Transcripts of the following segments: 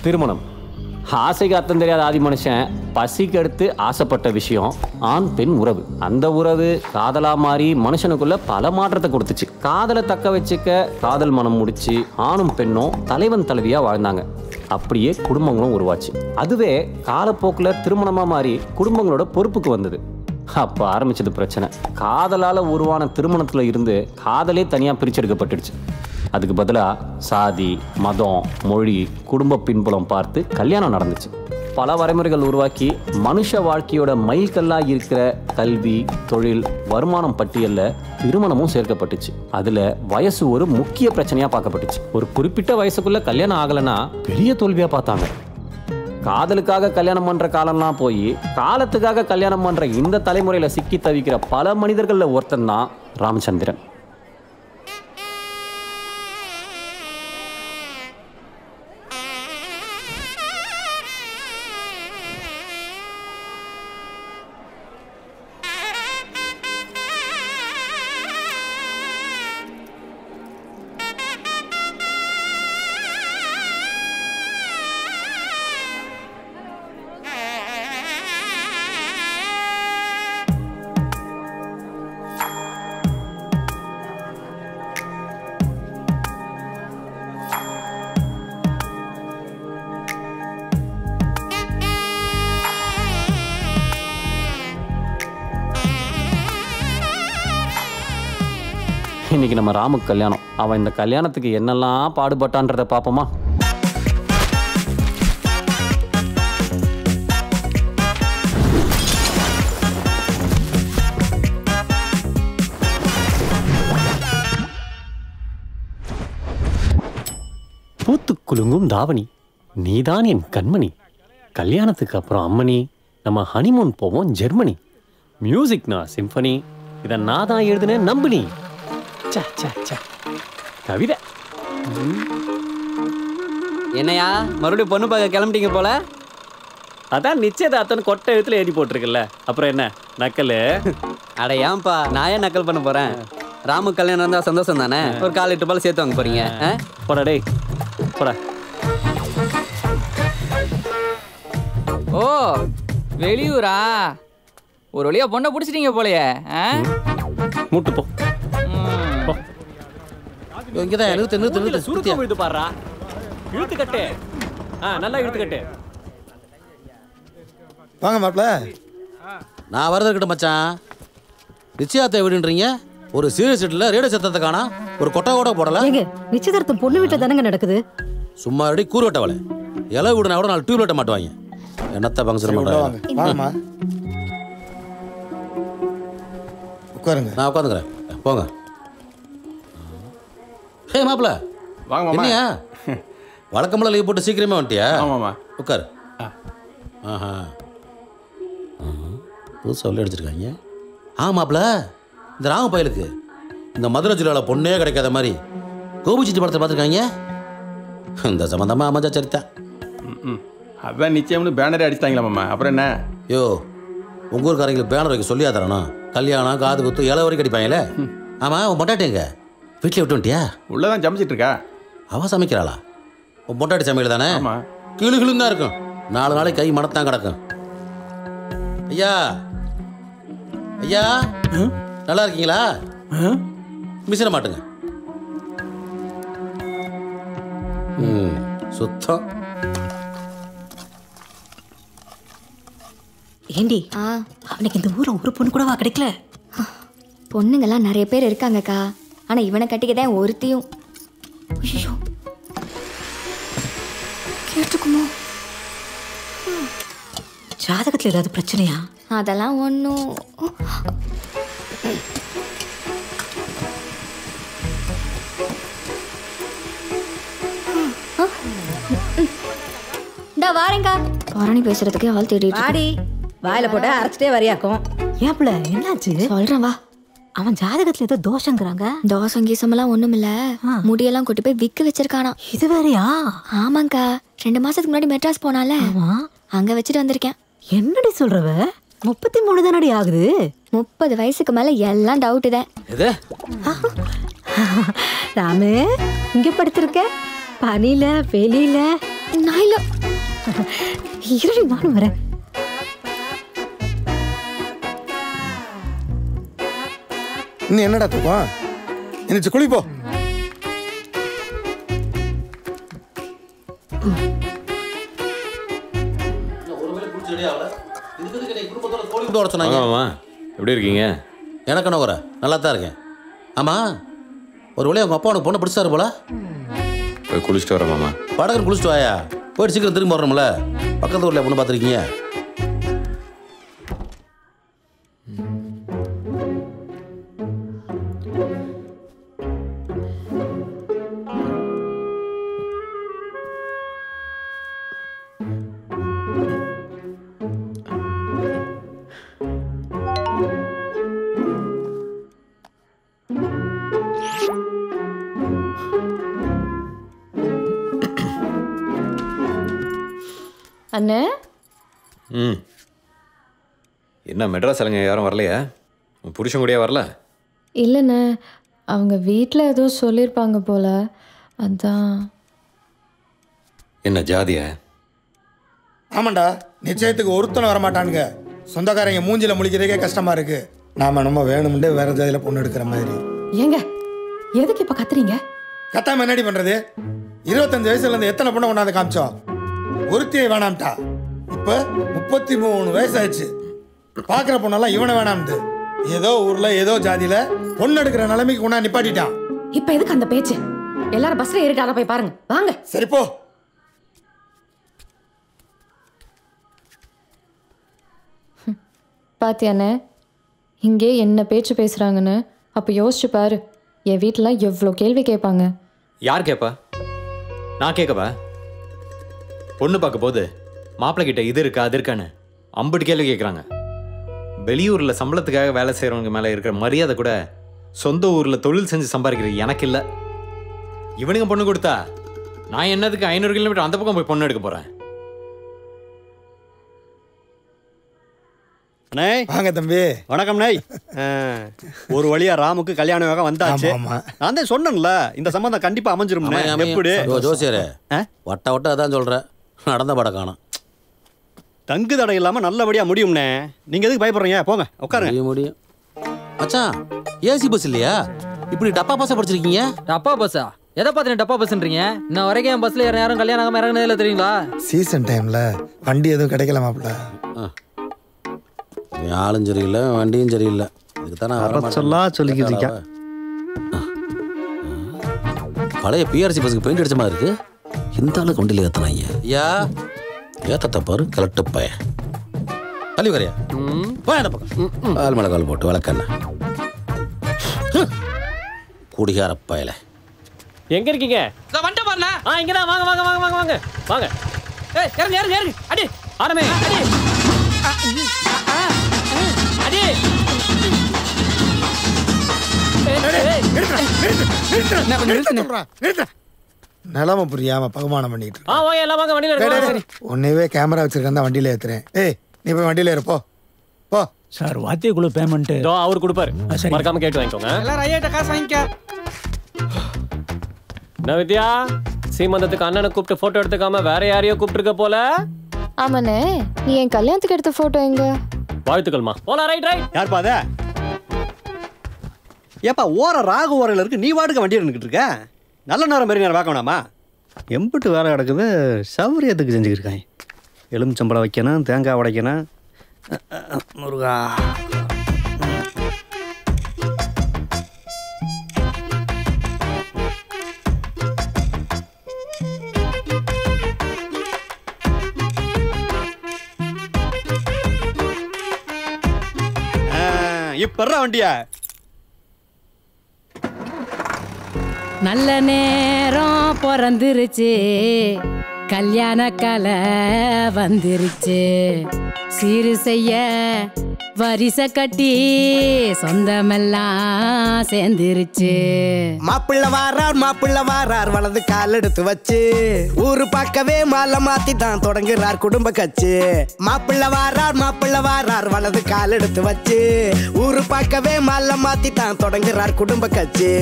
திருமணம் ஆசைக்கு அர்த்தம் தெரியாத ஆதி மனுஷன் பசிக்கு அடுத்து ஆசைப்பட்ட விஷயம் ஆண் பெண் உறவு. அந்த உறவு காதலா மாறி மனுஷனுக்குள்ள பல மாற்றத்தை கொடுத்துச்சு. காதலை தக்க வச்சுக்க காதல் மனம் முடிச்சு ஆணும் பெண்ணும் தலைவன் தலைவியா வாழ்ந்தாங்க. அப்படியே குடும்பங்களும் உருவாச்சு. அதுவே காலப்போக்கில் திருமணமா மாறி குடும்பங்களோட பொறுப்புக்கு வந்தது. அப்ப ஆரம்பிச்சது பிரச்சனை. காதலால உருவான திருமணத்துல இருந்து காதலே தனியா பிரிச்செடுக்கப்பட்டுடுச்சு. அதுக்கு பதிலாக சாதி, மதம், மொழி, குடும்ப பின்புலம் பார்த்து கல்யாணம் நடந்துச்சு. பல வரைமுறைகள் உருவாக்கி மனுஷ வாழ்க்கையோட மைல்கல்லாக இருக்கிற கல்வி, தொழில், வருமானம் பட்டியலில் திருமணமும் சேர்க்கப்பட்டுச்சு. அதில் வயசு ஒரு முக்கிய பிரச்சனையாக பார்க்கப்பட்டுச்சு. ஒரு குறிப்பிட்ட வயசுக்குள்ளே கல்யாணம் ஆகலைன்னா பெரிய தோல்வியாக பார்த்தாங்க. காதலுக்காக கல்யாணம் பண்ணுற காலம்லாம் போய் காலத்துக்காக கல்யாணம் பண்ணுற இந்த தலைமுறையில் சிக்கி தவிக்கிற பல மனிதர்களில் ஒருத்தன் தான் ராமச்சந்திரன். இன்னைக்கு நம்ம ராமுக்கு கல்யாணம். அவன் இந்த கல்யாணத்துக்கு என்னெல்லாம் பாடுபட்டான்றதை பார்ப்போமா? பூத்து குலுங்கும் தாவணி, நீதான் என் கண்மணி. கல்யாணத்துக்கு அப்புறம் அம்மணி, நம்ம ஹனிமூன் போவோம் ஜெர்மனி. மியூசிக்னா சிம்பனி, இதை நான் தான் எழுதுனேன் நம்பினி. கவிதை. என்னையா மறுபடியும் பொண்ணு பார்க்க கிளம்பிட்டீங்க போல? அதான் நிச்சயதார்த்தம் கொட்டை எழுத்துல எழுதி போட்டிருக்குல்ல, அப்புறம் என்ன நக்கல்? அட ஏன்பா நான் ஏன் நக்கல் பண்ண போறேன்? ராமு கல்யாணம் இருந்தா சந்தோஷம் தானே. ஒரு 4 லிட்டர் பால் சேர்த்து வாங்க போறீங்க. போடா டேய் போடா. ஓ வெளியூரா? ஒரு வழியா பொண்ணை பிடிச்சிட்டீங்க போலயே. மூட்டு போ. இங்கதான் இழுத்து பாடுறா. இழுத்து கட்டு. நல்லா இழுத்து கட்டு. வாங்க மாப்பிள்ள. நான் வரதுக்கிட்ட மச்சான். நிச்சயத்தை விடுன்றீங்க. ஒரு சீரியஸ் செட்டில் ரேடியோ சத்தத்தை காணா. ஒரு கொட்டை கூட போடல. நிச்சயதார்த்தம் பொண்ணு வீட்டில் தானங்க நடக்குது. சும்மா ரெடி கூறுவட்டவளை இலை விடுனா கூட 4 டியூப்லைட்டை மாட்டுவாங்க. என்னத்த ஃபங்க்ஷன் பண்ணுறாங்க? உட்காருங்க. நான் உட்காந்துக்கிறேன். போங்க. ஹே மாப்பிள்ள வாங்க. என்னையா வழக்கமெல்லாம் லீவ் போட்டு சீக்கிரமே வந்துட்டியா? ஆமாம்மா. உட்காரு. ஆஹா புதுசாக உள்ள அடிச்சிருக்காங்க. மாப்பிள்ள இந்த ராம பயலுக்கு இந்த மதுரை ஜில்லாவில் பொண்ணே கிடைக்காத மாதிரி கோபிச்சிட்டு படத்தை பார்த்துருக்காங்க. இந்த சம்மந்தமாக அமைஞ்சா சரித்தா. அதான் நிச்சயம்னு பேனரே அடிச்சிட்டாங்களா மாமா? அப்புறம் என்ன? யோ உங்கள் ஊருக்காரங்களுக்கு பேனர் வைக்க சொல்லியா தரணும். கல்யாணம் காது குத்து இலை வரைக்கும் அடிப்பாங்களே. ஆமாம் உன் பொட்டாட்டிங்க வீட்டில் விட்டு வந்துட்டியா? உள்ளதான் சமைச்சிட்டு இருக்கா. அவள் சமைக்கிறாளா? உன் பொட்டாட்டி சமையல் தானே? கிளு கிளுன்னு தான் இருக்கும். 4 நாளைக்கு கை மனத்தான் கிடக்கும். ஐயா ஐயா நல்லா இருக்கீங்களா? மிஷினை மாட்டுங்க. சுத்தம். ஏண்டி அவனுக்கு இந்த ஊர்ல ஒரு பொண்ணு கூடவா கிடைக்கல? பொண்ணுங்கெல்லாம் நிறைய பேர் இருக்காங்கக்கா. ஆனா இவனை கட்டிக்கதான் ஒருத்தையும். ஐயோ கேட்டுக்குமோ? ஜாதகத்துல ஏதாவது பிரச்சனையா? அதெல்லாம் ஒன்றும். வாரேங்கா. பரணி பேசுறதுக்கே ஆள் தேடிட்டு. வாடி, வாயில போட்டு அரைச்சிட்டே வரியாக்கும். ஏப்ல என்னாச்சு? சொல்றேன் வா. அவன் ஜாதகத்துல ஏதோ தோஷங்கிறாங்க. தோஷம் கீசமெல்லாம் ஒண்ணும் இல்ல. முடியெல்லாம் கொண்டு போய் விக்க வச்சிருக்கானா. இது வேறையா? ஆமாங்கா. 2 மாசத்துக்கு முன்னாடி மெட்ராஸ் போனால அங்க வச்சுட்டு வந்திருக்கேன். என்னடி சொல்றவ? 33 தானடி ஆகுது. 30 வயசுக்கு மேல எல்லாம் டவுட் தான். ராமு இங்க படுத்திருக்க, பனில வெளியில. நான் இல்ல. இருடி, நானும் வரேன். நீ என்னடா தூக்கம்? என்ன குளிப்போ. எப்படி இருக்கீங்க? எனக்கு என்ன குறை? நல்லா தான் இருக்கேன். ஆமாம், ஒரு வழியாக உங்கள் அப்பா உனக்கு பொண்ணை பிடிச்சாரு போல. போய் குளிச்சுட்டு வரேன் மாமா. படகுன்னு குளிச்சுட்டு வாயா. போயிட்டு சீக்கிரம் திரும்ப வரணும்ல. பக்கத்து ஊரில் பொண்ணு பார்த்துருக்கீங்க. அண்ணே. என்ன மெட்ராஸ் அலங்க யாரும் வரலையா? புருஷன் கூடயே வரல? இல்லைண்ணே, அவங்க வீட்டில் ஏதோ சொல்லியிருப்பாங்க போல, அதான். என்ன ஜாதிய? ஆமாண்டா, நிச்சயத்துக்கு ஒருத்தனை வரமாட்டானுங்க. சொந்தக்காரங்க மூஞ்சில முழிக்கிறதுக்கே கஷ்டமா இருக்கு. நாம நம்ம வேணும்னே வேற ஜாதியில பொண்ணு எடுக்கிற மாதிரி. ஏங்க எதுக்கு இப்ப கத்துறீங்க? கத்தாம என்னடி பண்றது? 25 வயசுல இருந்து எத்தனை பொண்ணை கொண்டாந்து காமிச்சோம்? ஒருத்தியை வேணாம்ட்டா. இப்ப 33 வயசு ஆயிடுச்சு. பாக்குற பொண்ணெல்லாம் இவனை வேணாம்து. ஏதோ ஊர்ல ஏதோ ஜாதியில பொண்ணு எடுக்கிற நிலைமைக்கு கொண்டா நிப்பாட்டிட்டான். இப்ப எதுக்கு அந்த பேச்சு? எல்லாரும் பஸ்ல ஏறிட்டாரா? போய் பாருங்க வாங்க. சரி போ. பாத்தியாண்ணே, இங்கே என்ன பேச்சு பேசுறாங்கன்னு. அப்ப யோசிச்சு பாரு, என் வீட்டில் எவ்வளோ கேள்வி கேட்பாங்க. யார் கேட்பா? நான் கேட்கவா? பொண்ணு பார்க்க போது மாப்பிள்ளை கிட்ட இது இருக்கா அது இருக்கான்னு 50 கேள்வி கேட்குறாங்க. வெளியூரில் சம்பளத்துக்காக வேலை செய்கிறவங்க மேலே இருக்கிற மரியாதை கூட சொந்த ஊரில் தொழில் செஞ்சு சம்பாதிக்கிறது எனக்கு இல்லை. இவனுங்க பொண்ணு கொடுத்தா நான் என்னதுக்கு 500 கிலோமீட்டர் அந்த பக்கம் போய் பொண்ணு எடுக்க போகிறேன்? அண்ணே வாங்க தம்பி. வணக்கம் நை. ஒரு வழியா ராமுக்கு கல்யாணம் வேகம் வந்தாச்சு. நான் தான் சொன்னேன்ல, இந்த சம்பந்தம் கண்டிப்பா அமைஞ்சிரும். எப்படி ஜோசியரே வட்ட வட்ட அதான் சொல்கிறேன், நடந்த பட காணும். தங்கு தடை இல்லாம நல்லபடியா முடியும்னே. நீங்க எதுக்கு பயப்படுறீங்க? போங்க உட்காருங்க. முடியும் மச்சான். ஏசி பஸ் இல்லையா? இப்படி டப்பா பஸ்ஸை படிச்சிருக்கீங்க? டப்பா பஸ்ஸா? எதை பார்த்து டப்பா பஸ்ன்றீங்க? இன்னும் வரைக்கும் என் பஸ்ல யாரும் கல்யாணம் ஆகாம இறங்கினதில்ல தெரியுங்களா? சீசன் டைம்ல வண்டி எதுவும் கிடைக்கல மாப்பிள்ள. ஆளும் சரியில்லை, வண்டியும் சரியில்லை. இதுக்கு தானே சொல்லிக்கிட்டு பழைய பிஆர்சி பஸ்ஸுக்கு பெயிண்ட் அடிச்ச மாதிரி இருக்கு. இந்த ஆளுக்கு வண்டியில் ஏற்றினாங்க. ஐயா ஏத்தத்தை பாரு, கலட்டு பய கல்வி வரையா பக்கம் ஆள் மேலே கால் போட்டு வளர்க்கண்ண குடிகார பயல. எங்க இருக்கீங்க? வந்துட்டு பாருண்ணா. இங்கதான். வாங்க வாங்க வாங்க வாங்க வாங்க வாங்க. இறங்கு இறங்கு இறங்கு. அடி ஆரமே அடி அடி. நிலைமை புரியாம பகுமானம் பண்ணிட்டு எல்லாம் வாங்க வண்டியில. உன்னையவே கேமரா வச்சிருக்கேன் தான் வண்டியில ஏத்துறேன். ஏய் நீ போய் வண்டியில இருப்போ போ. சார் வாத்தியக்குழு பேமெண்ட் அவர் கொடுப்பாரு, மறக்காம கேட்டு வாங்கிக்கோங்க. எல்லாரும் ஐயாட்ட காசு வாங்கிக்க. என்ன வித்யா, சீமந்தத்துக்கு அண்ணனை கூப்பிட்டு போட்டோ எடுத்துக்காம வேற யாரையோ கூப்பிட்டுருக்க போல. ஆமாண்ணே, நீ என் கல்யாணத்துக்கு எடுத்த போட்டோ எங்க? வாழ்த்துக்கள்மா. போலாம். Right right. யார் பாத? ஏப்பா ஓர ராகு ஓரையில் இருக்கு, நீ வாட்டுக்கு வண்டி நின்றுக்கிட்டு இருக்க. நல்ல நேரம் மாரி நேரம் பார்க்க வேணாமா? எம்பிட்டு வேலை கிடக்குது, சௌரியத்துக்கு செஞ்சுக்கிருக்காங்க. எலுமிச்சம்பழம் வைக்கணும், தேங்காய் உடைக்கணும். முருகா. இப்ப வண்டியா நல்ல நேரம் பிறந்துருச்சு, கல்யாண கலை வந்துருச்சு. சீரு செய்ய வரிசை கட்டி சொந்தமெல்லாம் சேர்ந்துருச்சு. மாப்பிள்ள வாரார் வலது கால் எடுத்து வச்சு ஊரு பார்க்கவே மாலை மாத்தி தான் தொடங்குறார் குடும்ப கட்சி. மாப்பிள்ள வாரார் வலது கால் எடுத்து வச்சு ஊரு பார்க்கவே மாலை மாத்தி தான் தொடங்குறார் குடும்ப கட்சி.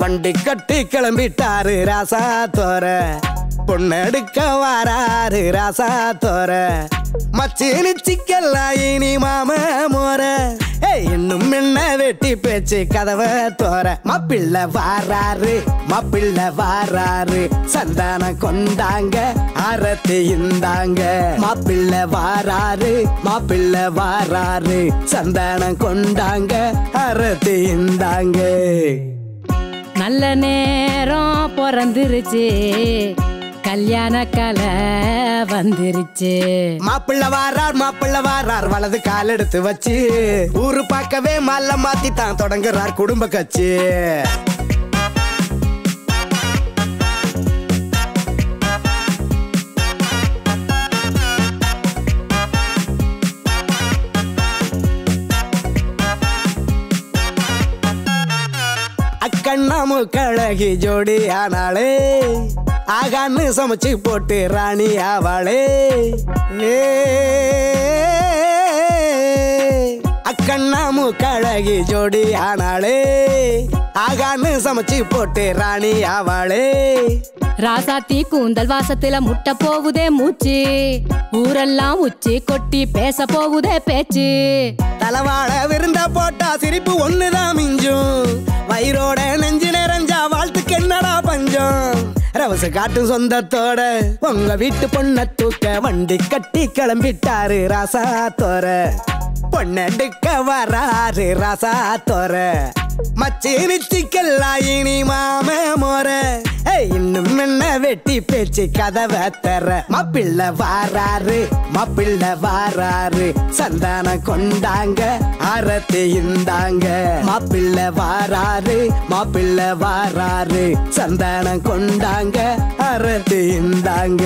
வண்டி கட்டி கிளம்பிட்டாரு ராசா தோர, பொண்ணெடுக்க வாராரு ராசா தோர. மச்சி நிச்சிக்கெல்லாம் இனி மாம மோர, இன்னும் என்ன வெட்டி பேச்சு கதவை தோர. மாப்பிள்ள வாராரு சந்தானம் கொண்டாங்க ஆரத்தி இந்தாங்க. மாப்பிள்ள வாராரு சந்தானம் கொண்டாங்க ஆரத்தி இந்தாங்க. நல்ல நேரம் பிறந்துருச்சு, கல்யாண கலை வந்துருச்சு. மாப்பிள்ள வாரார் வலது கால் எடுத்து வச்சு ஊரு பார்க்கவே மாலை மாத்தி தான் தொடங்குறார் குடும்ப கட்சி. அக்கண்ணாமு கழகி ஜோடி ஆனாளே, ஆகான்னு சமைச்சு போட்டு ராணி ஆவாளே. அக்கண்ணாமு கழகி ஜோடி ஆனாளே, ஆகான்னு சமைச்சு போட்டு ராணி ஆவாளே. ராசாத்தி கூந்தல் வாசத்துல முட்டை போகுதே மூச்சு, ஊரெல்லாம் உச்சி கொட்டி பேச போகுதே பேச்சு. தலவாழ விருந்த போட்டா சிரிப்பு ஒண்ணுதான் மிஞ்சும், வயிறோட நெஞ்சு நிறைஞ்சா வாழ்த்துக்கு என்னடா பஞ்சம். ரவச காட்டும் சொந்தத்தோட உங்க வீட்டு பொண்ண தூக்க வண்டி கட்டி கிளம்பிட்டாரு ராசா தோர. பொண்ணெடுக்க வராரு ராசா தோர. மச்சி நிச்சிக்கெல்லாம் இனி மாம மோர, இன்னும் என்ன வெட்டி பேச்சு கதவை தர. மாப்பிள்ள வாராரு சந்தானம் கொண்டாங்க ஆரத்தி இந்தாங்க. மாப்பிள்ள வாராரு சந்தானம் கொண்டாங்க ஆரத்தி இந்தாங்க.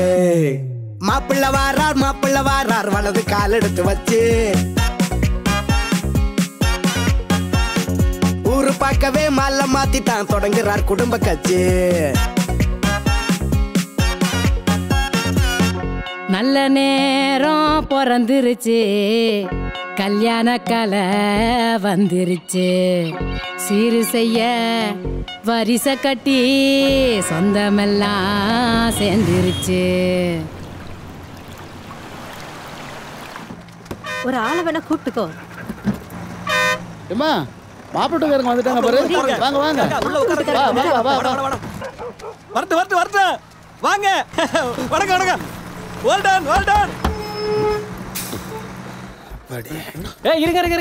மாப்பிள்ள வாரார் வலது கால் எடுத்து வச்சு ஊரு பார்க்கவே மாலை மாத்தி தான் தொடங்குறார் குடும்ப கட்சி. நல்ல நேரம் பிறந்துருச்சு, கல்யாண கலை வந்துருச்சு. சீரு செய்ய வரிசை கட்டி சொந்தமெல்லாம் சேர்ந்துருச்சு. ஒரு ஆளை வேணா கூப்பிட்டுக்கோ. ஏம்மா மாப்பிட்டுக்காரங்க வந்துட்டாங்க பாரு. வாங்க வாங்க வரட்டு வாங்க. வணக்கம். well done.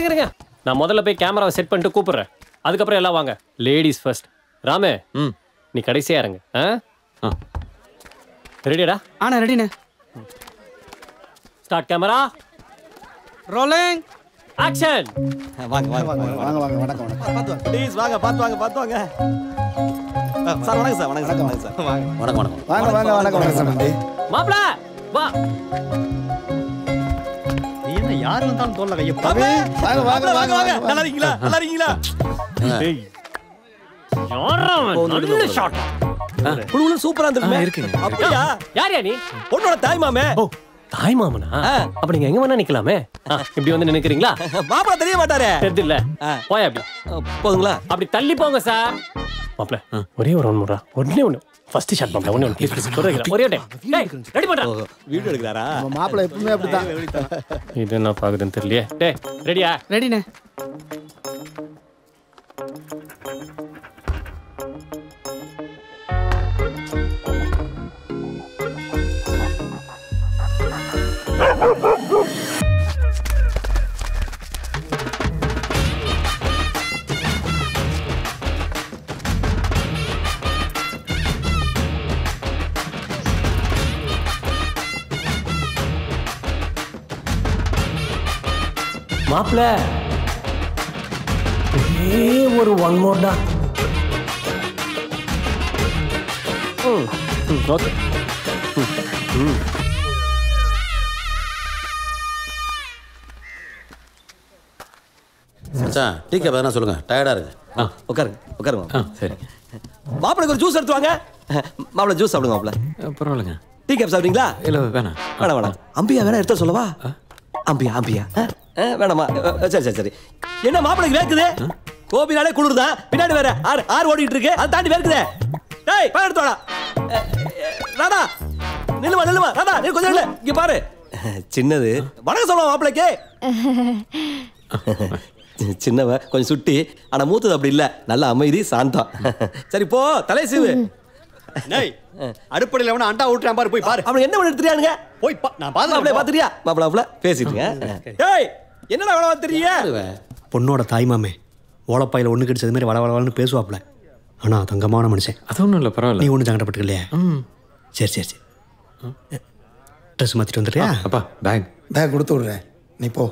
இருங்க. நான் முதல்ல போய் கேமராவை செட் பண்ணிட்டு கூப்பிடுறேன். அதுக்கப்புறம் எல்லாம் வாங்க. Ladies first. ராமே, நீ கடைசியா இருங்க. ரெடிடா? ஆனா ரெடிண்ணே. Start camera rolling action. வாங்க வணக்கம். ப்ளீஸ் வாங்க, பார்த்து வாங்க. சார் வணக்கம் சார். வணக்கம். மாப்ள வா. நீ என்ன யார் வந்தாலும் தோல்ல கைய வாங்க. நல்லா இருக்கீங்களா? டேய் யாரா நல்ல ஷாட். புழுவுல சூப்பரா இருக்குங்க. அப்படியா? யாரையா நீ? பொண்ணோட தாய் மாமே. தாய் மாமனா? அப்ப நீங்க எங்க வேணா நிக்கலாமே. இப்படி வந்து நினைக்கிறீங்களா? மாப்பிள தெரிய மாட்டாரே. தெரியல. போய் அப்படி போதுங்களா? அப்படி தள்ளி போங்க சார். மாப்ள ஒரே ஒரு ஒன்று ஒண்ணே ஒன்று ஃபர்ஸ்ட் ஷாட் மாப்ள ஒண்ணே ஒண்ணு ப்ளீஸ் சொல்றேன் ஒரே டைம் டேய் ரெடி பண்றா வீடியோ எடுக்கறாரா நம்ம மாப்பிள்ளை எப்பவுமே அப்படிதான். இது என்ன பாக்குதுன்னு தெரியலையே டேய் ரெடியா ரெடிண்ணே. மாப்ள ஒரு ஒன் மோர் தான் ஓகே மச்சான் டீ கேப் எதனா சொல்லுங்க டயர்டா இருக்கு உட்காருங்க சரி மாப்பிளைக்கு ஒரு ஜூஸ் எடுத்து வாங்க மாப்பிள ஜூஸ் சாப்பிடுங்க மாப்பிள பரவாயில்லைங்க. டீ கேப் சாப்பிடுறீங்களா இல்லை வேணாம் வேணாம் அம்பியா வேணா எடுத்து சொல்லவா அம்பியா வேணாமா சரி சரி சரி என்ன மாப்பிளைக்கு வேக்குது கோபினாலே குளிர்தான் பின்னாடி வேற ஆறு ஓடிட்டு இருக்கு அதை தாண்டி வேக்குதே டேய் பாரு எடுத்து வாடா ராதா நில்லுமா ராதா நீ கொஞ்சம் இல்ல இங்க பாரு சின்னது வணக்கம் சொல்லுவா மாப்பிளைக்கு சின்னவ கொஞ்சம் சுட்டி ஆனா மூத்தது அப்படி இல்ல நல்ல அமைதி சாந்தம் சரி போ தலை சீவு அடுப்படையில் எவனா அண்டா ஊட்டுறான் பாரு போய் பாரு அவன் என்ன பண்ணி தெரியானுங்க போய் நான் மாப்பிள பாத்துறியா மாப்பிள பேசிட்டுங்க ஏய் என்னடா அவ்வளவு தெரிய பொண்ணோட தாய்மாமே ஓலப்பாயில ஒண்ணு கிடைச்சது மாதிரி வளவளன்னு பேசுவாப்ல ஆனா தங்கமான மனுஷன் அது ஒன்றும் இல்லை பரவாயில்ல. நீ ஒன்றும் சங்கடப்பட்டுக்கலையா சரி ட்ரெஸ் மாத்திட்டு வந்துடுறியா அப்பா பேக் கொடுத்து விடுறேன் நீ போ.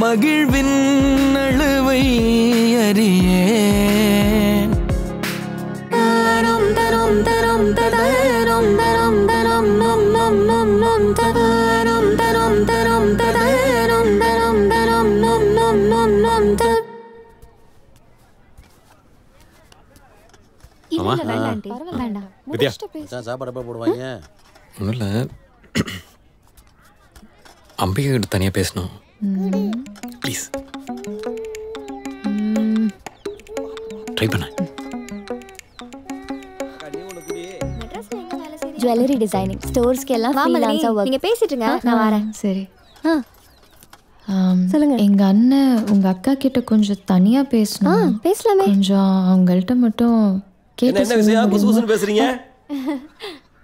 மகிழ்வின் அழுவை அறியேன் சாப்பாடு எப்போ போடுவாங்க ஒன்றும் இல்லை அம்பிகை கிட்ட தனியாக பேசணும் ப்ளீஸ் ட்ரை பண்ண ஜுவல்லரி டிசைனிங் ஸ்டோர்ஸ்க்கு எல்லாம் ஃப்ரீலான்ஸா வர்க் நீங்க பேசிட்டுங்க நான் வரேன் சரி சொல்லுங்க எங்க அண்ணன் உங்க அக்கா கிட்ட கொஞ்சம் தனியா பேசணும் பேசலாமே கொஞ்சம் அவங்கள்ட்ட மட்டும் கேட்டு என்ன விஷயம் குசுகுசுன்னு பேசுறீங்க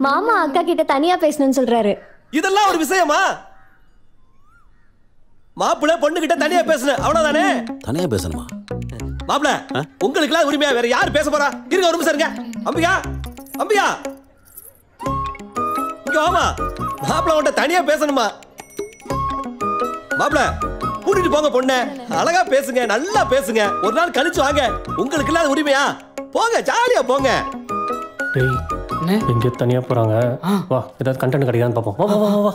மாமா அக்கா கிட்ட தனியா பேசணும்னு சொல்றாரு இதெல்லாம் ஒரு விஷயமா மாப்பிள்ள பொண்ணு கிட்ட தனியா பேசணும் அவ்வளவுதானே தனியா பேசணுமா மாப்பிள்ள உங்களுக்குலாம் உரிமையா வேற யார் பேச போறா இருங்க ஒரு நிமிஷம் இருங்க அம்பிகா அம்பிகா இங்க வாமா மாப்பிள்ள உன்கிட்ட தனியா பேசணுமா மாப்பிள்ள கூட்டிட்டு போங்க பொண்ணு அழகா பேசுங்க நல்லா பேசுங்க ஒரு நாள் கழிச்சு வாங்க உங்களுக்கு இல்லாத உரிமையா போங்க ஜாலியா போங்க டேய் எங்க தனியா போறாங்க வா ஏதாவது கண்டென்ட் கிடைக்காதுன்னு பாப்போம் வா வா வா வா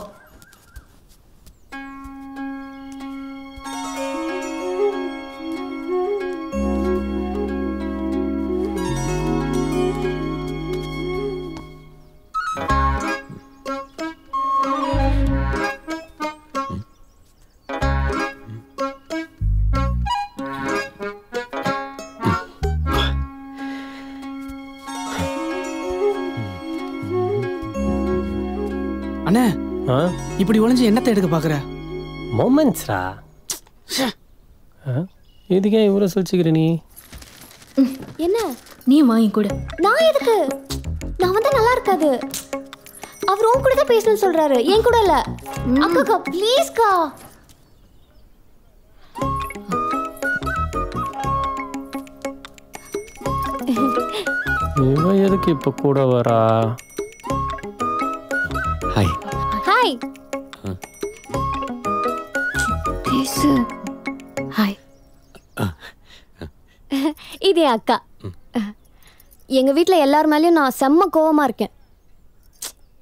அண்ணே இப்படி ஒளிஞ்சு என்னத்தை எடுக்க பாக்குற? மொமெண்ட்ஸ்ரா. இதுக்கே இவ்வளோ சொல்லிச்சுக்கிற நீ? என்ன நீ வாங்கி கூட. நான் எதுக்கு? நான் வந்து நல்லா இருக்காது. அவர் உன் கூட தான் பேசணும்னு சொல்றாரு, என் கூட இல்ல. அக்கா ப்ளீஸ்க்கா. இவன் எதுக்கு இப்போ கூட வரா? ஹாய். ஹாய். பேசு. ஹாய். இது என் அக்கா. எங்க வீட்ல எல்லார் மேலயும் நான் செம்ம கோவமா இருக்கேன்.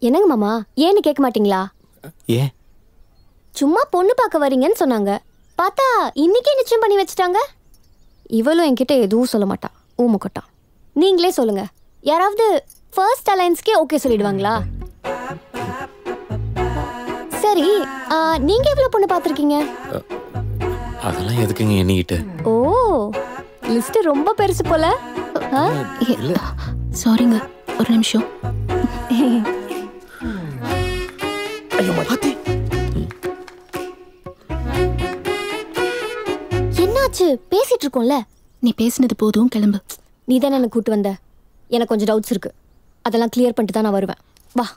என்னங்க மாமா, ஏன்னு கேட்க மாட்டீங்களா? ஏன்? சும்மா பொண்ணு பார்க்க வரீங்கன்னு சொன்னாங்க. பார்த்தா இன்னைக்கே நிச்சயம் பண்ணி வச்சுட்டாங்க. இவளும் என்கிட்ட எதுவும் சொல்ல மாட்டா, ஊமுக்கட்டா. நீங்களே சொல்லுங்க, யாராவது ஃபர்ஸ்ட் அலைன்ஸ்க்கே ஓகே சொல்லிடுவாங்களா? சரி, நீங்க எவ்வளவு பொண்ணு பார்த்துருக்கீங்க? அதெல்லாம் எதுக்குங்க எண்ணிக்கிட்டு? ஓ, லிஸ்ட் ரொம்ப பெருசு போல. சாரிங்க, ஒரு நிமிஷம். என்னாச்சு? பேசிட்டு இருக்கோம்ல. நீ பேசினது போதும், கிளம்பு. நீ தானே எனக்கு கூட்டு வந்த. எனக்கு கொஞ்சம் டவுட்ஸ் இருக்கு, அதெல்லாம் கிளியர் பண்ணிட்டு தான் நான் வருவேன். வா.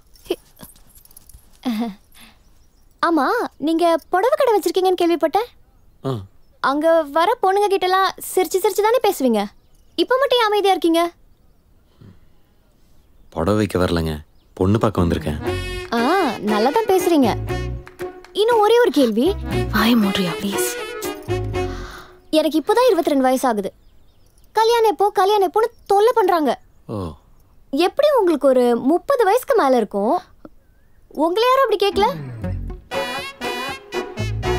ஆமா, நீங்க புடவை கடை வச்சிருக்கீங்கன்னு கேள்விப்பட்டேன். அங்க வர பொண்ணுங்க கிட்டலாம் சிரிச்சு சிரிச்சு தானே பேசுவீங்க. இப்ப மட்டும் அமைதியா இருக்கீங்க. புடவை வைக்க வரலங்க, பொண்ணு பார்க்க வந்திருக்கேன். நல்லா தான் பேசுறீங்க. இன்னும் ஒரே ஒரு கேள்வி. வாய மூடுறியா ப்ளீஸ்? எனக்கு இப்போதான் 22 வயசு ஆகுது. கல்யாணம் எப்போன்னு தொல்லை பண்றாங்க. எப்படி உங்களுக்கு ஒரு 30 வயசுக்கு மேல இருக்கும்? உங்களை யாரும் அப்படி கேட்கல?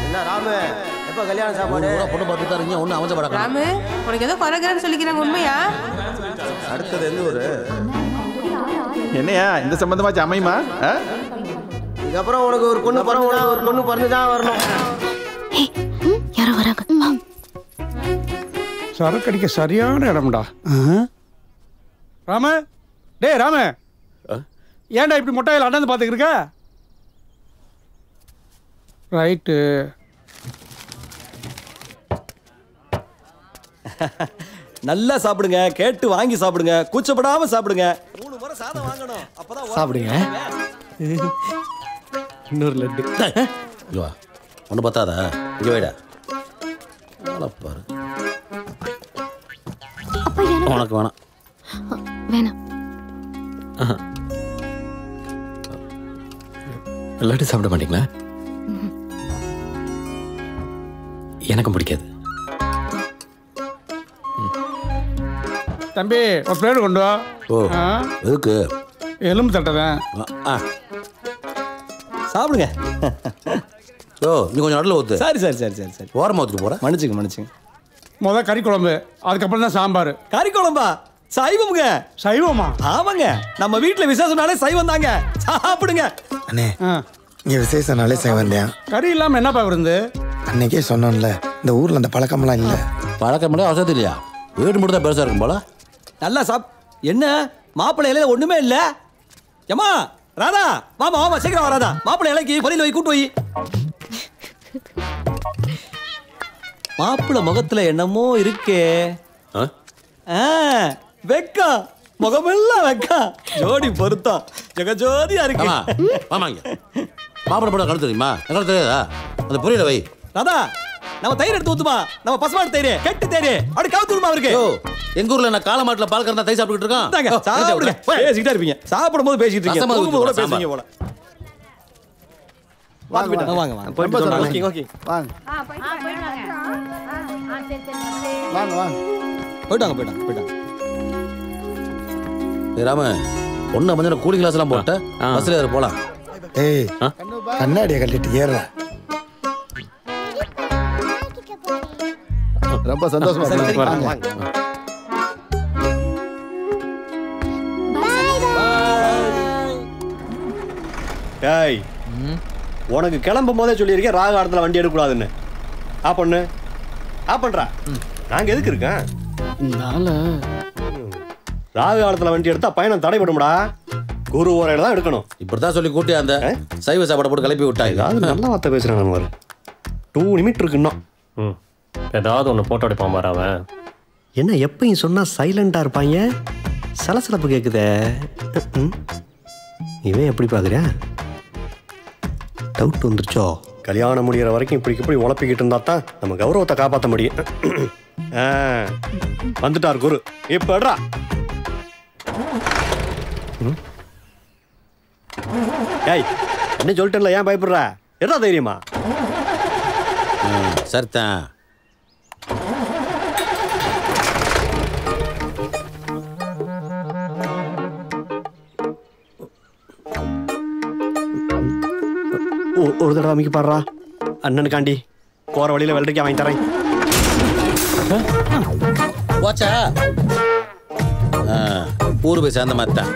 என்ன ராமு, எப்ப கல்யாண சாப்பாடு? பொண்ணு பார்த்துட்டு தான் இருக்கீங்க, ஒண்ணு அவஞ்ச படா. ராமு, உனக்கு ஏதோ குறைக்கிறேன்னு சொல்லிக்கிறாங்க, உண்மையா? அடுத்தது எந்த ஊரு? என்னையா இந்த சம்பந்தமாச்சு அமையுமா? இதுக்கப்புறம் உனக்கு ஒரு பொண்ணு பிறந்துதான் வரணும். யாரோ வராங்க. சரக்கு அடிக்க சரியான இடம்டா. ராம, டேய் ராம, ஏன்டா இப்படி மொட்டையில் அண்ணாந்து பார்த்துக்கிட்டு இருக்க? ரைட்டு. நல்லா சாப்பிடுங்க, கேட்டு வாங்கி சாப்பிடுங்க, கூச்சப்படாம சாப்பிடுங்க. 3 முறை சாதம் வாங்கணும், அப்பதான் சாப்பிடுங்க. இன்னொரு லட்டு. வா, ஒன்று பத்தாதா? இங்கே வைடா. பாரு, உனக்கு வேணாம். வேணாம். லட்டு சாப்பிட மாட்டீங்களா? எனக்கும் பிடிக்காது. தம்பி, ஒரு பிளேட் கொண்டு வா. ஓ, எதுக்கு? எலும்பு தட்டதான். சாப்பிடுங்க. ஓ, நீ கொஞ்சம் நடுவில் ஊத்து. சரி. ஓரமாக ஊற்றிட்டு போகிறேன். மன்னிச்சுங்க. முதல் கறி குழம்பு, அதுக்கப்புறம் தான் சாம்பார். கறி குழம்பா? சைவமுங்க. சைவமா? ஆமாங்க, நம்ம வீட்டில் விசேஷம்னாலே சைவம் தாங்க. சாப்பிடுங்க. அண்ணே, இங்கே விசேஷம்னாலே சைவம் தான். கறி இல்லாமல் என்னப்பா விருந்து? அன்னைக்கே சொன்னோம்ல, இந்த ஊரில் அந்த பழக்கம்லாம் இல்லை. பழக்கம் அவசரம் இல்லையா? வீடு மட்டும் தான் பெருசாக இருக்கும் போல. நல்லா என்ன மாப்பிள்ளை இலையில ஒண்ணுமே இல்ல? ஏமா ராதா, வாமா சீக்கிரம் வராதா. மாப்பிள்ளை இலைக்கு பொரியல் வை, கூட்டு வை. மாப்பிள்ளை முகத்துல என்னமோ இருக்கே. வெக்கா, முகமெல்லாம் வெக்கா. ஜோடி பொருத்தம் ஜெகஜோதியா இருக்கு. ஆமாங்க, மாப்பிள்ளை போட கணக்கு தெரியுமா? எங்களுக்கு தெரியாதா? அந்த பொரியல வை. ராதா, நம்ம தயிர் எடுத்து ஊத்துமா. நம்ம பசுமாட்டு தயிர், கெட்டு தயிர், அப்படி கவுத்து விடுமா அவருக்கு. எங்க ஊர்ல நான் கால மாட்டுல பால் கறந்தா தயிர் சாப்பிட்டுட்டு இருக்கோம். சாப்பிடுங்க, பேசிக்கிட்டே இருப்பீங்க. சாப்பிடும் போது பேசிட்டு இருக்கீங்க, தூங்கும் போது பேசுவீங்க போல. வாங்க. ஓகே. போயிட்டாங்க. ராம, பொண்ணு மஞ்சள் கூலிங் கிளாஸ் எல்லாம் போட்ட பஸ்ல ஏற போலாம். ஏய், கண்ணாடியை கட்டிட்டு ஏறுறா. ரொம்ப சந்தோஷமா. டேய், உனக்கு கிளம்பும் போதே சொல்லியிருக்கேன் ராகு காலத்தில் வண்டி எடுக்கக்கூடாதுன்னு. ஆப்பண்றா, நாங்கள் எதுக்கு இருக்கேன்? ராகு காலத்தில் வண்டி எடுத்தா பயணம் தடைபடும்டா. குரு ஓரையில தான் எடுக்கணும். இப்படிதான் சொல்லி கூட்டி அந்த சைவ சாப்பாடை போட்டு கிளப்பி விட்டாங்க. ஏதாவது நல்ல வார்த்தை பேசுறான் பாரு. 2 நிமிட் இருக்கு இன்னும். ஏதாவது ஒன்று போட்டோ எடுப்பான் பாரு அவன். என்ன எப்பயும் சொன்னா சைலண்டா இருப்பாங்க, சலசலப்பு கேக்குதே. இவன் எப்படி பாக்குறியா? டவுட் வந்துருச்சோ? கல்யாணம் முடிகிற வரைக்கும் இப்படி உழப்பிக்கிட்டு இருந்தா தான் நம்ம கௌரவத்தை காப்பாற்ற முடியும். வந்துட்டார் குரு. இப்ப எடுறா. ஏய் என்ன சொல்லிட்டேன்ல, ஏன் பயப்படுற? என்ன தைரியமா? சரிதான். ஒரு தடவை அமைக்க பாடுறா. அண்ணனுக்காண்டி போற வழியில வெள்ளரிக்கா வாங்கி தரேன். வாச்சா ஊரு போய் சேர்ந்த மாதிரி தான்.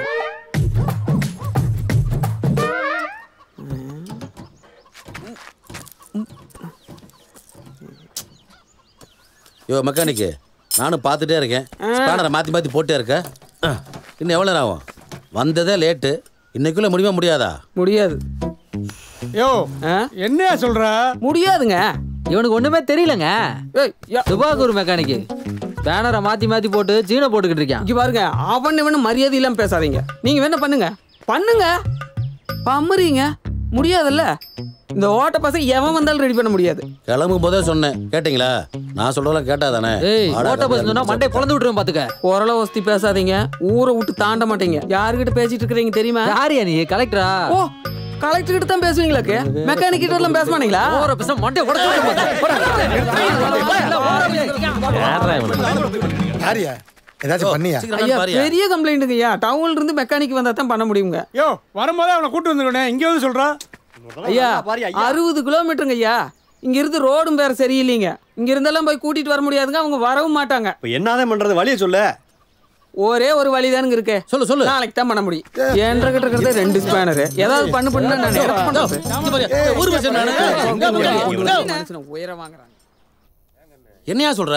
யோ மெக்கானிக்கு, நானும் பார்த்துட்டே இருக்கேன். ஸ்பேனரை மாற்றி போட்டே இருக்க. இன்னும் எவ்வளோ நேரம் ஆகும்? வந்ததே லேட்டு. இன்னைக்குள்ள முடியுமா முடியாதா? முடியாது. யோ என்ன சொல்ற? முடியாதுங்க. இவனுக்கு ஒண்ணுமே தெரியலங்க. சுபாகூர் மெக்கானிக்கு பேனரை மாத்தி போட்டு சீனை போட்டுக்கிட்டு இருக்கான். இங்க பாருங்க, அவன் இவனு மரியாதை இல்லாம பேசாதீங்க. நீங்க வேணா பண்ணுங்க பம்மறீங்க. முடியாதுல்ல. இந்த ஓட்ட பசங்க எவன் வந்தாலும் ரெடி பண்ண முடியாது. கிளம்பும் போதே சொன்னேன், கேட்டீங்களா? நான் சொல்றதெல்லாம் கேட்டா தானே? ஓட்ட பஸ் சொன்னா மண்டே பொளந்து விட்டுருவேன் பாத்துக்க. குரல வசதி பேசாதீங்க. ஊரை விட்டு தாண்ட மாட்டீங்க. யாருக்கிட்ட பேசிட்டு இருக்கிறீங்க தெரியுமா? யாரியா நீ? கலெக்டரா? ஓ, கலெக்டர் கிட்ட தான் பேசுவீங்களா? மெக்கானிக் கிட்ட எல்லாம் பேச மாட்டீங்களா? ஓர பஸ் மண்டே உடைச்சு யாரியா ஏதாச்சும் பண்ணியா? ஐயா பெரிய கம்ப்ளைண்ட்டுங்கய்யா. டவுன்ல இருந்து மெக்கானிக் வந்தா தான் பண்ண முடியுங்க. யோ வரும்போதே அவனை கூட்டு வந்துருக்கேன். இங்க வந்து சொல்றா. ஐயா 60 கிலோமீட்டருங்க ஐயா. இங்க இருந்து ரோடும் வேற சரியில்லைங்க. இங்க இருந்தெல்லாம் போய் கூட்டிட்டு வர முடியாதுங்க. அவங்க வரவும் மாட்டாங்க. என்னதான் பண்றது? வழியை சொல்ல. ஒரே ஒரு வழிதானுங்க இருக்கு. சொல்லு. நாளைக்கு தான் பண்ண முடியும். என்ற கிட்ட இருக்கிறது 2 ஸ்பேனர். ஏதாவது பண்ண நான் உயர வாங்குறாங்க. என்னையா சொல்ற?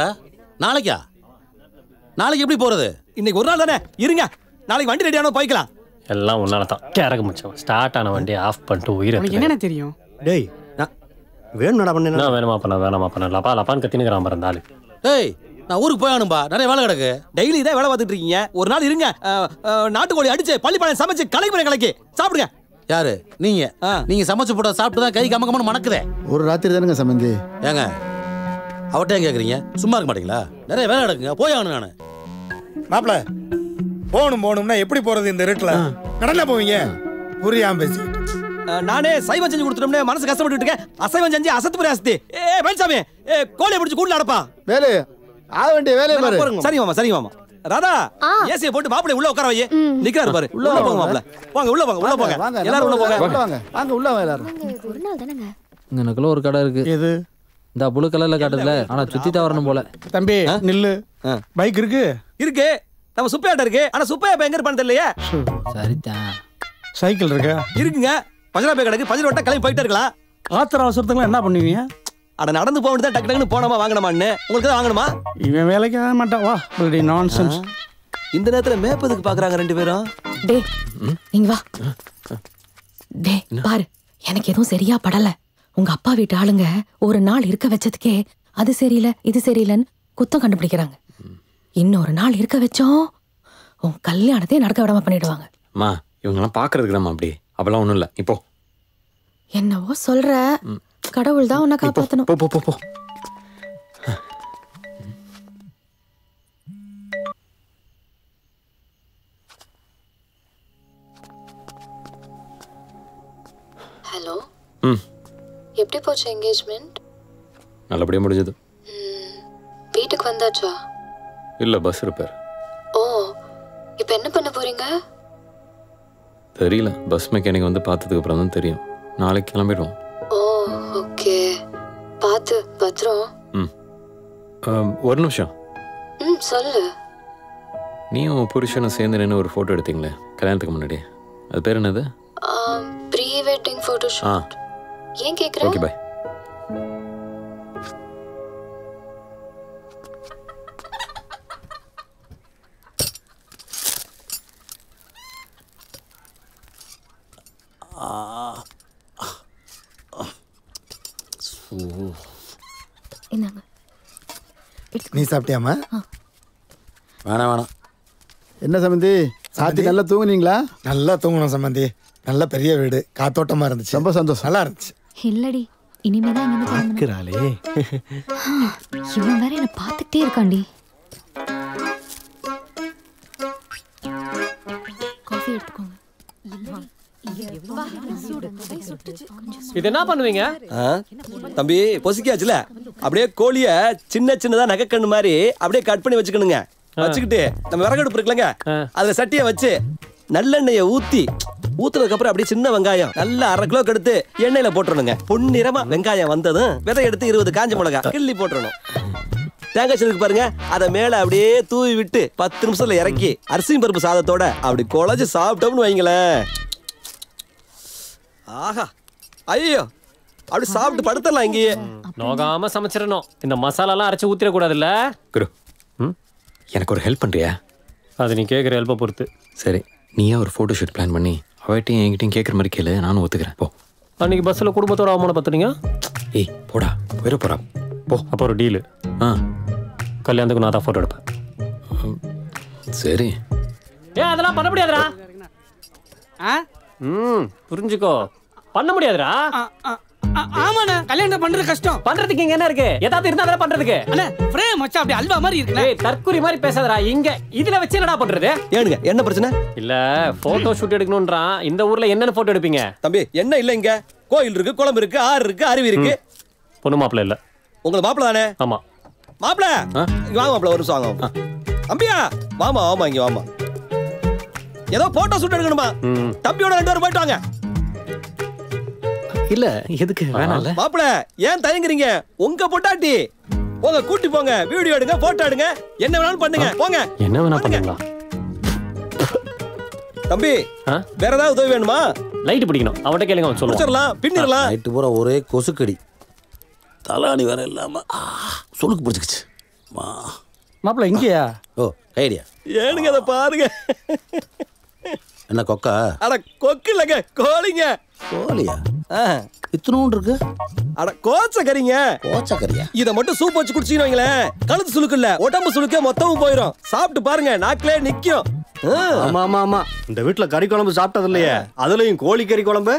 நாளைக்கு எப்படி போறது? இன்னைக்கு ஒரு நாள் தானே, இருங்க. நாளைக்கு வண்டி ரெடியான போய்க்கலாம். எல்லாம் உன்னால தான். கேரக முடிச்சோம். ஸ்டார்ட் ஆன வண்டியை ஆஃப் பண்ணிட்டு உயிரை. என்னென்ன தெரியும்? டேய் வேணும்டா பண்ண. நான் வேணாமா பண்ண லப்பான்னு கத்தினுக்கிறான் பாரு அந்த ஆளு. டேய் நான் ஊருக்கு போயானும்பா, நிறைய வேலை கிடக்கு. டெய்லி இதான் வேலை பார்த்துட்டு இருக்கீங்க. ஒரு நாள் இருங்க. நாட்டுக்கோழி அடிச்சு பள்ளிப்பாளையம் சமைச்சு கலைக்கு சாப்பிடுங்க. யாரு நீங்க சமைச்சு போட்ட சாப்பிட்டு தான் கை கமக்கமான மணக்குதே. ஒரு ராத்திரி தானுங்க சம்பந்தி. ஏங்க அவட்ட ஏன் கேக்குறீங்க? சும்மா இருக்க மாட்டீங்களா? நிறைய வேலை கிடக்குங்க, போயானு. நானு மாப்பிள போகணும்னா எப்படி போறது? இந்த இருட்டுல கடல்ல போவீங்க? புரியாம பேசி நானே சைவம் செஞ்சு கொடுத்துட்டோம்னே மனசு கஷ்டப்பட்டு இருக்கேன். அசைவம் செஞ்சு அசத்து புரிய அசத்தி. மயில்சாமி கோழியை பிடிச்சி கூட்டில் அடப்பா. வேலு ஆக வேண்டிய வேலையை பாரு. சரி மாமா. ராதா ஏசியை போட்டு மாப்பிளை உள்ள உட்கார வை. நிக்கிறாரு பாரு. உள்ள போங்க மாப்பிள. வாங்க உள்ள போங்க. எல்லாரும் உள்ள போங்க. வாங்க உள்ள எல்லாரும். ஒரு நாள் தானங்க. எனக்குள்ள ஒரு கடை இருக்கு. எது? இந்த புளு கலர்ல காட்டுதுல, ஆனா சுத்தி தான் வரணும் போல. தம்பி நில்லு. பைக் இருக்கு. நம்ம சுப்பையாட்ட இருக்கு. ஆனா சுப்பையா இப்ப எங்க இருப்பான்னு தெரியலையே. சரிதான். சைக்கிள் இருக்கா? இருக்குங்க. பஞ்சரா பை கிடக்கு. பஞ்சர் ஓட்ட கிளம்பி போயிட்டே இருக்கலாம். ஆத்திர அவசரத்துக்கு என்ன பண்ணுவீங்க? அட நடந்து போக வேண்டியதான். டக்குன்னு போனோமா வாங்கணுமான்னு. உங்களுக்கு தான் வாங்கணுமா? இவன் வேலைக்கு ஆக மாட்டான். வா நான்சென்ஸ். இந்த நேரத்துல மேப்பதுக்கு பாக்குறாங்க 2 பேரும். டேய் நீங்க வா. டேய் பாரு, எனக்கு எதுவும் சரியா படல. உங்க அப்பா வீட்டு ஆளுங்க ஒரு நாள் இருக்க வச்சதுக்கே அது சரியில்லை இது சரியில்லைன்னு குத்தம் கண்டுபிடிக்கிறாங்க. இன்னொரு நாள் இருக்க வச்சோம் உன் கல்யாணத்தையே நடக்க விடாம பண்ணிடுவாங்க. அம்மா இவங்கெல்லாம் பாக்குறதுக்கு நம்ம அப்படி அப்பெல்லாம் ஒண்ணும் இல்லை. இப்போ என்னவோ சொல்ற. கடவுள் தான் உன்னை காப்பாத்தணும். போ. ஹலோ. எப்படி போச்சு என்கேஜ்மெண்ட்? நல்லபடியா முடிஞ்சது. வீட்டுக்கு வந்தாச்சா? இல்ல பஸ் ரிப்பேர். ஓ, இப்போ என்ன பண்ண போறீங்க? தெரியல, பஸ் மெக்கானிக் வந்து பார்த்ததுக்கு அப்புறம் தான் தெரியும். நாளைக்கு கிளம்பிடுவோம். ஓ ஓகே, பார்த்து பத்திரம். ஒரு நிமிஷம். சொல்லு. நீயும் புருஷனும் சேர்ந்து நின்று ஒரு ஃபோட்டோ எடுத்தீங்களே கல்யாணத்துக்கு முன்னாடி, அது பேர் என்னது? Pre wedding photo shoot. ஏன் கேக்குற? Okay bye. என்னங்க நீ சாப்பிட்டியாமா? வேணாம் வேணாம். என்ன சம்பந்தி சாத்தி நல்லா தூங்குனீங்களா? நல்லா தூங்கணும் சம்பந்தி. நல்ல பெரிய வீடு, காத்தோட்டமா இருந்துச்சு. ரொம்ப சந்தோஷம். நல்லா இருந்துச்சு. இல்லடி, இனிமேதான் இங்க இருந்து பார்க்கறாளே. இவன் வேற என்ன பார்த்துட்டே இருக்காண்டி. காஃபி எடுத்துக்கோங்க. இது என்ன பண்ணுவீங்க? தம்பி பொசிக்காச்சுல, அப்படியே கோழிய சின்ன சின்னதா நகைக்கண்ணு மாதிரி அப்படியே கட் பண்ணி வச்சுக்கணுங்க. வச்சுக்கிட்டு நம்ம விறகடுப்பு இருக்குல்லங்க, அதுல சட்டியை வச்சு நல்லெண்ணெயை ஊத்துனதுக்கு அப்புறம் அப்படியே சின்ன வெங்காயம் நல்லா 1/2 கிலோ எடுத்து எண்ணெயில போட்டுறணுங்க. பொன்னிறமா வெங்காயம் வந்ததும் விதை எடுத்து 20 காஞ்ச மிளகா கிள்ளி போட்டுறணும். தேங்காய் சலுக்கு பாருங்க, அதை மேல அப்படியே தூவி விட்டு 10 நிமிஷத்துல இறக்கி அரிசி பருப்பு சாதத்தோட அப்படி குழஞ்சு சாப்பிட்டோம்னு வைங்களேன். ஆஹா, ஐயோ, அப்படி சாப்பிட்டு படுத்தலாம். இங்கேயே நோகாம சமைச்சிடணும். இந்த மசாலாலாம் அரைச்சு ஊத்திடக்கூடாதுல்ல. குரு, எனக்கு ஒரு ஹெல்ப் பண்ணுறியா? அது நீ கேட்குற ஹெல்ப்பை பொறுத்து. சரி, நீயே ஒரு ஃபோட்டோ ஷூட் பிளான் பண்ணி அவட்டையும் என்கிட்டையும் கேட்குற மாதிரி கேளு, நானும் ஒத்துக்கிறேன். போ. அன்னைக்கு பஸ்ஸில் குடும்பத்தோட அவமான பார்த்துனீங்க. ஏய் போடா, போயிட போறா. போ. அப்போ ஒரு டீலு. கல்யாணத்துக்கு நான் தான் ஃபோட்டோ எடுப்பேன். சரி. அதெல்லாம் பண்ண முடியாதுடா. புரிஞ்சுக்கோ, பண்ண முடியாதுடா. ஆமாண்ணா, கல்யாணம் பண்றது கஷ்டம். பண்றதுக்கு இங்க என்ன இருக்கு? ஏதாவது இருந்தா அதெல்லாம் பண்றதுக்கு. அண்ணா ஃப்ரேம் மச்சான் அப்படி அல்வா மாதிரி இருக்கு. ஏய் தற்குறி மாதிரி பேசாதடா. இங்க இதுல வச்சு என்னடா பண்றது? ஏனுங்க, என்ன பிரச்சனை? இல்ல போட்டோ ஷூட் எடுக்கணும்ன்றான். இந்த ஊர்ல என்னென்ன போட்டோ எடுப்பீங்க? தம்பி என்ன இல்ல, இங்க கோயில் இருக்கு, குளம் இருக்கு, ஆறு இருக்கு, அருவி இருக்கு. பொண்ணு மாப்பிள்ள இல்ல. உங்க மாப்பிள்ள தானே? ஆமா. மாப்பிள்ள இங்க வாங்க. மாப்பிள்ள ஒரு நிமிஷம் வாங்க. அம்பியா வாமா வாமா, இங்க வாமா. ஏதோ போட்டோ ஷூட் எடுக்கணுமா? தம்பியோட 2 பேரும் போயிட்டு வாங்க. இல்ல எதுக்கு வேணாம்ல. மாப்பிள்ள ஏன் தயங்குறீங்க? உங்க பொட்டாட்டி போங்க, கூட்டி போங்க, வீடியோ எடுங்க, போட்டோ எடுங்க, என்ன வேணாலும் பண்ணுங்க. போங்க, என்ன வேணா பண்ணுங்களா? தம்பி வேற ஏதாவது உதவி வேணுமா? லைட் பிடிக்கணும், அவட்ட கேளுங்க, அவன் சொல்லுவான். பிடிச்சிரலாம், பின்னிரலாம். நைட்டு பூரா ஒரே கொசுக்கடி, தலாணி வேற இல்லாம சுளுக்கு பிடிச்சிக்கிச்சு. மாப்பிள்ள இங்கேயா? ஓ ஐடியா. ஏனுங்க அதை பாருங்க. என்ன கொக்கா? அட கொக்கு இல்லங்க, கோழிங்க. கோழியா? இத்தனோண்டு இருக்கு. அட கோச்சக்கறிங்க. கோச்சக்கறியா? இத மட்டும் சூப் வச்சு குடிச்சீங்க வைங்களேன், கழுத்து சுளுக்கு இல்ல உடம்பு சுளுக்க மொத்தமும் போயிடும். சாப்பிட்டு பாருங்க, நாக்கிலே நிக்கும். ஆமா ஆமா ஆமா, இந்த வீட்டுல கறி குழம்பு சாப்பிட்டது இல்லையே, அதுலயும் கோழி கறி குழம்பு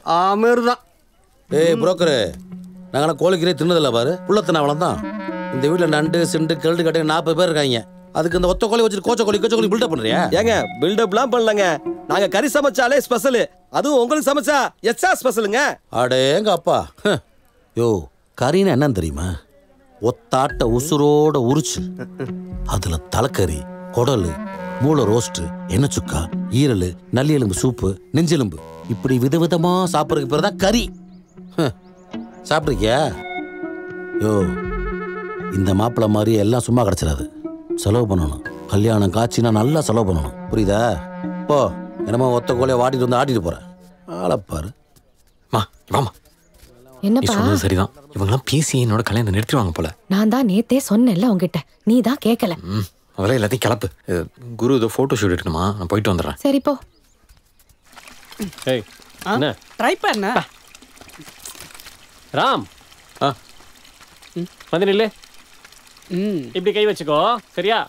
ஆமேருதான். ஏய் புரோக்கரு, நாங்க கோழிக்கறி தின்னதில்ல பாரு, புள்ளத்தின அவ்வளவுதான். இந்த வீட்டுல நண்டு சிண்டு கெல்டு கட்டை 40 பேர் இருக்காங்க. அதுக்கு இந்த ஒத்த கோழி வச்சுட்டு கோச்ச கோழி பில்டப் பண்றியா? ஏங்க பில்டப்லாம் பண்ணலங்க, நாங்க கறி சமைச்சாலே ஸ்பெஷல். அதுவும் உங்களுக்கு சமைச்சா எக்ஸ்ட்ரா ஸ்பெஷலுங்க. அடேங்க அப்பா. யோ, கறின்னு என்னன்னு தெரியுமா? ஒத்தாட்ட உசுரோட உரிச்சு அதுல தலைக்கறி, குடல், மூளை ரோஸ்ட், எண்ணெய் சுக்கா, ஈரல், நல்லி எலும்பு சூப்பு, நெஞ்செலும்பு, இப்படி விதவிதமா சாப்பிட்றதுக்கு பேர் தான் கறி. சாப்பிட்ருக்கியா? யோ, இந்த மாப்பிள்ளை மாதிரி எல்லாம் சும்மா கிடச்சிடாது, செலவு பண்ணணும். கல்யாணம் காட்சினா நல்லா செலவு பண்ணணும், புரியுதா? போ, என்னமோ ஒத்த கோழியை வாட்டிட்டு வந்து ஆட்டிட்டு போறேன். ஆளப்பாரு. வாமா. நீ என்னப்பா? சொன்னது சரிதான், இவங்கெல்லாம் பேசி என்னோட கல்யாணத்தை நிறுத்திடுவாங்க போல. நான் தான் நேத்தே சொன்னேன்ல உங்ககிட்ட, நீ தான் கேட்கல. அதெல்லாம் எல்லாத்தையும் கிளப்பு. குரு இதோ ஃபோட்டோ ஷூட் எடுக்கணுமா, நான் போயிட்டு வந்துடுறேன். சரி போ. ஏய் என்ன ட்ரை பண்ண ராம், வந்து நில்லு. இப்படி கை வச்சுக்கோ, சரியா?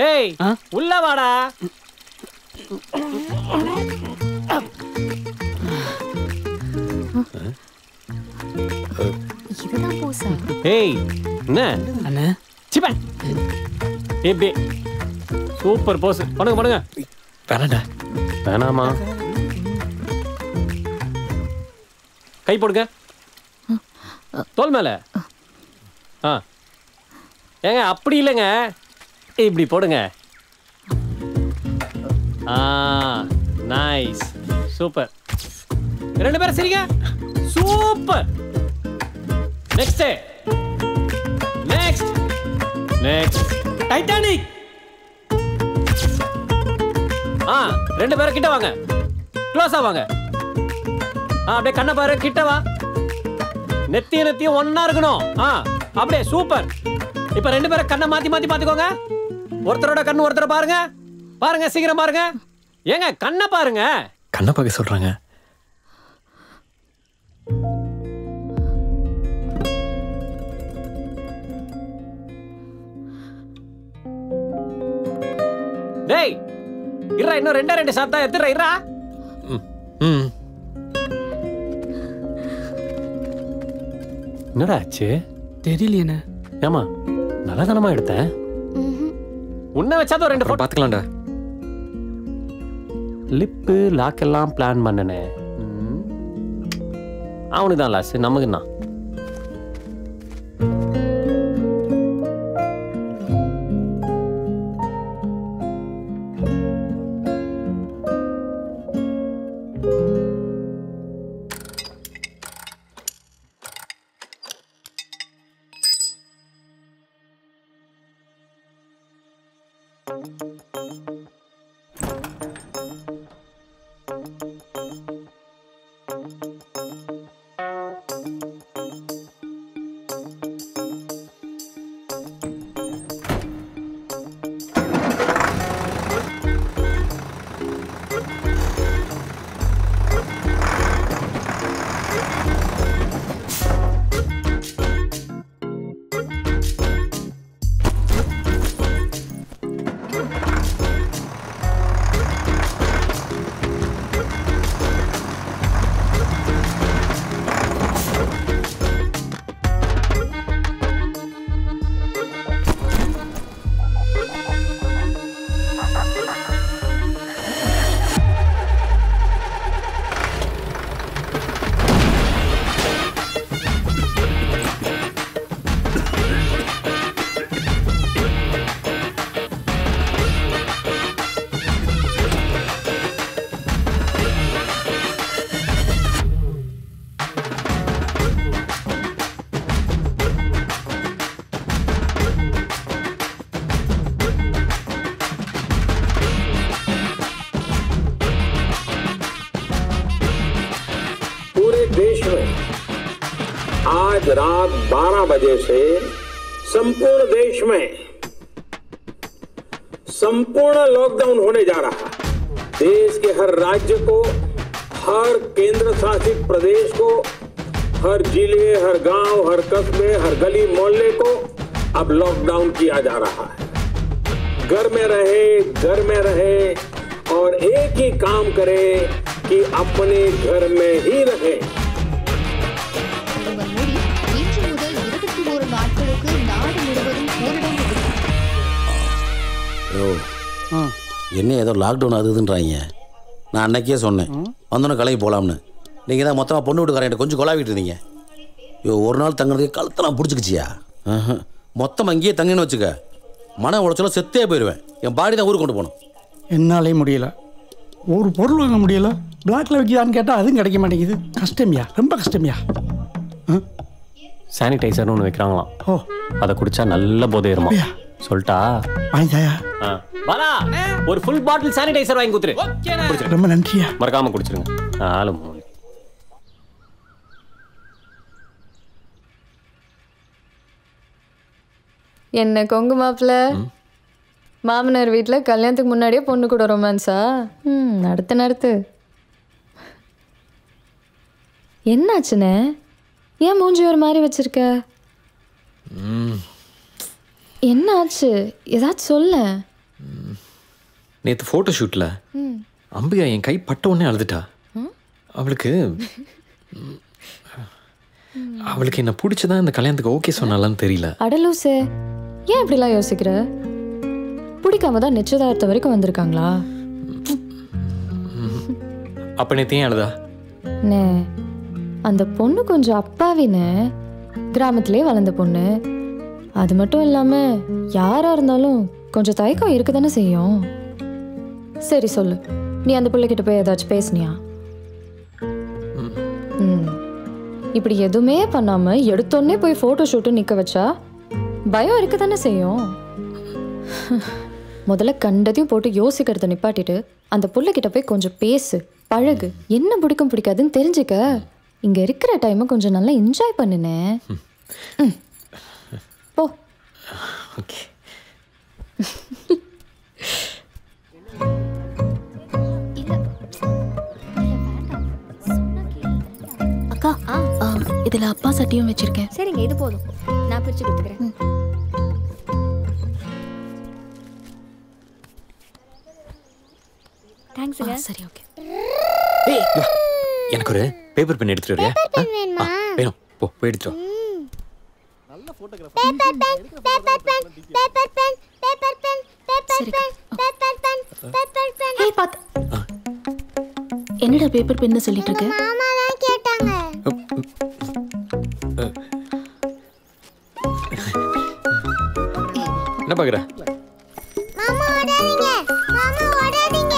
ஏய் உள்ள வாடா. ஏய் என்ன அண்ணா சிப்பா, இப்படி சூப்பர் போஸ் பண்ணுங்க பண்ணுங்க. வேணாண்டா. வேணாமா? கை போடுங்க தோல் மேல. ஏங்க அப்படி இல்லைங்க, இப்படி போடுங்க. Nice, super. 2 பேரும் சரிங்க, super. Next next next Titanic. 2 பேரும் கிட்ட வாங்க, க்ளோஸா வாங்க. அப்படியே கண்ணை பாரு, கிட்ட வா. நெத்தியும் ஒன்னா இருக்கணும். அப்படியே சூப்பர். இப்ப 2 பேரும் கண்ணை மாத்தி மாத்தி பாத்துக்கோங்க. ஒருத்தரோட கண்ணு ஒருத்தரை பாருங்க, பாருங்க சீக்கிரம் பாருங்க. ஏங்க கண்ணை பாருங்க. கண்ணை பார்க்க சொல்கிறாங்க. டேய் இருடா, இன்னும் ரெண்டு சாத்தா எத்துறா இருடா. ம் என்னடா ஆச்சு? தெரியலையே. ஏமா நல்லா தானமா எடுத்தேன். உன்னை வச்சாதான் 2 போட்டோ பார்த்துக்கலாம்டா. லிப்பு லாக்கெல்லாம் பிளான் பண்ணனே. அவனுக்கு தான் லாஸ், நமக்கு தான். आज रात 12 बजे से संपूर्ण देश में संपूर्ण लॉकडाउन होने जा रहा है। देश के हर राज्य को, हर केंद्र शासित प्रदेश को, हर जिले, हर गांव, हर कस्बे, हर गली मोहल्ले को अब लॉकडाउन किया जा रहा है। घर में रहे और एक ही काम करे कि अपने घर में ही रहे। என்ன ஏதோ லாக்டவுன் அதுன்றாங்க. நான் அன்னைக்கே சொன்னேன் வந்தோன்னே கலைக்கு போகலாம்னு. நீங்கள் தான் மொத்தமாக பொண்ணு வீட்டுக்காரன் கொஞ்சம் கொலாவிட்டு இருந்தீங்க. ஒரு நாள் தங்குறதுக்கு கழுத்தெல்லாம் பிடிச்சிக்கிச்சியா? மொத்தம் அங்கேயே தங்கன்னு வச்சுக்க, மன உளைச்சல செத்தே போயிடுவேன். என் பாடி தான் ஊருக்கு கொண்டு போகணும். என்னாலே முடியல, ஒரு பொருள் வாங்க முடியல. பிளாக்ல வைக்கலான்னு கேட்டால் அதுவும் கிடைக்க மாட்டேங்குது. கஷ்டமியா, ரொம்ப கஷ்டமியா. சானிடைசர்னு ஒன்று வைக்கிறாங்களாம். அதை குடிச்சா நல்ல போதை ஏறுமா. சொல்லிட்டா பாலா, ஒரு ஃபுல் பாட்டில் சானிடைசர் வாங்கி குத்துரு. ரொம்ப நன்றியா. மறக்காம குடிச்சிருங்க. ஆளும் என்ன கொங்கு மாப்பிள்ள, மாமனார் வீட்டில் கல்யாணத்துக்கு முன்னாடியே பொண்ணு கூட ரொமான்ஸா? நடத்து. என்னாச்சுண்ணே? ஏன் மூஞ்சி ஒரு மாதிரி வச்சிருக்க? என்ன ஆச்சு? ஏதாச்சும் சொல்ல. நேற்று ஃபோட்டோ ஷூட்டில் அம்பிகா என் கை பட்ட உடனே அழுதுட்டா. அவளுக்கு என்ன பிடிச்சதான் இந்த கல்யாணத்துக்கு ஓகே சொன்னாலான்னு தெரியல. அடலூசே, ஏன் இப்படிலாம் யோசிக்கிற? பிடிக்காம தான் நிச்சயதார்த்தம் வரைக்கும் வந்திருக்காங்களா? அப்ப நேற்று ஏன் அழுதா? அந்த பொண்ணு கொஞ்சம் அப்பாவின்னு, கிராமத்திலே வளர்ந்த பொண்ணு. அது மட்டும் இல்லாம யாரா இருந்தாலும் கொஞ்சம் தயக்கம் இருக்க தானே செய்யும். சரி சொல்லு, நீ அந்த பிள்ளைகிட்ட போய் ஏதாச்சும் பேசுனியா? இப்படி எதுவுமே பண்ணாம எடுத்தோடனே போய் போட்டோ ஷூட்டு நிக்க வச்சா பயம் இருக்க தானே செய்யும். முதல்ல கண்டதையும் போட்டு யோசிக்கிறத நிப்பாட்டிட்டு அந்த பிள்ளைகிட்ட போய் கொஞ்சம் பேசு, பழகு. என்ன பிடிக்கும் பிடிக்காதுன்னு தெரிஞ்சுக்க. இங்க இருக்கிற டைமை கொஞ்சம் நல்லா என்ஜாய் பண்ணுனே. போ. ஓகே. இதுல அப்பா சட்டியும் வச்சிருக்கேன். சரிங்க, இது போதும். நான் பிரிச்சு கொடுத்துக்கிறேன். தேங்க்ஸ்ங்க. சரி, ஓகே. எனக்கு ஒரு பேப்பர் பென் எடுத்துட்டு வரியா? வேணும், போய் எடுத்துட்டு வா. என்னடா பேப்பர் பென்னு சொல்லிட்டு இருக்க? மாமா தான் கேட்டாங்க. என்ன பாக்குற? மாமா ஓடாதீங்க, மாமா ஓடாதீங்க.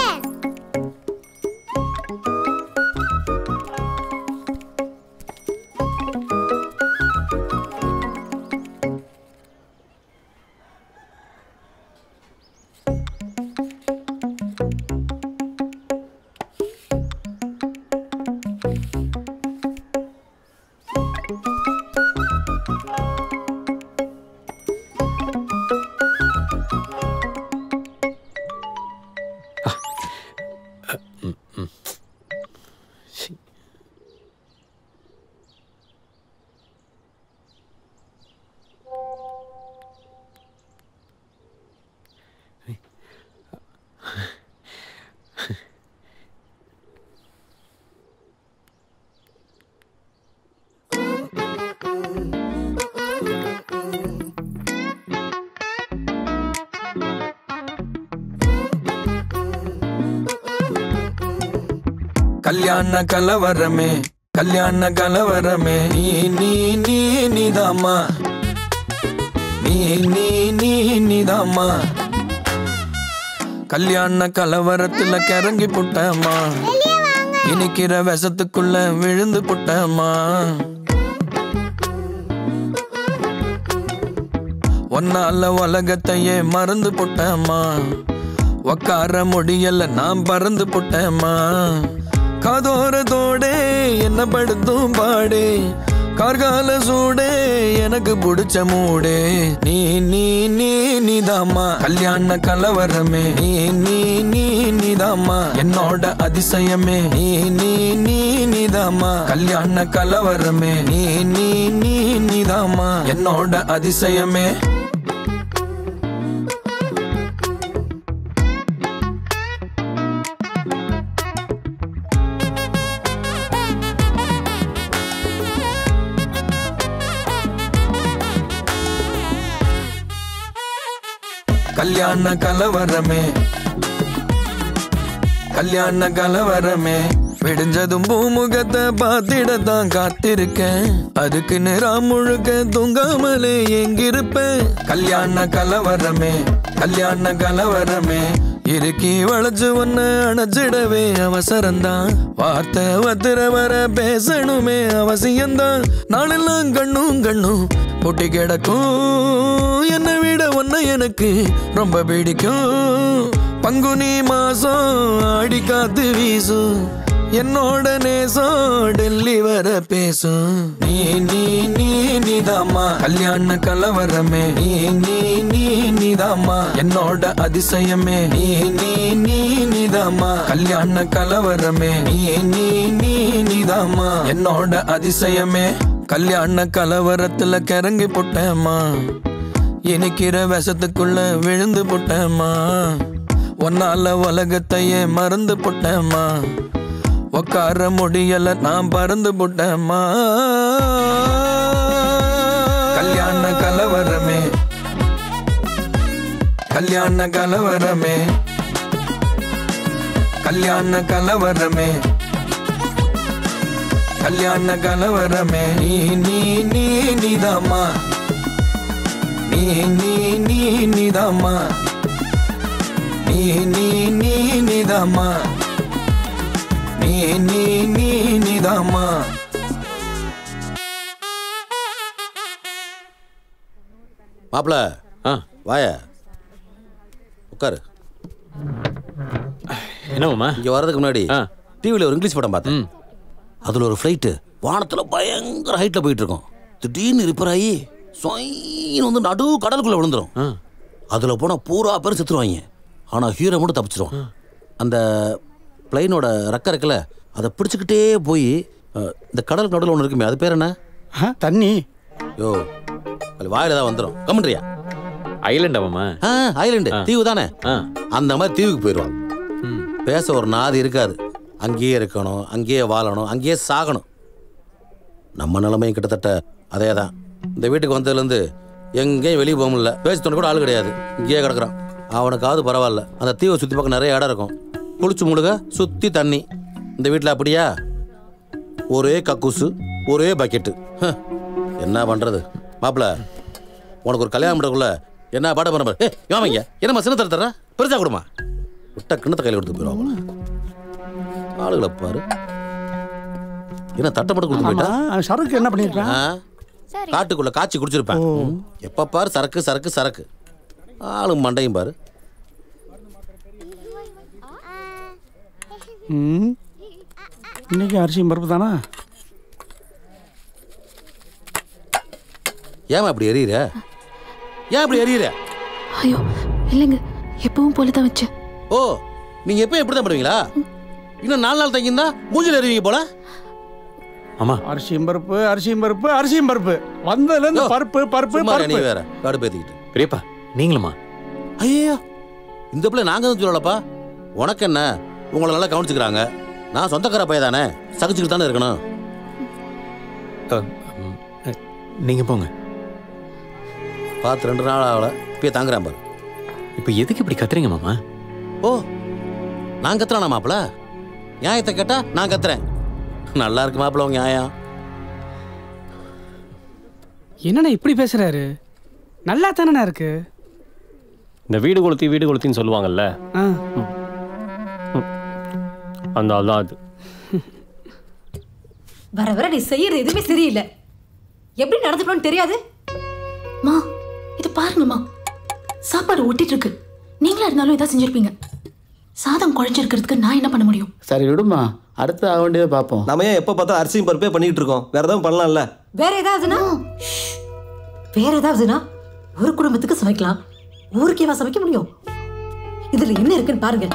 கல்யாண கலவரமே கல்யாண கலவரமே நீ நீ நீ நீதாம்மா நீ நீ நீ நீதாம்மா கல்யாண கலவரத்துல கிறங்கி புட்டம்மா இனிக்கிற விஷத்துக்குள்ள விழுந்து புட்டம்மா ஒன்னால உலகத்தையே மறந்து புட்டம்மா உக்கார முடியல நான் பறந்து புட்டம்மா காதோரத்தோடே என்ன படுத்தும் பாடே கார்கால சூடே எனக்கு பிடிச்ச மூடே நீ நீ நீ நீதாம்மா கல்யாண கலவரமே நீ நீ நீ நீதாம்மா என்னோட அதிசயமே நீ நீ நீ நீதாம்மா கல்யாண கலவரமே நீ நீ நீ நீதாம்மா என்னோட அதிசயமே கல்யாண கலவரமே கல்யாண கலவரமே விடிஞ்சதும் பூமுகத்தை பார்த்திடத்தான் காத்திருக்கேன் அதுக்கு நேரம் முழுக்க தூங்காமலே எங்கிருப்பேன் கல்யாண கலவரமே கல்யாண கலவரமே இறுக்கி வளைச்சு ஒன்ன அணைச்சிடவே அவசரம்தான் வார்த்தை வத்திர வர பேசணுமே அவசியம்தான் நாளெல்லாம் கண்ணும் கண்ணும் பொட்டி கிடக்கும் என்னை விட ஒன்ன எனக்கு ரொம்ப பிடிக்கும் பங்குனி மாசம் ஆடி காத்து வீசும் என்னோட நேசம் டெல்லி வர பேசும் நீ நீ நீ நீதாம்மா கல்யாண கலவரமே நீ நீ நீ நீதாம்மா என்னோட அதிசயமே நீ நீ நீ நீதாம்மா கல்யாண கலவரமே நீ நீ நீ நீதாம்மா என்னோட அதிசயமே கல்யாண கலவரத்துல கிறங்கி புட்டேம்மா இனிக்கிற விஷத்துக்குள்ள விழுந்து புட்டேம்மா ஒன்னால உலகத்தையே மறந்து புட்டேம்மா உக்கார முடியல நான் பறந்து புட்டேம்மா கல்யாண கலவரமே கல்யாண கலவரமே கல்யாண கலவரமே கல்யாண கலவரமே நீ நீ நீ நீதாம்மா நீ நீ நீ நீதாம்மா நீ நீ நீ நீதாம்மா நீ நீ நீ நீதாம்மா மாப்பிள வாய உட்காரு என்னம்மா இங்க வர்றதுக்கு முன்னாடி டிவியில் ஒரு இங்கிலீஷ் படம் பார்த்தேன் அதில் ஒரு ஃப்ளைட்டு வானத்தில் பயங்கர ஹைட்டில் போயிட்டு இருக்கோம் திடீர்னு ரிப்பேர் ஆகி சொயின்னு வந்து நடு கடலுக்குள்ளே விழுந்துடும் அதில் போனால் பூரா பேர் செத்துருவாங்க ஆனால் ஹீரோ மட்டும் தப்பிச்சிடும் அந்த பிளைனோட ரெக்க ரெக்கல அதை பிடிச்சிக்கிட்டே போய் இந்த கடலுக்கு நடுவில் ஒன்று இருக்குமே அது பேர் என்ன தண்ணி யோ அது வாயில தான் வந்துடும் கமெண்ட்ரியா ஐலண்டா மாமா ஐலண்டு தீவு தானே அந்த மாதிரி தீவுக்கு போயிடுவான் பேச ஒரு நாதி இருக்காது அங்கேயே இருக்கணும் அங்கேயே வாழணும் அங்கேயே சாகணும் நம்ம நிலைமையும் கிட்டத்தட்ட அதே தான் இந்த வீட்டுக்கு வந்ததுலேருந்து எங்கேயும் வெளியே போக முடியல பேசத்தோன்னு கூட ஆள் கிடையாது இங்கேயே கிடக்குறான் அவனுக்காவது பரவாயில்ல அந்த தீவை சுற்றி பார்க்க நிறைய இடம் இருக்கும் குளிச்சு முழுக சுற்றி தண்ணி இந்த வீட்டில் அப்படியா ஒரே கக்கூசு ஒரே பக்கெட்டு என்ன பண்ணுறது மாப்பிள்ள உனக்கு ஒரு கல்யாணம் பண்ணக்குள்ள என்ன பாட பண்ண ஏ வாங்க என்னம்மா சின்ன தர பெருசா கொடுமா விட்ட கிண்ணத்தை கையில் கொடுத்து போயிடுவாங்க ஆளுகளை பாரு என்ன தட்டப்பட்டு கொடுத்து போயிட்டா சரக்கு என்ன பண்ணிருக்கான் காட்டுக்குள்ள காய்ச்சி குடிச்சிருப்பேன் எப்ப பாரு சரக்கு சரக்கு சரக்கு ஆளும் மண்டையும் பாரு இன்னைக்கு அரிசியும் பருப்பு தானா ஏமா இப்படி எறிகிற ஏன் இப்படி எறிகிற ஐயோ இல்லைங்க எப்பவும் போல தான் வச்சேன் ஓ நீங்க எப்பவும் எப்படி தான் பண்ணுவீங்களா இன்னும் 4 நாள் தங்கியிருந்தா மூஞ்சில் எறிவீங்க போல ஆமா அரிசியும் பருப்பு அரிசியும் பருப்பு அரிசியும் பருப்பு வந்ததுல இருந்து பருப்பு பருப்பு நீ வேற கடுப்பேத்திக்கிட்டு பெரியப்பா நீங்களுமா ஐயோ இந்த பிள்ளை நாங்க தான் சொல்லலப்பா உனக்கு என்ன உங்களை நல்லா கவனிச்சுக்கிறாங்க நான் சொந்தக்கார பையன் தானே சகிச்சுக்கிட்டு தானே இருக்கணும் நீங்க போங்க பார்த்து 2 நாள் ஆகல இப்பயே தாங்குறேன் பாரு இப்போ எதுக்கு இப்படி கத்துறீங்க மாமா ஓ நான் கத்துறானா மாப்பிள்ள நியாயத்தை கேட்டா நான் கத்துறேன் நல்லா இருக்கு மாப்பிள்ள உங்க நியாயம் என்னண்ணா இப்படி பேசுறாரு நல்லா தானே இருக்கு இந்த வீடு கொளுத்தின்னு சொல்லுவாங்கல்ல அந்த ஆள் தான் அது வர வர நீ செய்யறது எதுவுமே சரியில்லை எப்படி நடந்துக்கணும்னு தெரியாது மா இது பாருங்கம்மா சாப்பாடு ஒட்டிட்டு இருக்கு நீங்களா இருந்தாலும் ஏதாவது செஞ்சிருப்பீங்க சாதம் குழஞ்சிருக்கிறதுக்கு நான் என்ன பண்ண முடியும் சரி விடுமா அடுத்து ஆக வேண்டியதை பார்ப்போம் நம்ம ஏன் எப்போ பார்த்தா அரிசியும் பருப்பே பண்ணிட்டு இருக்கோம் வேற ஏதாவது பண்ணலாம்ல வேற ஏதாவதுனா ஒரு குடும்பத்துக்கு சமைக்கலாம் ஊருக்கேவா சமைக்க முடியும் இதுல என்ன இருக்குன்னு பாருங்க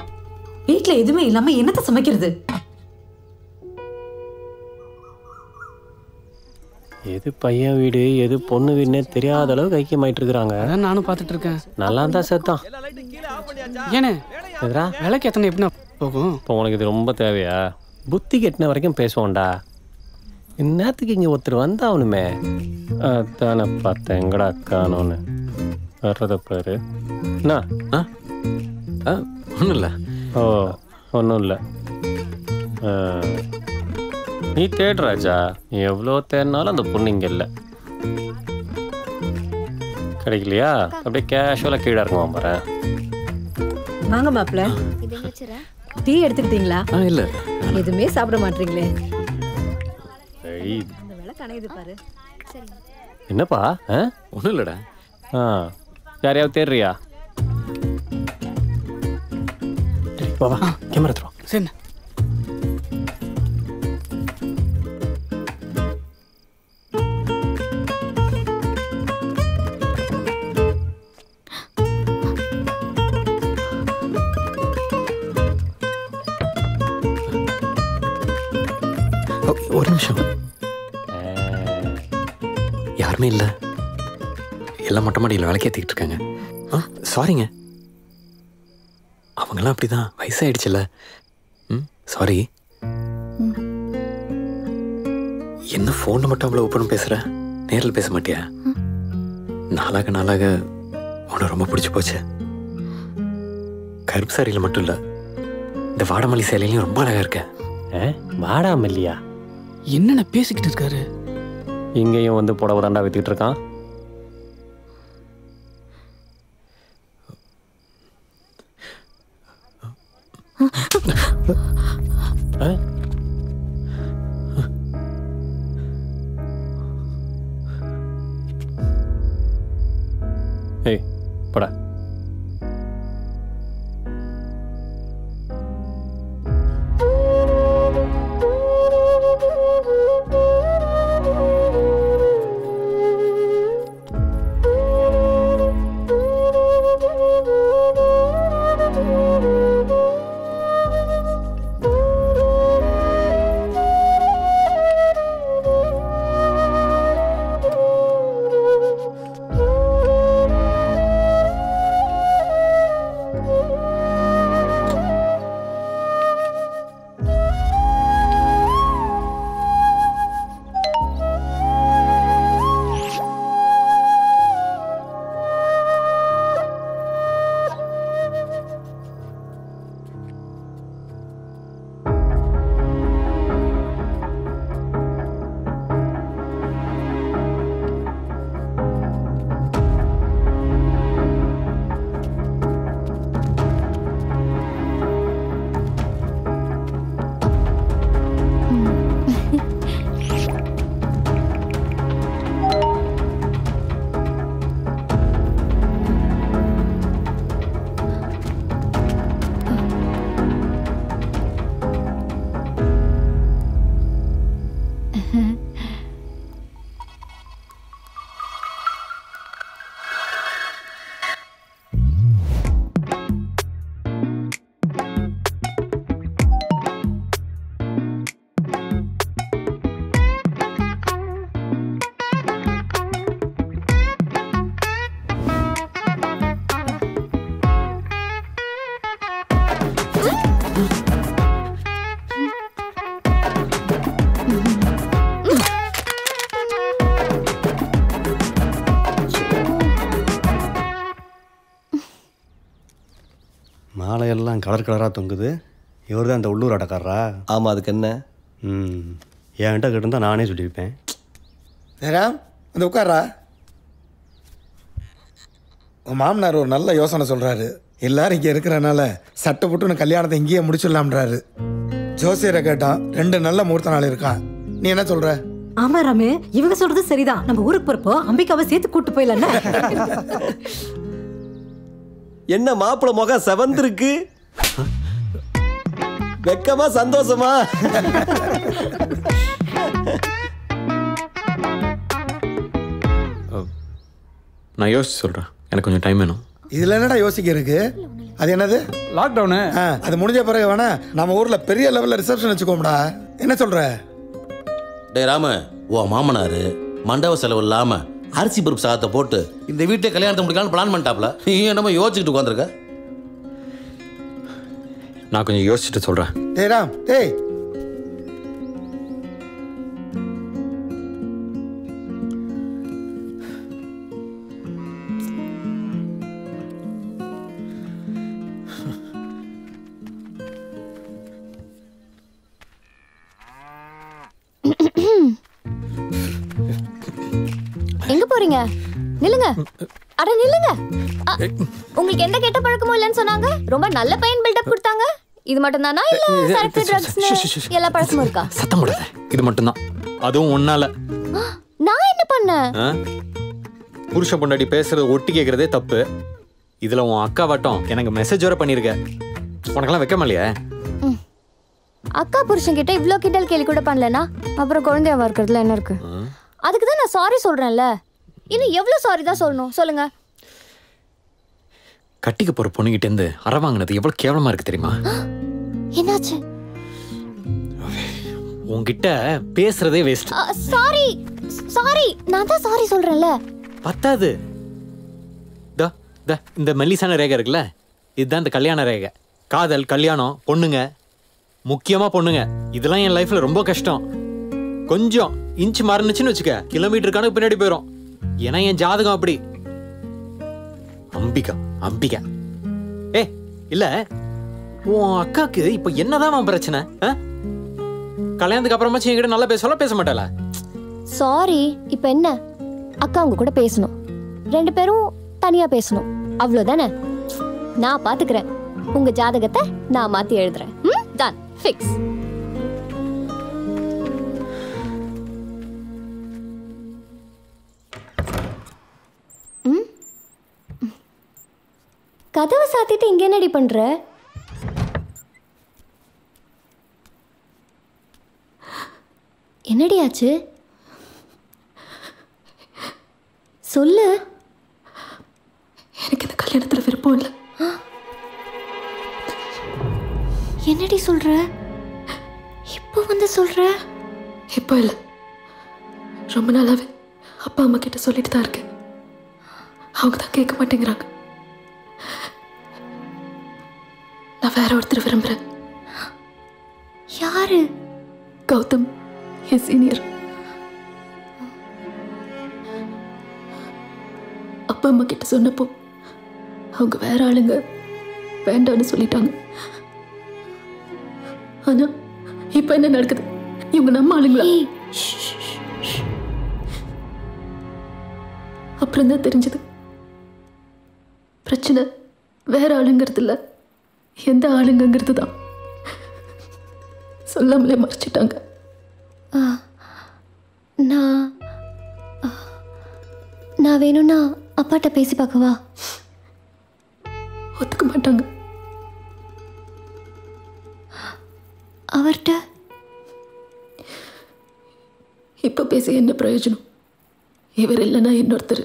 வீட்டுல எதுவுமே இல்லாம என்னத்தை சமைக்கிறது எது பையன் வீடு எது பொண்ணு வீடுன்னே தெரியாத அளவுக்கு ஐக்கியமாயிட்டு இருக்கிறாங்க நானும் பார்த்துட்டு இருக்கேன் நல்லா தான் சேர்த்தான் ஏனே எதுரா விலைக்கு எத்தனை எப்படி போகும் இப்போ உனக்கு இது ரொம்ப தேவையா புத்தி கெட்டின வரைக்கும் பேசுவோம்டா இந்நேரத்துக்கு இங்கே ஒருத்தர் வந்தாவணுமே தானே பார்த்தேன் எங்கடா காணோன்னு வர்றத பாரு என்ன ஒன்றும் இல்லை ஓ ஒன்றும் இல்லை நீ தேடு ராஜா நீ எவ்வளோ தேடினாலும் அந்த பொண்ணு இங்கே இல்லை கிடைக்கலையா அப்படியே கேஷுவலாக கீழே இருக்குமா பாரு வாங்க மாப்பிள்ள டீ எடுத்துக்கிட்டீங்களா இல்லை எதுவுமே சாப்பிட மாட்டீங்களே இந்த வேலை கணையுது பாரு என்னப்பா ஒன்றும் இல்லைடா யாரையாவது தேடுறியா வா கேமரா எடுத்துருவோம் சரி ஒரு நிமிஷம் யாருமே இல்லை எல்லாம் மொட்டை மாடியில் விளக்கேற்றிக்கிட்டு இருக்காங்க சாரிங்க அவங்கெல்லாம் அப்படிதான் வயசாயிடுச்சுல்ல சாரி என்ன ஃபோனில் மட்டும் அவ்வளோ ஓப்பன் பேசுகிற நேரில் பேச மாட்டியா நாளாக உன்னை ரொம்ப பிடிச்சி போச்சு கருப்பு சாரியில் மட்டும் இல்லை இந்த வாடாமல்லி சேலையிலையும் ரொம்ப அழகாக இருக்க வாடாமல்லியா என்னென்ன பேசிக்கிட்டு இருக்காரு இங்கேயும் வந்து புடவை தாண்டா வித்துக்கிட்டு இருக்கான் ஏய் படா கலர் கலராக தொங்குது. இவர் தான் இந்த உள்ளூர் ஆட்டக்காரரா? ஆமாம், அதுக்கு என்ன? என்கிட்ட கேட்டிருந்தா நானே சொல்லியிருப்பேன். ஜெயராம் வந்து உட்கார்றா. உன் மாமனார் ஒரு நல்ல யோசனை சொல்கிறாரு. எல்லாரும் இங்கே இருக்கிறனால சட்டை போட்டு கல்யாணத்தை இங்கேயே முடிச்சிடலாம்ன்றாரு. ஜோசியரை கேட்டான், 2 நல்ல முகூர்த்த நாள் இருக்கான். நீ என்ன சொல்ற? ஆமா ராமு, இவங்க சொல்றது சரிதான். நம்ம ஊருக்கு போறப்போ அம்பிகாவை சேர்த்து கூட்டு போயிடல. என்ன மாப்பிள முகம் செவந்திருக்கு? வெக்கமா சந்தோஷமா? நான் யோசிச்சு சொல்கிறேன், எனக்கு கொஞ்சம் டைம் வேணும். இதில் என்னடா யோசிக்க இருக்கு? அது என்னது? லாக்டவுனு. அது முடிஞ்ச பிறகு வேணா நம்ம ஊரில் பெரிய லெவலில் ரிசப்ஷன் வச்சுக்கோம்டா. என்ன சொல்ற? டே ராம, ஓ மாமனார் மண்டப செலவு இல்லாமல் அரிசி பருப்பு சாதத்தை போட்டு இந்த வீட்டை கல்யாணத்தை முடிக்கலாம்னு பிளான் பண்ணிட்டாப்ல. நீ என்னமோ யோசிச்சுட்டு உட்காந்துருக்க. நான் கொஞ்சம் யோசிச்சுட்டு சொல்கிறேன். டேய் ராம், டேய் எங்க போறீங்க? நில்லுங்க. அட நில்லுங்க. உங்களுக்கு எந்த கெட்ட பழக்கமும் இல்லைன்னு சொன்னாங்க. ரொம்ப நல்ல பையன் பில்டப் கொடுத்தாங்க. இது மட்டும் தானா இல்ல சரக்கு ட்ரக்ஸ் எல்லா பழக்கமும் இருக்கா? சத்தம் போடாத. இது மட்டும் தான். அதுவும் ஒன்னால. நான் என்ன பண்ணேன்? புருஷ பொண்டாட்டி பேசுறது ஒட்டி கேக்குறதே தப்பு. இதுல உன் அக்கா வட்டம் எனக்கு மெசேஜ் வர பண்ணிருக்க. உனக்கெல்லாம் வெக்கமா இல்லையா? அக்கா புருஷன் கிட்ட இவ்ளோ கிண்டல் கேலி கூட பண்ணலனா அப்புறம் குழந்தையா வர்க்கிறதுல என்ன இருக்கு? அதுக்கு தான் நான் சாரி சொல்றேன்ல. இன்னும் எவ்வளவு சாரி தான் சொல்லணும் சொல்லுங்க. கட்டிக்க போற பொண்ணுகிட்ட இருந்து அற வாங்கினது எவ்வளவு கேவலமா இருக்கு தெரியுமா? என்னாச்சு? உன்கிட்ட பேசுறதே வேஸ்ட். சாரி சாரி, நான் தான் சாரி சொல்றேன்ல. பத்தாது. இந்த மெல்லிசான ரேகை இருக்குல்ல, இதுதான் இந்த கல்யாண ரேகை. காதல், கல்யாணம், பொண்ணுங்க, முக்கியமா பொண்ணுங்க, இதெல்லாம் என் லைஃப்ல ரொம்ப கஷ்டம். கொஞ்சம் இன்ச் மாறினுச்சுன்னு வச்சுக்க, கிலோமீட்டர் கணக்கு பின்னாடி போயிடும். ஏன்னா என் ஜாதகம் அப்படி. அம்பிகா அம்பிகா. இல்ல உன் அக்காக்கு இப்ப என்னதான் பிரச்சனை? கல்யாணத்துக்கு அப்புறமாச்சும் என்கிட்ட நல்லா பேசலாம், பேச மாட்டாள? சாரி, இப்ப என்ன? அக்கா உங்க கூட பேசணும், 2 பேரும் தனியா பேசணும், அவ்வளவுதானே? நான் பாத்துக்கிறேன். உங்க ஜாதகத்தை நான் மாத்தி எழுதுறேன். Done, fix. கதவை சாத்திட்டு இங்க என்னடி பண்ற? என்னடி ஆச்சு? சொல்லு. எனக்கு இந்த கல்யாணத்துல விருப்பம் இல்லை. என்னடி சொல்ற? இப்போ வந்து சொல்ற? இப்போ இல்லை, ரொம்ப நாளாவே அப்பா அம்மா கிட்ட சொல்லிட்டு தான் இருக்கேன். அவங்க தான் கேட்க மாட்டேங்கிறாங்க. நான் வேற ஒருத்தர் விரும்புறேன். யாரு? கௌதம், என் சீனியர். அப்பா அம்மா கிட்ட சொன்னப்போ அவங்க வேற ஆளுங்க வேண்டான்னு சொல்லிட்டாங்க. ஆனா இப்ப என்ன நடக்குது? இவங்க நம்ம ஆளுங்களா? அப்புறம் தான் தெரிஞ்சது பிரச்சனை வேற ஆளுங்கிறது இல்ல, எந்த ஆளுங்கிறது தான். சொல்லாமலே மறைச்சிட்டாங்க. நான் வேணும்னா அப்பாட்ட பேசி பார்க்கவா? ஒத்துக்க மாட்டாங்க. அவர்கிட்ட இப்ப பேசி என்ன பிரயோஜனம்? இவர் இல்லைன்னா இன்னொருத்தர்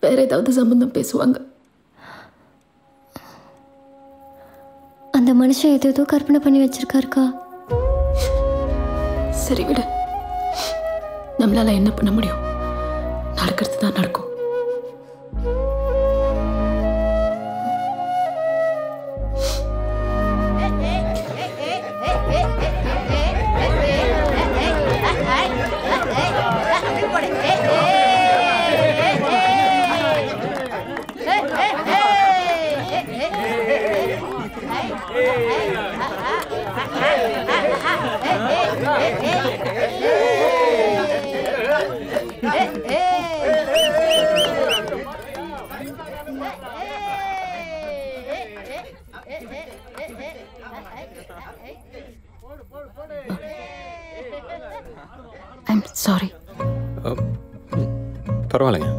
வேற ஏதாவது சம்பந்தம் பேசுவாங்க. அந்த மனுஷன் ஏதோ கற்பனை பண்ணி வச்சிருக்காருக்கா. சரி விடு, நம்மளால என்ன பண்ண முடியும்? நடக்கிறது தான் நடக்கும். I'm sorry. பரவாயில்லைங்க.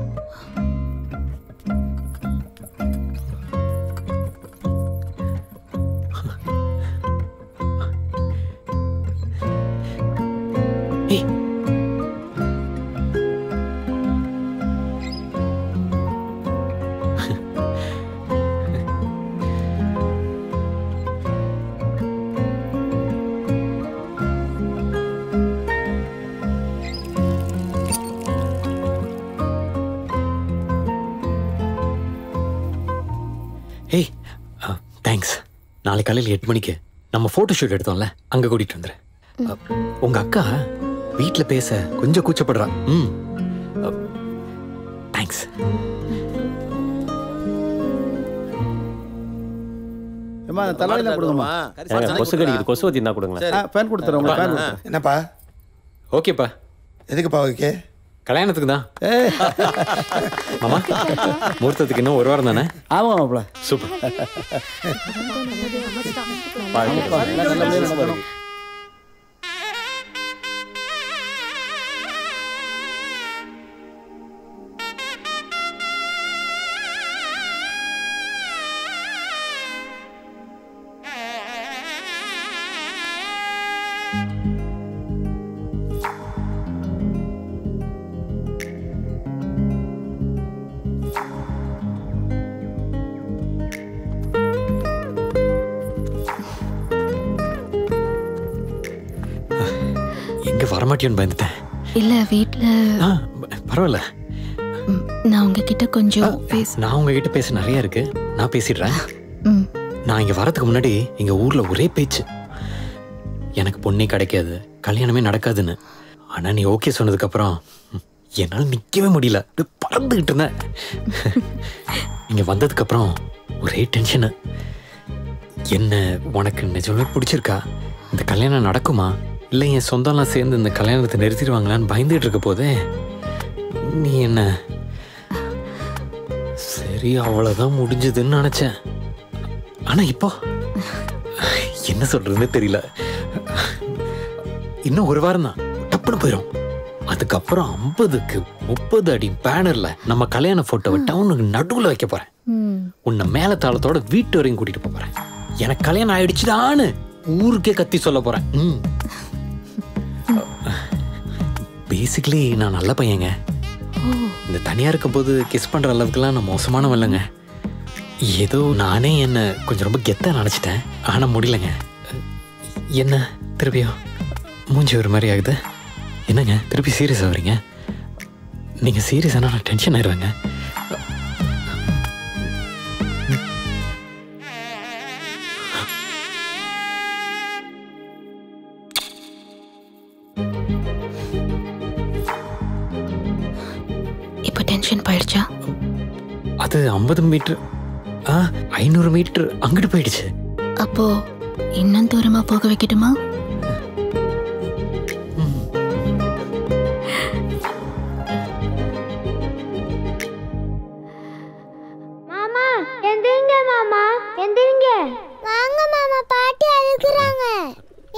ஏய் தேங்க்ஸ். நாளை காலையில் 8 மணிக்கு நம்ம ஃபோட்டோ ஷூட் எடுத்தோம்ல, அங்கே கூட்டிகிட்டு வந்துடுறேன். உங்கள் அக்கா வீட்டில் பேச கொஞ்சம் கூச்சப்படுறா. தேங்க்ஸ். தலைவலி கொடுங்கம்மா. கொசு கடிக்குது, கொசு வத்தி தான் கொடுங்களேன். ஃபேன் கொடுத்துறோம். என்னப்பா? ஓகேப்பா. எதுக்குப்பா ஓகே? கல்யாணத்துக்கு தான். மாமா, முகூர்த்தத்துக்கு இன்னும் 1 வாரம் தானே? ஆமாம் மாப்பிள்ள. சூப்பர். வரமாட்டியோன்னு பயந்துட்டேன். இல்ல வீட்ல பரவாயில்ல. நான் உங்ககிட்ட கொஞ்சம் நான் உங்ககிட்ட பேச நிறைய இருக்கு. நான் பேசிடுறேன். நான் இங்க வரதுக்கு முன்னாடி எங்க ஊர்ல ஒரே பேச்சு, எனக்கு பொண்ணே கிடைக்காது, கல்யாணமே நடக்காதுன்னு. ஆனா நீ ஓகே சொன்னதுக்கு அப்புறம் என்னால நிக்கவே முடியல, பறந்துகிட்டு இருந்தேன். இங்க வந்ததுக்கு அப்புறம் ஒரே டென்ஷனு. என்ன உனக்கு நிஜமே பிடிச்சிருக்கா? இந்த கல்யாணம் நடக்குமா, இல்லை என் சொந்தம்லாம் சேர்ந்து இந்த கல்யாணத்தை நிறுத்திடுவாங்களான்னு பயந்துட்டு இருக்க போதே நீ என்ன சரி அவ்வளோதான் முடிஞ்சதுன்னு நினச்சேன். ஆனால் இப்போ என்ன சொல்றதுன்னு தெரியல. இன்னும் 1 வாரம் தான், டப்புன்னு போயிடும். அதுக்கப்புறம் 50க்கு 30 அடி பேனர்ல நம்ம கல்யாண போட்டோவை டவுனுக்கு நடுவில் வைக்க போறேன். உன்னை மேல தாளத்தோட வீட்டு வரையும் கூட்டிட்டு போறேன். எனக்கு கல்யாணம் ஆயிடுச்சுதான்னு ஊருக்கே கத்தி சொல்ல போறேன். பேசிக்கலி நான் நல்ல பையங்க. இந்த தனியா இருக்கும் போது கிஸ் பண்ற அளவுக்குலாம் நான் மோசமானவன் இல்லைங்க. ஏதோ நானே என்ன கொஞ்சம் ரொம்ப கெத்தா நினைச்சிட்டேன். ஆனா முடியலங்க. என்ன திருப்பியும் மூஞ்சி ஒரு மாதிரி ஆகுது. என்னங்க திருப்பி சீரியஸ் ஆகுறீங்க? நீங்க சீரியஸ் ஆனா நான் டென்ஷன் ஆயிடுவேங்க. இப்போ டென்ஷன் போயிடுச்சா? அது 50 மீட்டர் 500 மீட்டர் அங்கிட்டு போயிடுச்சு. அப்போ இன்னும் தூரமா போக வைக்கட்டுமா? மாமா எந்திரிங்க, மாமா எந்திரிங்க. வாங்க மாமா, பாட்டி அழுகுறாங்க.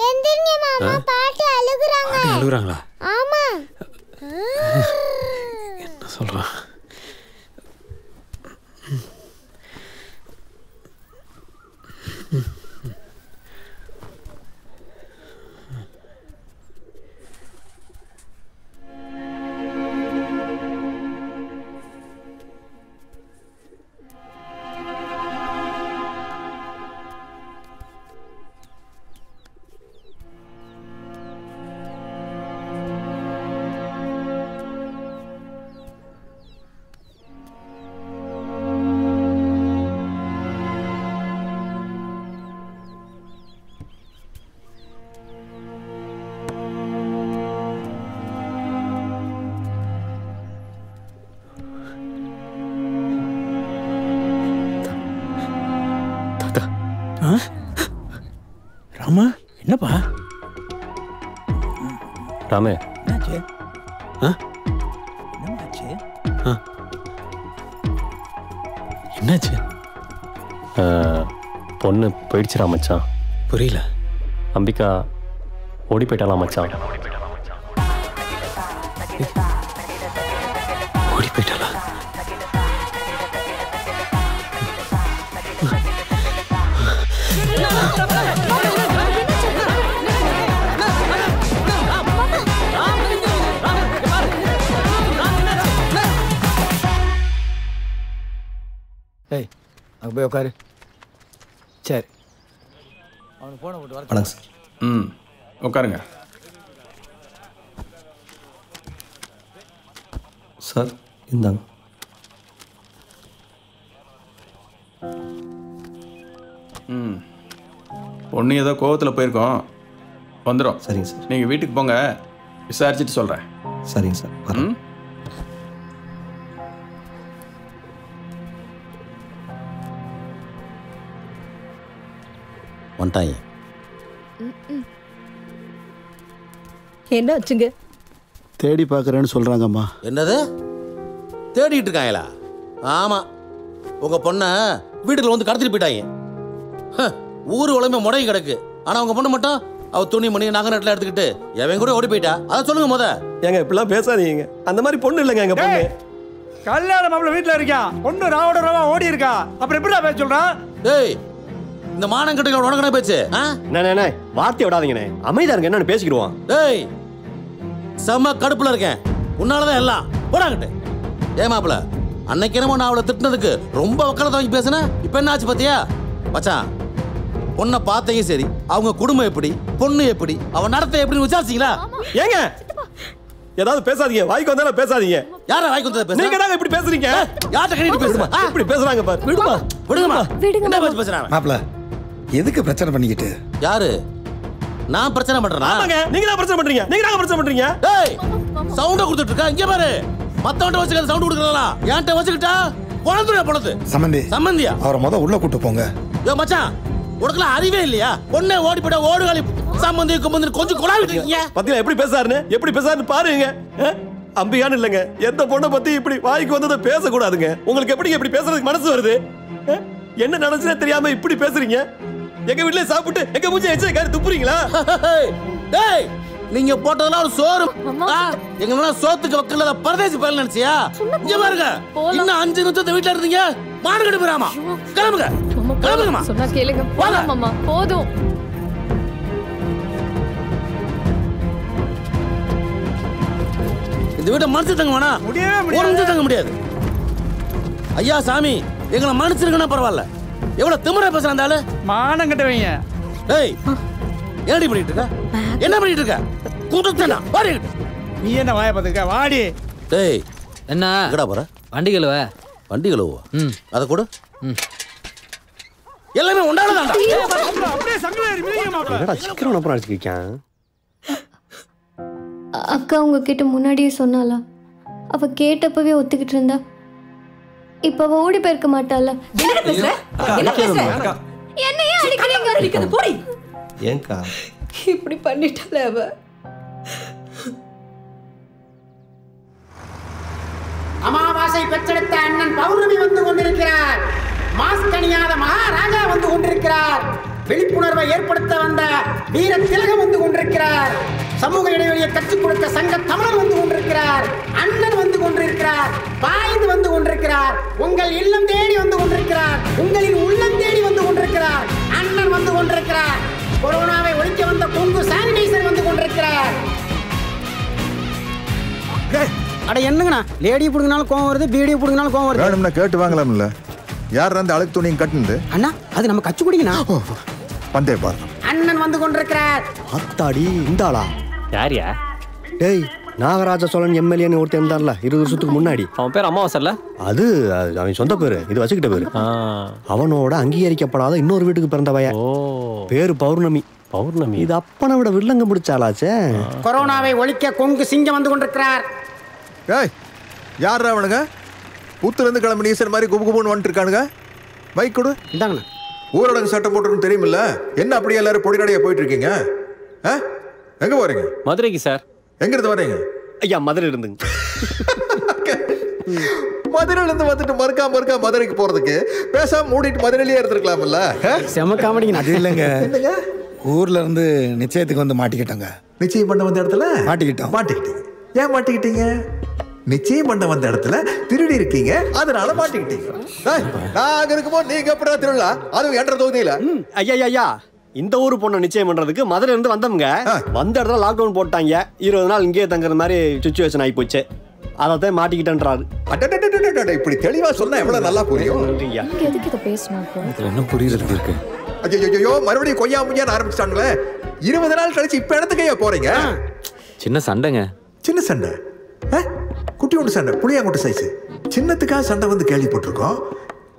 எந்திரிங்க மாமா, பாட்டி அழுகுறாங்க. அழுகுறாங்களா? ஆமா. என்ன சொல்றா? ராமா, என்னப்பா? ராமே, என்னாச்சு? என்னாச்சு? பொண்ணு போயிடுச்சுரா மச்சான். புரியல. அம்பிகா ஓடி போயிட்டாலாம் மச்சான். ஓடி போயிட்டாளா? ஏய் அங்கே போய் உட்காரு. சரி அவனுக்கு போன போட்டு வர. வணக்கம் சார். ம் உட்காருங்க சார். இந்தாங்க. ம் பொண்ணு ஏதோ கோவத்தில் போயிருக்கோம், வந்துடும். சரிங்க சார். நீங்கள் வீட்டுக்கு போங்க, விசாரிச்சுட்டு சொல்கிறேன். சரிங்க சார். ம் வந்துட்டாங்க. என்ன ஆச்சுங்க? தேடி பார்க்குறேன்னு சொல்கிறாங்கம்மா. என்னது தேடிட்டு இருக்காங்களா? ஆமாம், உங்கள் பொண்ணை வீட்டுக்குள்ள வந்து கடத்திட்டு போயிட்டாங்க. ஊர் உலகமே முடங்கி கிடக்கு. ஆனால் உங்கள் பொண்ணு மட்டும் அவள் துணி மணி நகை நட்டில் எடுத்துக்கிட்டு எவன் கூட ஓடி போயிட்டா. அதை சொல்லுங்க முத. ஏங்க இப்படிலாம் பேசாதீங்க. அந்த மாதிரி பொண்ணு இல்லைங்க எங்க பொண்ணு. கல்யாண மாப்பிள்ள வீட்டில் இருக்கான், பொண்ணு ராவோட ராவா ஓடி இருக்கா. அப்புறம் எப்படிடா பேச சொல்கிறான்? ஏய், இந்த மானம் கட்டில உனக்கு என்ன பேச்சு? அண்ணே வார்த்தை விடாதீங்கண்ணே, அமைதியா இருங்க, என்னன்னு பேசிக்கிடுவோம். ஏய், செம்ம கடுப்புல இருக்கேன், உன்னாலதான் எல்லாம். போடாங்கிட்டு ஏமாப்பிள, அன்னைக்கு என்னமோ நான் அவளை திட்டினதுக்கு ரொம்ப வக்காலத்தை வாங்கி பேசுனேன். இப்ப என்ன ஆச்சு பாத்தியா? மச்சான், பொண்ணை பார்த்தீங்க சரி, அவங்க குடும்பம் எப்படி, பொண்ணு எப்படி, அவன் நடத்த எப்படின்னு விசாரிச்சீங்களா? ஏங்க ஏதாவது பேசாதீங்க, வாய்க்கு வந்தாலும் பேசாதீங்க. யார வாய்க்கு வந்தா பேச? நீங்க தான் இப்படி பேசுறீங்க. யார்ட்ட கட்டிட்டு பேசுமா? இப்படி பேசுறாங்க பாரு. விடுமா, விடுங்கம்மா. என்ன பேச்சு பேசுறாங்க? மாப்பிள்ள எதுக்கு பிரச்சனை பண்ணிக்கிட்டு? யாரு? நான் பிரச்சனை பண்றேனா? ஆமாங்க, நீங்க தான் பிரச்சனை பண்றீங்க. நீங்க தான் பிரச்சனை பண்றீங்க. ஏய், சவுண்ட கொடுத்துட்டு இருக்கா. இங்க பாரு, மத்தவன்ட்ட வச்சுக்க சவுண்ட் கொடுக்கறலாம். ஏன்ட்ட வச்சுக்கிட்டா குழந்தைய பொழுது. சம்பந்தியா? அவரை உள்ள கூட்டு போங்க. ஏ மச்சான், உனக்குலாம் அறிவே இல்லையா? பொண்ணே ஓடி போட ஓடுகாலி சம்பந்தி கும்பந்தி கொஞ்சம் கொலாவிட்டு இருக்கீங்க. பத்தியா எப்படி பேசாருன்னு? எப்படி பேசாருன்னு பாருங்க. அம்பிகான்னு இல்லைங்க, எந்த பொண்ணை பத்தி இப்படி வாய்க்கு வந்ததை பேசக்கூடாதுங்க. உங்களுக்கு எப்படி இப்படி பேசுறதுக்கு மனசு வருது? என்ன நடந்துச்சுன்னு தெரியாம இப்படி பேசுறீங்க. எங்க வீட்டுல சாப்பிட்டு எங்க மூஞ்சி எச்ச காரி துப்புறீங்களா? டேய், நீங்க போட்டதெல்லாம் ஒரு சோறு. எங்க சோத்துக்கு வக்கல பரதேசி பயில நினைச்சியா? இங்க பாருங்க, இன்னும் 5 நிமிஷத்தை வீட்டுல இருந்தீங்க மாடு கட்டு போறாமா. கிளம்புங்க, கிளம்புங்கம்மா. சொன்னா கேளுங்க, போலாம் மாமா, போதும். இந்த வீட்டை மனுச்சு தங்க வேணா, ஒரு நிமிஷம் தங்க முடியாது. ஐயா சாமி, எங்களை மனுச்சிருக்கனா பரவாயில்ல. எவ்வளவு திமிரா பேசுறான் அந்த ஆளு. மானம் கட்டுவீங்க. ஏய், என்னடி பண்ணிட்டு இருக்க? என்ன பண்ணிட்டு இருக்க? கூட்டத்தனா வாடி. நீ என்ன வாய பார்த்துக்க? வாடி. டேய், என்ன எங்கடா போற? வண்டி கழுவ. வண்டி கழுவா? அதை கூட எல்லாமே உண்டானதாண்டா. அப்படியே சங்கல மிதிங்க மாப்ள. என்னடா சீக்கிரம் அப்புறம் அடிச்சிருக்கான். அக்கா உங்ககிட்ட முன்னாடியே சொன்னாலா? அவ கேட்டப்பவே ஒத்துக்கிட்டு இருந்தா, இப்ப அவ ஓடி போயிருக்க மாட்டாள? என்ன பேசுற? என்னையே அடிக்கிறீங்க? போடி. ஏன்க்கா இப்படி பண்ணிட்டாளே அவ. அமாவாசை பெற்றெடுத்த அண்ணன் பௌர்ணமி வந்து கொண்டிருக்கிறார். மாஸ்க் அணியாத மகாராஜா வந்து கொண்டிருக்கிறார். விழிப்புணர்வை ஏற்படுத்த வந்த வீர திலகம் வந்து கொண்டிருக்கிறார். சமூக இடைவெளியை கற்றுக் கொடுத்த சங்க தமிழர் வந்து கொண்டிருக்கிறார். அண்ணன் வந்து கொண்டிருக்கிறார். பாய்ந்து வந்து கொண்டிருக்கிறார். உங்கள் இல்லம் தேடி வந்து கொண்டிருக்கிறார். உங்களின் உள்ளம் தேடி வந்து கொண்டிருக்கிறார். அண்ணன் வந்து கொண்டிருக்கிறார். கொரோனாவை ஒழிக்க வந்த கொங்கு சானிடைசர் வந்து கொண்டிருக்கிறார். அட என்னங்கண்ணா, லேடி பிடுங்கினாலும் கோவம் வருது, பீடியை பிடுங்கினாலும் கோவம் வருது. வேணும்னா கேட்டு வாங்கலாம்ல. யார் அந்த அழுக்கு துணியும் கட்டுனது? அண்ணா, அது நம்ம கச்சு குடிங்கண்ணா. வந்தே பாரு. அண்ணன் வந்து கொண்டிருக்கிறார். அத்தாடி, இந்த ஆளா? யாரியா? டேய், நாகராஜ சோழன் எம்எல்ஏன்னு ஒருத்தர் இருந்தார்ல 20 வருஷத்துக்கு முன்னாடி. அவன் பேர் அமாவாசைல? அது அவன் சொந்த பேரு, இது வச்சுக்கிட்ட பேரு. அவனோட அங்கீகரிக்கப்படாத இன்னொரு வீட்டுக்கு பிறந்த பையன். பேரு பௌர்ணமி. பௌர்ணமி? இது அப்பனை விட வில்லங்க முடிச்சாலாச்சே. கொரோனாவை ஒழிக்க கொங்கு சிங்கம் வந்து கொண்டிருக்கிறார். ஏய், யாரா அவனுங்க? புத்துலேருந்து கிளம்பி ஈசர் மாதிரி குபு குபுன்னு வந்துட்டு இருக்கானுங்க. பைக் கொடு. இந்தாங்கண்ணா. ஊரடங்கு சட்டம் போட்டுருன்னு தெரியுமில்ல? என்ன அப்படியே எல்லாரும் பொடி நடையா போயிட்டு இருக்கீங்க? எங்க போறீங்க? மதுரைக்கு சார். எங்க இருந்து வரீங்க? ஐயா, மதுரை இருந்துங்க. மதுரையில இருந்து வந்துட்டு மறுக்கா மதுரைக்கு போறதுக்கு பேசாம மூடிட்டு மதுரையிலேயே இருந்திருக்கலாம்ல. செம காமெடிங்க. அது இல்லைங்க, ஊர்ல இருந்து நிச்சயத்துக்கு வந்து மாட்டிக்கிட்டாங்க. நிச்சயம் பண்ண வந்த இடத்துல மாட்டிக்கிட்டோம். ஏன் மாட்டிக்கிட்டீங்க? நிச்சயம் பண்ண வந்த இடத்துல திருடி இருக்கீங்க, அதனால மாட்டிக்கிட்டீங்க. நாங்க இருக்கும்போது நீங்க எப்படா திருடா? அதுவும் என்ற தொகுதியில. ஐயா ஐயா, இந்த ஊர் பொண்ணு நிச்சயம் பண்றதுக்கு மதுரையில இருந்து வந்தவங்க வந்த இடத்துல லாக்டவுன் போட்டாங்க. 20 நாள் இங்கேயே தங்குற மாதிரி சுச்சுவேஷன் ஆகி போச்சு. அதான் மாட்டிக்கிட்டேன்றாரு. இப்படி தெளிவா சொன்னா எவ்வளவு நல்லா புரியும். எதுக்கு இதை பேசணும் இப்போ? இதுல என்ன புரியுறது இருக்கு? ஐயோ மறுபடியும் கொய்யா முய்யான்னு ஆரம்பிச்சிட்டாங்களே. 20 நாள் கழிச்சு இப்ப இடத்துக்கு போறீங்க? சின்ன சண்டைங்க. சின்ன சண்டை? குட்டி ஒன்று சண்டை, புளியாங்குட்டு சைஸ். சின்னத்துக்காக சண்டை வந்து கேள்விப்பட்டிருக்கோம்.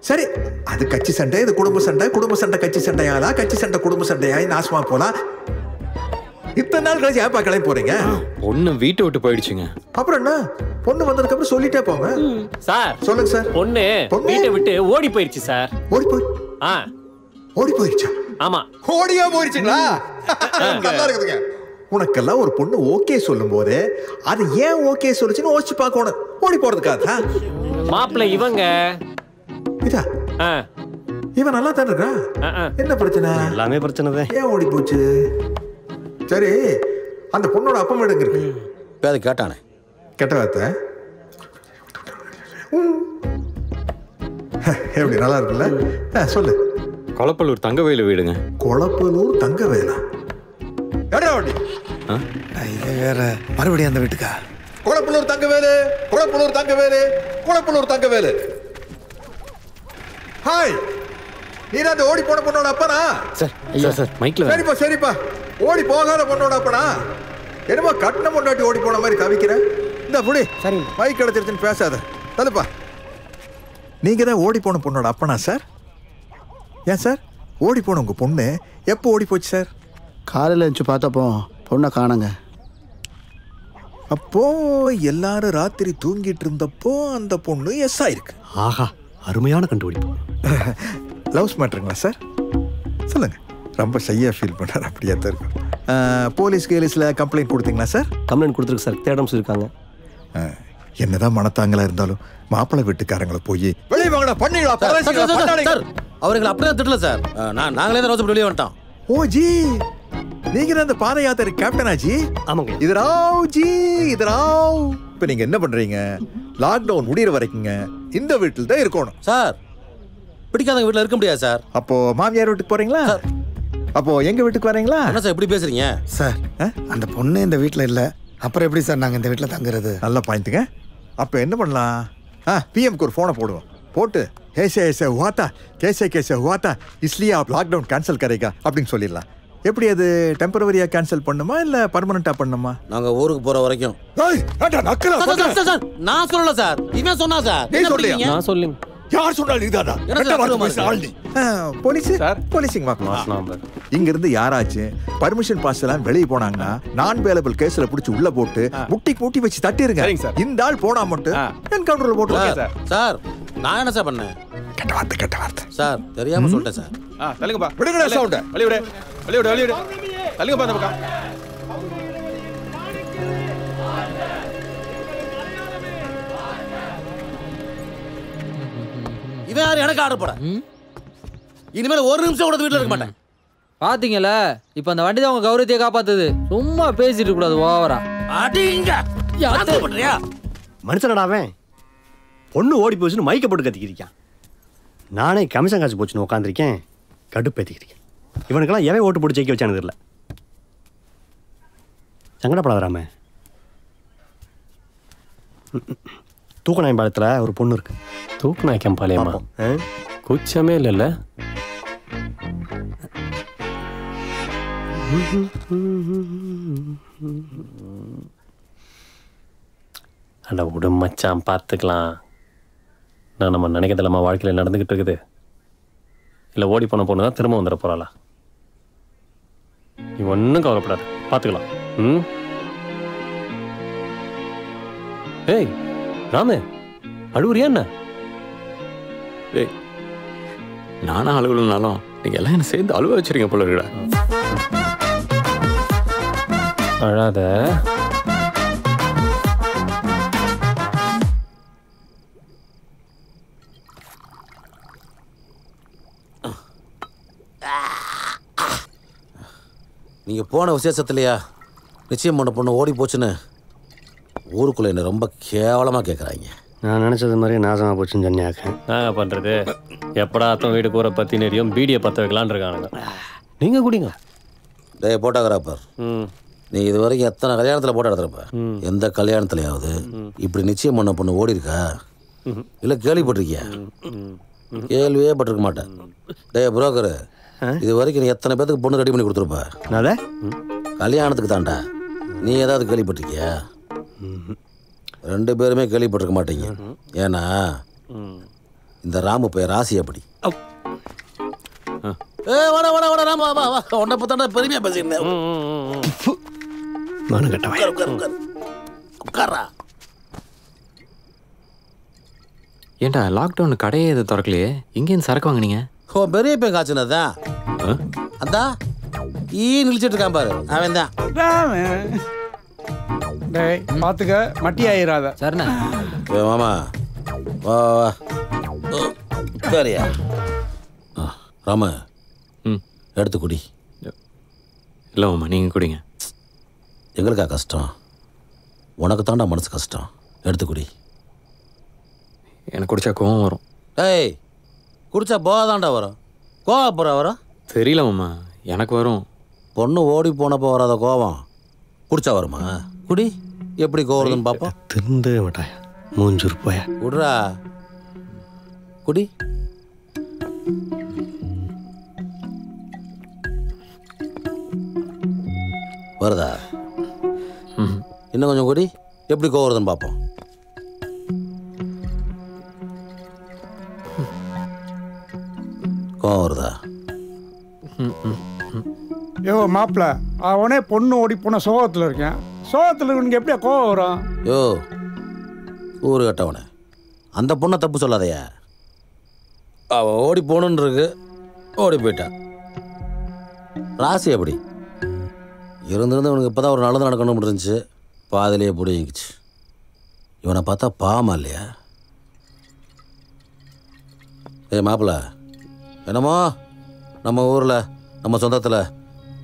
சரி, அது கட்சி சண்டை, இது குடும்ப சண்டை. குடும்ப சண்டை கட்சி சண்டையாளா, கட்சி சண்டை குடும்ப சண்டையாய் நாசமா போலாம். இத்தனை நாள் கழிச்சு ஏப்பா கிளம்பி போறீங்க? பொண்ணு வீட்டை விட்டு போயிடுச்சுங்க. அப்புறம் என்ன? பொண்ணு வந்ததுக்கு அப்புறம் சொல்லிட்டே போங்க. சார் சொல்லுங்க சார். பொண்ணு வீட்டை விட்டு ஓடி போயிருச்சு சார். ஓடி போய் ஓடி போயிருச்சா? ஆமா. ஓடியா போயிருச்சுங்களா? நல்லா இருக்குதுங்க. உனக்கெல்லாம் ஒரு பொண்ணு ஓகே சொல்லும் போது அது ஏன் ஓகே சொல்லுச்சுன்னு யோசிச்சு பார்க்கணும். ஓடி போறதுக்காக மாப்பிள்ளை இவங்க இதா இவன் நல்லா தான் இருக்கா? என்ன பிரச்சனை? எல்லாமே பிரச்சனை தான். ஏன் ஓடி போச்சு? சரி, அந்த பொண்ணோட அப்பா அம்மா எங்க இருக்கு? அது கேட்டானே. கெட்ட வார்த்தை. எப்படி நல்லா இருக்குல்ல? சொல்லு. கொளப்பலூர் தங்கவேலு வீடுங்க. கொளப்பலூர் தங்கவேலா? இது வேற மறுபடியும் அந்த வீட்டுக்கா? கொளப்பலூர் தங்கவேலு, கொளப்பலூர் தங்கவேலு, கொளப்பலூர் தங்கவேலு. ஹாய், நீ அந்த ஓடி போன பொண்ணோட அப்பனா? சார் மைக்ல. சரிப்பா சரிப்பா, ஓடி போகாத பொண்ணோட அப்பனா? என்னமோ கட்டின பொண்ணாட்டி ஓடி போன மாதிரி தவிக்கிற. இந்த புடி சரி, மைக் கிடைச்சிருச்சுன்னு பேசாத. தலுப்பா, நீங்க தான் ஓடி போன பொண்ணோட அப்பனா சார்? ஏன் சார் ஓடி போன உங்க பொண்ணு எப்போ ஓடி போச்சு சார்? காலையில் எழுந்து பார்த்தப்போ பொண்ணை காணுங்க. அப்போ எல்லாரும் ராத்திரி தூங்கிட்டு இருந்தப்போ அந்த பொண்ணு எஸ் ஆயிருக்கு. ஆஹா, அருமையான கண்டுபிடிப்பு. லவ்ஸ் மேட்டருங்களா சார்? சொல்லுங்க. ரொம்ப ஷையா ஃபீல் பண்ணார். அப்படியே தான் இருக்கும். போலீஸ் கேலீஸில் கம்ப்ளைண்ட் கொடுத்தீங்களா சார்? கம்ப்ளைண்ட் கொடுத்துருக்கு சார். தேடம் சொல்லியிருக்காங்க. என்னதான் மனத்தாங்களா இருந்தாலும் மாப்பிள்ளை வீட்டுக்காரங்களை போய் வெளியே வாங்கடா பண்ணீங்களா? அவர்களை அப்படியே திட்டல சார். நாங்களே தான் ரோசப்பட்டு வெளியே வந்துட்டோம். ஓ ஜி, நீங்க தான் அந்த பாத யாத்திரை கேப்டனா ஜி? ஆமாங்க. இது ராவ் ஜி, இது ராவ். இப்போ நீங்க என்ன பண்றீங்க? லாக்டவுன் முடிகிற வரைக்குங்க இந்த வீட்டில் தான் இருக்கணும் சார். பிடிக்காதவங்க வீட்டில் இருக்க முடியாது சார். அப்போ மாமியார் வீட்டுக்கு போறீங்களா? அப்போ எங்க வீட்டுக்கு வரீங்களா? என்ன சார் எப்படி பேசுறீங்க சார்? அந்த பொண்ணு இந்த வீட்டில் இல்லை, அப்புறம் எப்படி சார் நாங்கள் இந்த வீட்டில் தங்குறது? நல்ல பாயிண்ட்டுங்க. அப்போ என்ன பண்ணலாம்? பிஎம்க்கு ஒரு ஃபோனை போடுவோம். போட்டு ऐसे ऐसे हुआ था, कैसे कैसे हुआ था, इसलिए आप लॉकडाउन कैंसिल करेगा அப்படின்னு சொல்லிடலாம். எப்படி அது டெம்பரவரியா கேன்சல் பண்ணுமா இல்ல பர்மனண்டா பண்ணுமா? நாங்க ஊருக்கு போற வரைக்கும். நான் சொல்லல சார், இவன் சொன்னா சார். நீ சொல்றியா? நான் சொல்லுங்க. யார் சொன்னாலும் இதாடா? போலீஸ் போலீஸிங் இங்க இருந்து யாராச்சும் பர்மிஷன் பாஸ் எல்லாம் வெளியே போனாங்கன்னா நான் வேலபிள் கேஸ்ல புடிச்சு உள்ள போட்டு முட்டி வச்சு தட்டிருங்க. இந்த ஆள் போனா மட்டும் என்கவுண்டர்ல போட்டுருங்க சார். நான் என்ன சார் பண்ணேன்? கெட்ட வார்த்தை சார், தெரியாம சொல்லிட்டேன் சார். தள்ளுங்கப்பா. விடுங்கடா சவுண்ட. வெளிய விடு. தள்ளுங்கப்பா அந்த பக்கம். இவன் யாரு எனக்கு ஆர்டர் போட? இனிமேல் ஒரு நிமிஷம் கூட வீட்டில் இருக்க மாட்டேன். பாத்தீங்களா, இப்ப அந்த வண்டி தான் உங்க கௌரவத்தையே காப்பாத்துது. சும்மா பேசிட்டு கூடாது ஓவரா. மனுஷனடாவே பொண்ணு ஓடி போச்சுன்னு மைக்க போட்டு கத்திக்கிறியான். நானே கமிஷன் காசு போச்சுன்னு உட்காந்துருக்கேன், கடுப்பேத்திக்கிறேன். இவனுக்கெல்லாம் எவன் ஓட்டு போட்டு ஜெயிக்க வச்சானது இல்லை. சங்கடப்படாதாம. தூக்கநாயம்பாளையத்தில் ஒரு பொண்ணு இருக்கு. தூக்கநாயக்கம்பாளையமா? கூச்சமே இல்லைல்ல? அட விடு மச்சான், பார்த்துக்கலாம். நான் நம்ம நினைக்கிறதில்லமா வாழ்க்கையில் நடந்துக்கிட்டு இருக்குது. இல்லை ஓடி போன பொண்ணு தான் திரும்ப வந்துட போகிறாளா? நீ ஒன்றும் கவலைப்படாது, பார்த்துக்கலாம். ஏய் ராமு, அழுவுறியா என்ன? ஏய், நானும் அழுவலனாலும் நீங்கள் எல்லாம் என்ன சேர்ந்து அழுவ வச்சிருங்க போல இருக்கா? அழாத. நீங்க போன விசேஷத்துலையா நிச்சயம் பண்ண பொண்ணு ஓடி போச்சுன்னு ஊருக்குள்ளே என்ன ரொம்ப கேவலமாக கேட்குறாங்க. நான் நினச்சது மாதிரி நாசமாக போச்சுன்னு சொன்னியாக்க. நான் பண்ணுறது எப்படா அத்தம் வீடு கூற பற்றி நெறியும் பீடியை பற்ற வைக்கலான்னு இருக்கானுங்க. நீங்கள் குடிங்க. டே போட்டோகிராஃபர், நீ இது வரைக்கும் எத்தனை கல்யாணத்தில் போட்டோ எடுத்துறப்ப? எந்த கல்யாணத்துலையாவது இப்படி நிச்சயம் பண்ண பொண்ணு ஓடி இருக்கா? இல்லை கேள்விப்பட்டிருக்கியா? கேள்வியே பட்டிருக்க மாட்டேன். டே புரோக்கரு, இது வரைக்கும் நீ எத்தனை பேத்துக்கு பொண்ணு ரெடி பண்ணி கொடுத்துருப்ப? அதை கல்யாணத்துக்கு தாண்டா. நீ ஏதாவது கேள்விப்பட்டிருக்கியா? 2 பேருமே கேள்விப்பட்டிருக்க மாட்டீங்க. ஏன்னா இந்த ராமு போய் ராசி அப்படி. வாடா வாடா வாடா ராமா, வா வா, உன்னை பத்தாண்டா பெருமையா பேசியிருந்தேன். ஏன்டா லாக்டவுன் கடையே எது திறக்கலையே? இங்கேருந்து சரக்கு வாங்கினீங்க? ஓ பெரிய பையன் காய்ச்சினதான் அதான் நிலிச்சிட்டு இருக்கான் பாரு, அவன் தான். டேய் பார்த்துக்க, மட்டி ஆயிராத. சரிண்ணா. மாமா வா வா சரியா ராம எடுத்து குடி. இல்லை மாமா, நீங்கள் குடிங்க. எங்களுக்கா கஷ்டம்? உனக்கு தாண்டா மனசு கஷ்டம். எடுத்து குடி. எனக்கு குடிச்சா கோவம் வரும். ஏய் குடிச்சா போதாண்டா வரும். கோவப்புறம் வரும்? தெரியல மாமா, எனக்கு வரும். பொண்ணு ஓடி போனப்போ வராத கோவம் குடிச்சா வருமா? குடி, எப்படி கோவருதுன்னு பார்ப்போம். திண்டு மாட்டாயா மூஞ்சூர் போய குடுறா, குடி. வருதா? இன்னும் கொஞ்சம் குடி, எப்படி கோவருதுன்னு பார்ப்போம். கோவம் வருதா? யோ மாப்பிள்ள, அவனே பொண்ணு ஓடி போன சோகத்தில் இருக்கேன். சோகத்தில் இருக்கவனுக்கு எப்படியா கோவம் வரும்? யோ ஊரு கட்டவனே, அந்த பொண்ணை தப்பு சொல்லாதையா. அவள் ஓடி போகணுன்னு இருக்கு, ஓடி போயிட்டான். ராசி எப்படி இருந்திருந்து அவனுக்கு இப்போ தான் ஒரு நல்லது நடக்கணும்னு இருந்துச்சு, பாதிலேயே பிடிங்கிச்சு. இவனை பார்த்தா பாவமா இல்லையா? ஏய் மாப்பிள்ள, என்னமோ நம்ம ஊரில் நம்ம சொந்தத்தில்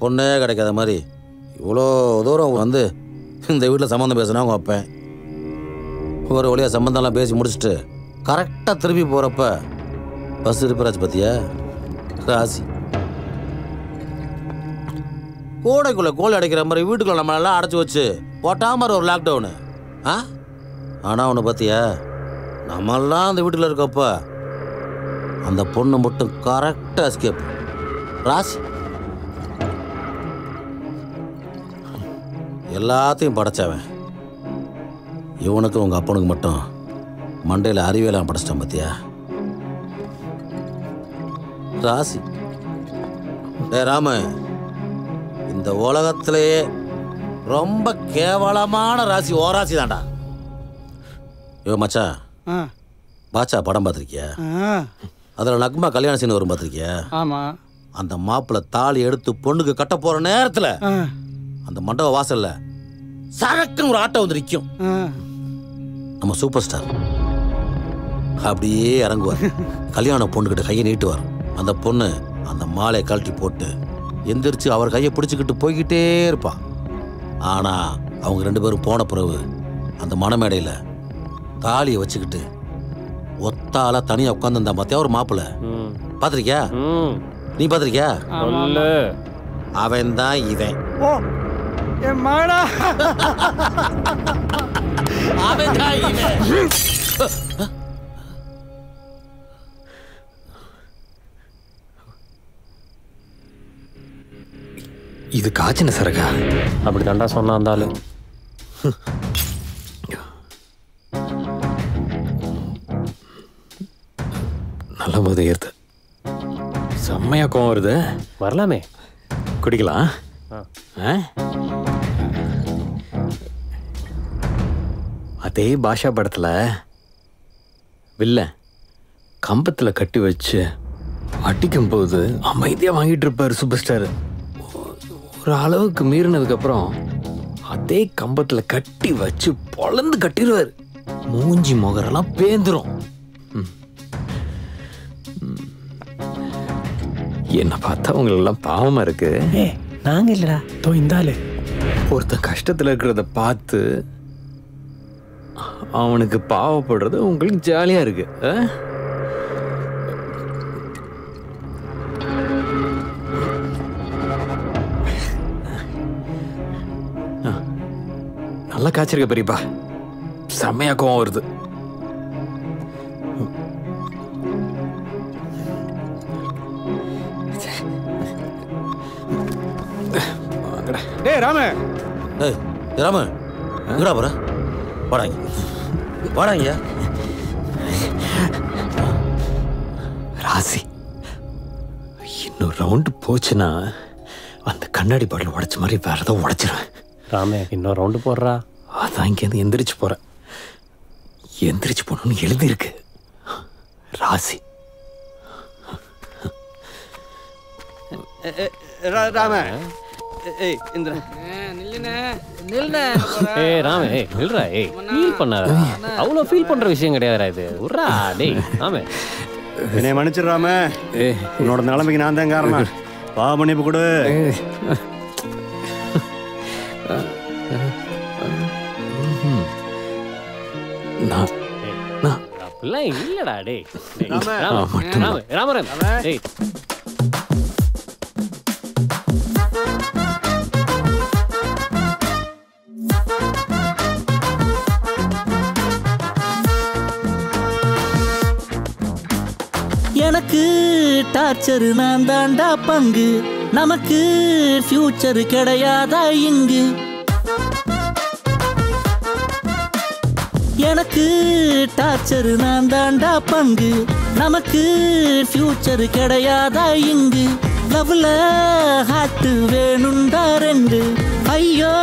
பொண்ணே கிடைக்காத மாதிரி இவ்வளோ தூரம் வந்து இந்த வீட்டில் சம்மந்தம் பேசினா அவங்க வைப்பேன். ஒரு வழியாக சம்மந்தம்லாம் பேசி முடிச்சுட்டு கரெக்டாக திரும்பி போகிறப்ப பஸ் இருப்பராச்சு பார்த்தியா? ராசி கோடைக்குள்ளே கோழி அடைக்கிற மாதிரி வீட்டுக்குள்ளே நம்மளெல்லாம் அடைச்சி வச்சு போட்டா மாதிரி ஒரு லாக்டவுனு. ஆனால் அவனை பார்த்தியா, நம்மெல்லாம் அந்த வீட்டில் இருக்கப்ப அந்த பொண்ணு மட்டும் கரெக்டாக எஸ்கேப். ராசி எல்லாத்தையும் படைச்சவன். இவனுக்கு உங்கள் அப்பனுக்கு மட்டும் மண்டையில் அறிவியலாம் படைச்சிட்டான் பார்த்தியா? ராசி. டே ராம, இந்த உலகத்திலேயே ரொம்ப கேவலமான ராசி ஓ ராசி தான்டா. ஐயோ மச்சான், பாச்சா படம் பார்த்துருக்கியா? அதில் நக்மா கல்யாண சீன் வரும் பார்த்துருக்கியா? ஆமாம். அந்த மாப்பிள்ளை தாலி எடுத்து பொண்ணுக்கு கட்ட போகிற நேரத்தில் அந்த மண்டப வாசல்ல சரக்குன்னு ஒரு ஆட்டோ வந்து நிற்கும். நம்ம சூப்பர் ஸ்டார் அப்படியே இறங்குவார், கல்யாண பொண்ணுக்கிட்ட கையை நீட்டுவார். அந்த பொண்ணு அந்த மாலையை கழட்டி போட்டு எந்திரிச்சு அவர் கையை பிடிச்சிக்கிட்டு போய்கிட்டே இருப்பான். ஆனால் அவங்க 2 பேரும் போன பிறகு அந்த மணமேடையில் தாலியை வச்சுக்கிட்டு ஒத்தால தனியாக உட்காந்துருந்தா பார்த்தியா ஒரு மாப்பிள்ளை? பார்த்துருக்கியா? நீ பார்த்துருக்கியா? அவன் தான் இவன். என் மகனா அவன் தான் இவன். இது காய்ச்சின சரகா? அப்படி தாண்டா சொன்னா இருந்தாலும் நல்ல போது ஏறுது. செம்மையா கோவம் வருது. வரலாமே, குடிக்கலாம். அதே பாஷா படத்துல வில்ல கம்பத்துல கட்டி வச்சு அடிக்கும் போது அமைதியா வாங்கிட்டு இருப்பாரு சூப்பர் ஸ்டார். ஒரு அளவுக்கு மீறினதுக்கு அப்புறம் அதே கம்பத்துல கட்டி வச்சு பொழந்து கட்டிடுவாரு. மூஞ்சி முகரெல்லாம் பேந்துரும். என்ன பார்த்தா உங்களெல்லாம் பாவமா இருக்கு. நாங்க இல்லடா, தோ இந்த ஆளு. ஒருத்தன் கஷ்டத்துல இருக்கிறத பார்த்து அவனுக்கு பாவப்படுறது உங்களுக்கு ஜாலியா இருக்கு. நல்லா காய்ச்சிருக்க பெரியப்பா, செம்மையா கோவம் வருது. டேய் ராம, ராம எங்கடா போற? வாடாங்க வாடாங்க. ராசி இன்னொரு ரவுண்டு போச்சுன்னா அந்த கண்ணாடி பாட்டில் உடைச்ச மாதிரி வேற ஏதோ உடைச்சிருவேன். ராமே இன்னொரு ரவுண்டு போடுறா. அதான் இங்கேருந்து எந்திரிச்சு போறேன். எந்திரிச்சு போகணும்னு எழுதியிருக்கு. ராசி ராம ஏய் இந்திரா ஏய் ராமே, ஏய் நில்றா. ஏய் ஃபீல் பண்ணாத. அவ்வளோ ஃபீல் பண்ற விஷயம் கிடையாதுடா இது. உர்றா டேய் ராமே. என்னை மன்னிச்சிடுறாம, உன்னோட நிலைமைக்கு நான் தான் காரணம். பா மன்னிப்பு கொடு. அப்படிலாம் இல்லடா டேய். ராமரன் டேய். எனக்கு டார்ச்சர் நான் தாண்டா பங்கு, நமக்கு ஃபியூச்சர் கிடையாதா இங்கு. எனக்கு டார்ச்சர் நான் தாண்டா பங்கு, நமக்கு ஃபியூச்சர் கிடையாதா இங்கு. லவ்ல ஹார்ட் வேணுண்டா ரெண்டு, ஐயோ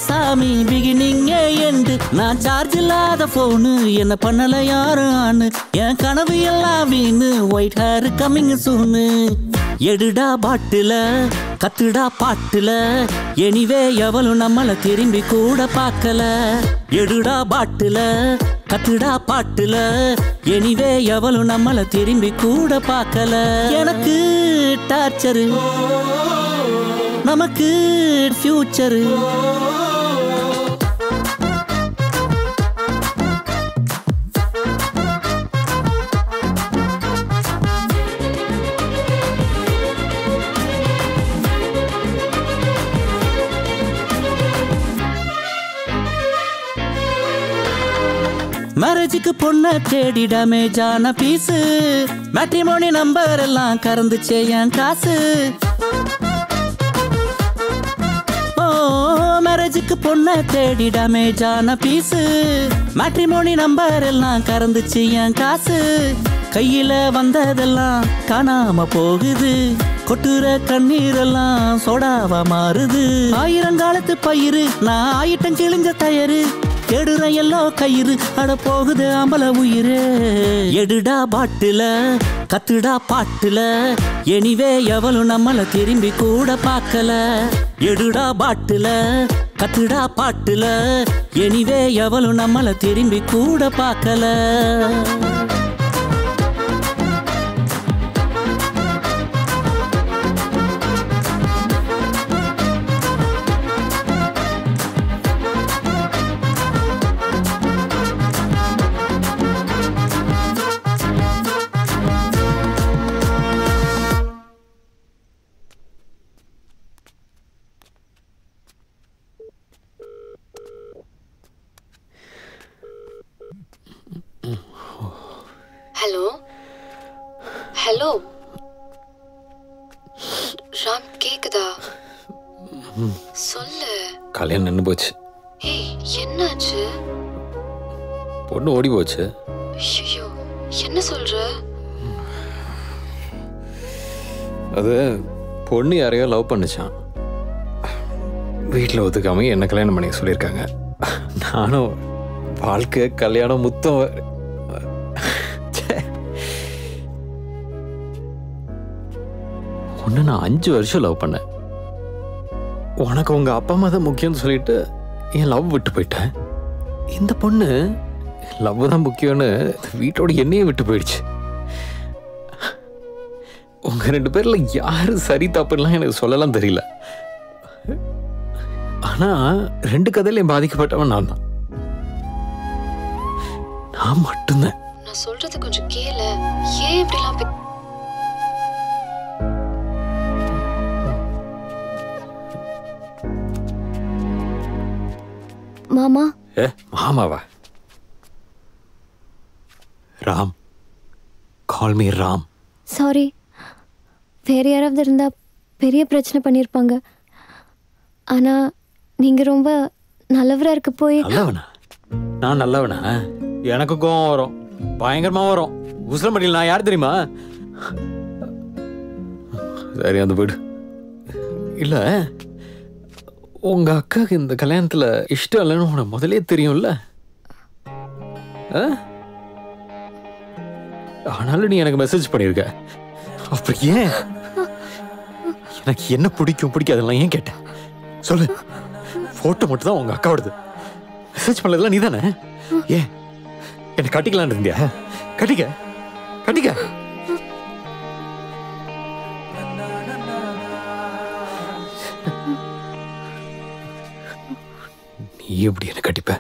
சாமி பிகினிங்கே எண்டு. நான் சார்ஜ் இல்லாத போனு, என்ன பண்ணல யாரும் ஆணு. என் கனவு எல்லாம் வீணு, ஒயிட் ஹேர் கம்மிங் சூனு. எடுடா பாட்டுல கத்துடா பாட்டுல, எனிவே எவளும் நம்மள திரும்பி கூட பார்க்கல. எடுடா பாட்டுல கத்துடா பாட்டுல, எனிவே எவளும் நம்மள திரும்பி கூட பார்க்கல. எனக்கு டார்ச்சரு நமக்கு ஃபியூச்சரு. மேரேஜுக்கு பொண்ண தேடி டேமேஜான பீஸு, மேட்ரிமோனி நம்பர் எல்லாம் கறந்துச்சே என் காசு. மேரேஜுக்கு பொண்ண தேடி டேமேஜான பீஸு, மேட்ரிமோனி நம்பர் எல்லாம் கறந்துச்சு என் காசு. கையில வந்ததெல்லாம் காணாம போகுது, கொட்டுற கண்ணீரெல்லாம் சோடாவா மாறுது. ஆயிரங்காலத்து பயிறு நான் ஆயிட்டம் கிழிஞ்ச தயரு, கெடுற எல்லோ கயிறு அட போகுது அம்பல உயிரே. எடுடா பாட்டுல கத்துடா பாட்டுல, எனிவே எவளும் நம்மள திரும்பி கூட பார்க்கல. எடுடா பாட்டுல கத்துடா பாட்டுல, எனிவே எவளும் நம்மள திரும்பி கூட பார்க்கல. ஹலோ ஹலோ ராம், கேக்குதா? சொல்லு. கல்யாணம் நின்று போச்சு. ஏய் என்னாச்சு? பொண்ணு ஓடி போச்சு. ஐயோ என்ன சொல்ற? அது பொண்ணு யாரையோ லவ் பண்ணுச்சான். வீட்டில் ஒத்துக்காம என்ன கல்யாணம் பண்ணி சொல்லியிருக்காங்க. நானும் வாழ்க்கை கல்யாணம் முத்தம். ஒன்று நான் 5 வருஷம் லவ் பண்ணேன். உனக்கு உங்க அப்பா அம்மா தான் முக்கியம்னு சொல்லிட்டு என் லவ் விட்டு போயிட்டேன். இந்த பொண்ணு லவ் தான் முக்கியம்னு வீட்டோட என்னையே விட்டு போயிடுச்சு. உங்க 2 பேர்ல யாரு சரி தப்புலாம் எனக்கு சொல்லலாம் தெரியல. ஆனா 2 கதையிலையும் பாதிக்கப்பட்டவன் நான் தான். நான் மட்டும்தான். நான் சொல்றது கொஞ்சம் கேள. ஏன் இப்படிலாம் மாமா? மாமாவா? Ram, call me Ram. Sorry, வேற யாராவது இருந்தா பெரிய பிரச்சனை பண்ணியிருப்பாங்க. ஆனா நீங்க ரொம்ப நல்லவரா இருக்க போய். நல்லவனா? நான் நல்லவனா? எனக்கு கோவம் வரும், பயங்கரமா வரும். உசிலம்பட்டியில் நான் யார் தெரியுமா? சரி, அந்த வீடு இல்ல. உங்க அக்காவுக்கு இந்த கல்யாணத்துல இஷ்டம் இல்லைன்னு உனக்கு முதலே தெரியும்ல. ஆனாலும் நீ எனக்கு மெசேஜ் பண்ணிருக்க. அப்படி ஏன்? எனக்கு என்ன பிடிக்கும் பிடிக்காதெல்லாம் ஏன் கேட்டேன் சொல்லு. போட்டோ மட்டும் தான் உங்க அக்காவோடது. மெசேஜ் பண்ணதெல்லாம் நீ தானே? ஏன் என்ன கட்டிக்கலான்னு இருந்தியா? கட்டிக்க கட்டிக்க. நீ எப்படி என்ன கட்டிப்ப?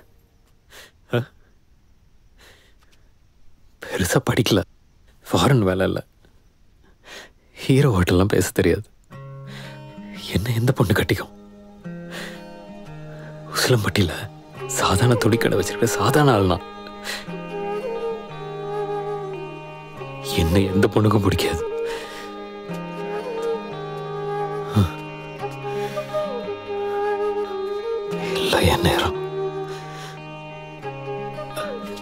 பெருசா படிக்கல, ஃபாரின் வேலை இல்லை, ஹீரோ ஹோட்டல்லாம் பேச தெரியாது. என்ன எந்த பொண்ணு கட்டிக்கும்? உசிலம்பட்டியில சாதாரண துணிக்கடை வச்சிருக்க சாதாரண ஆள்னா என்ன எந்த பொண்ணுக்கும் பிடிக்காது. இல்ல, என் நேரம்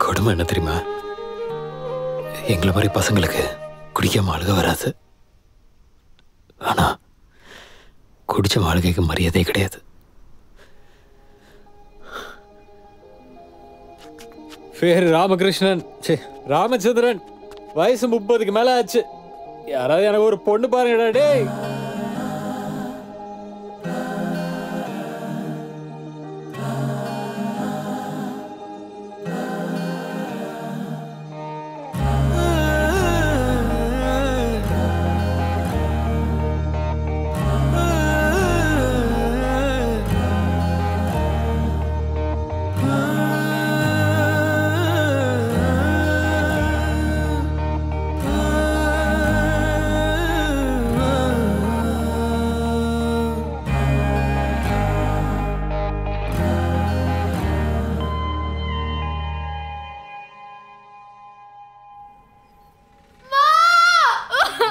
கொடுமை என்ன தெரியுமா? எங்களை மாதிரி பசங்களுக்கு குடிக்காம அழுக வராது. ஆனா குடிச்ச வாழ்க்கைக்கு மரியாதை கிடையாது. பேரு ராமகிருஷ்ணன், ராமச்சந்திரன். வயசு 30க்கு மேல ஆச்சு. யாராவது எனக்கு ஒரு பொண்ணு பாருங்கடா டேய்.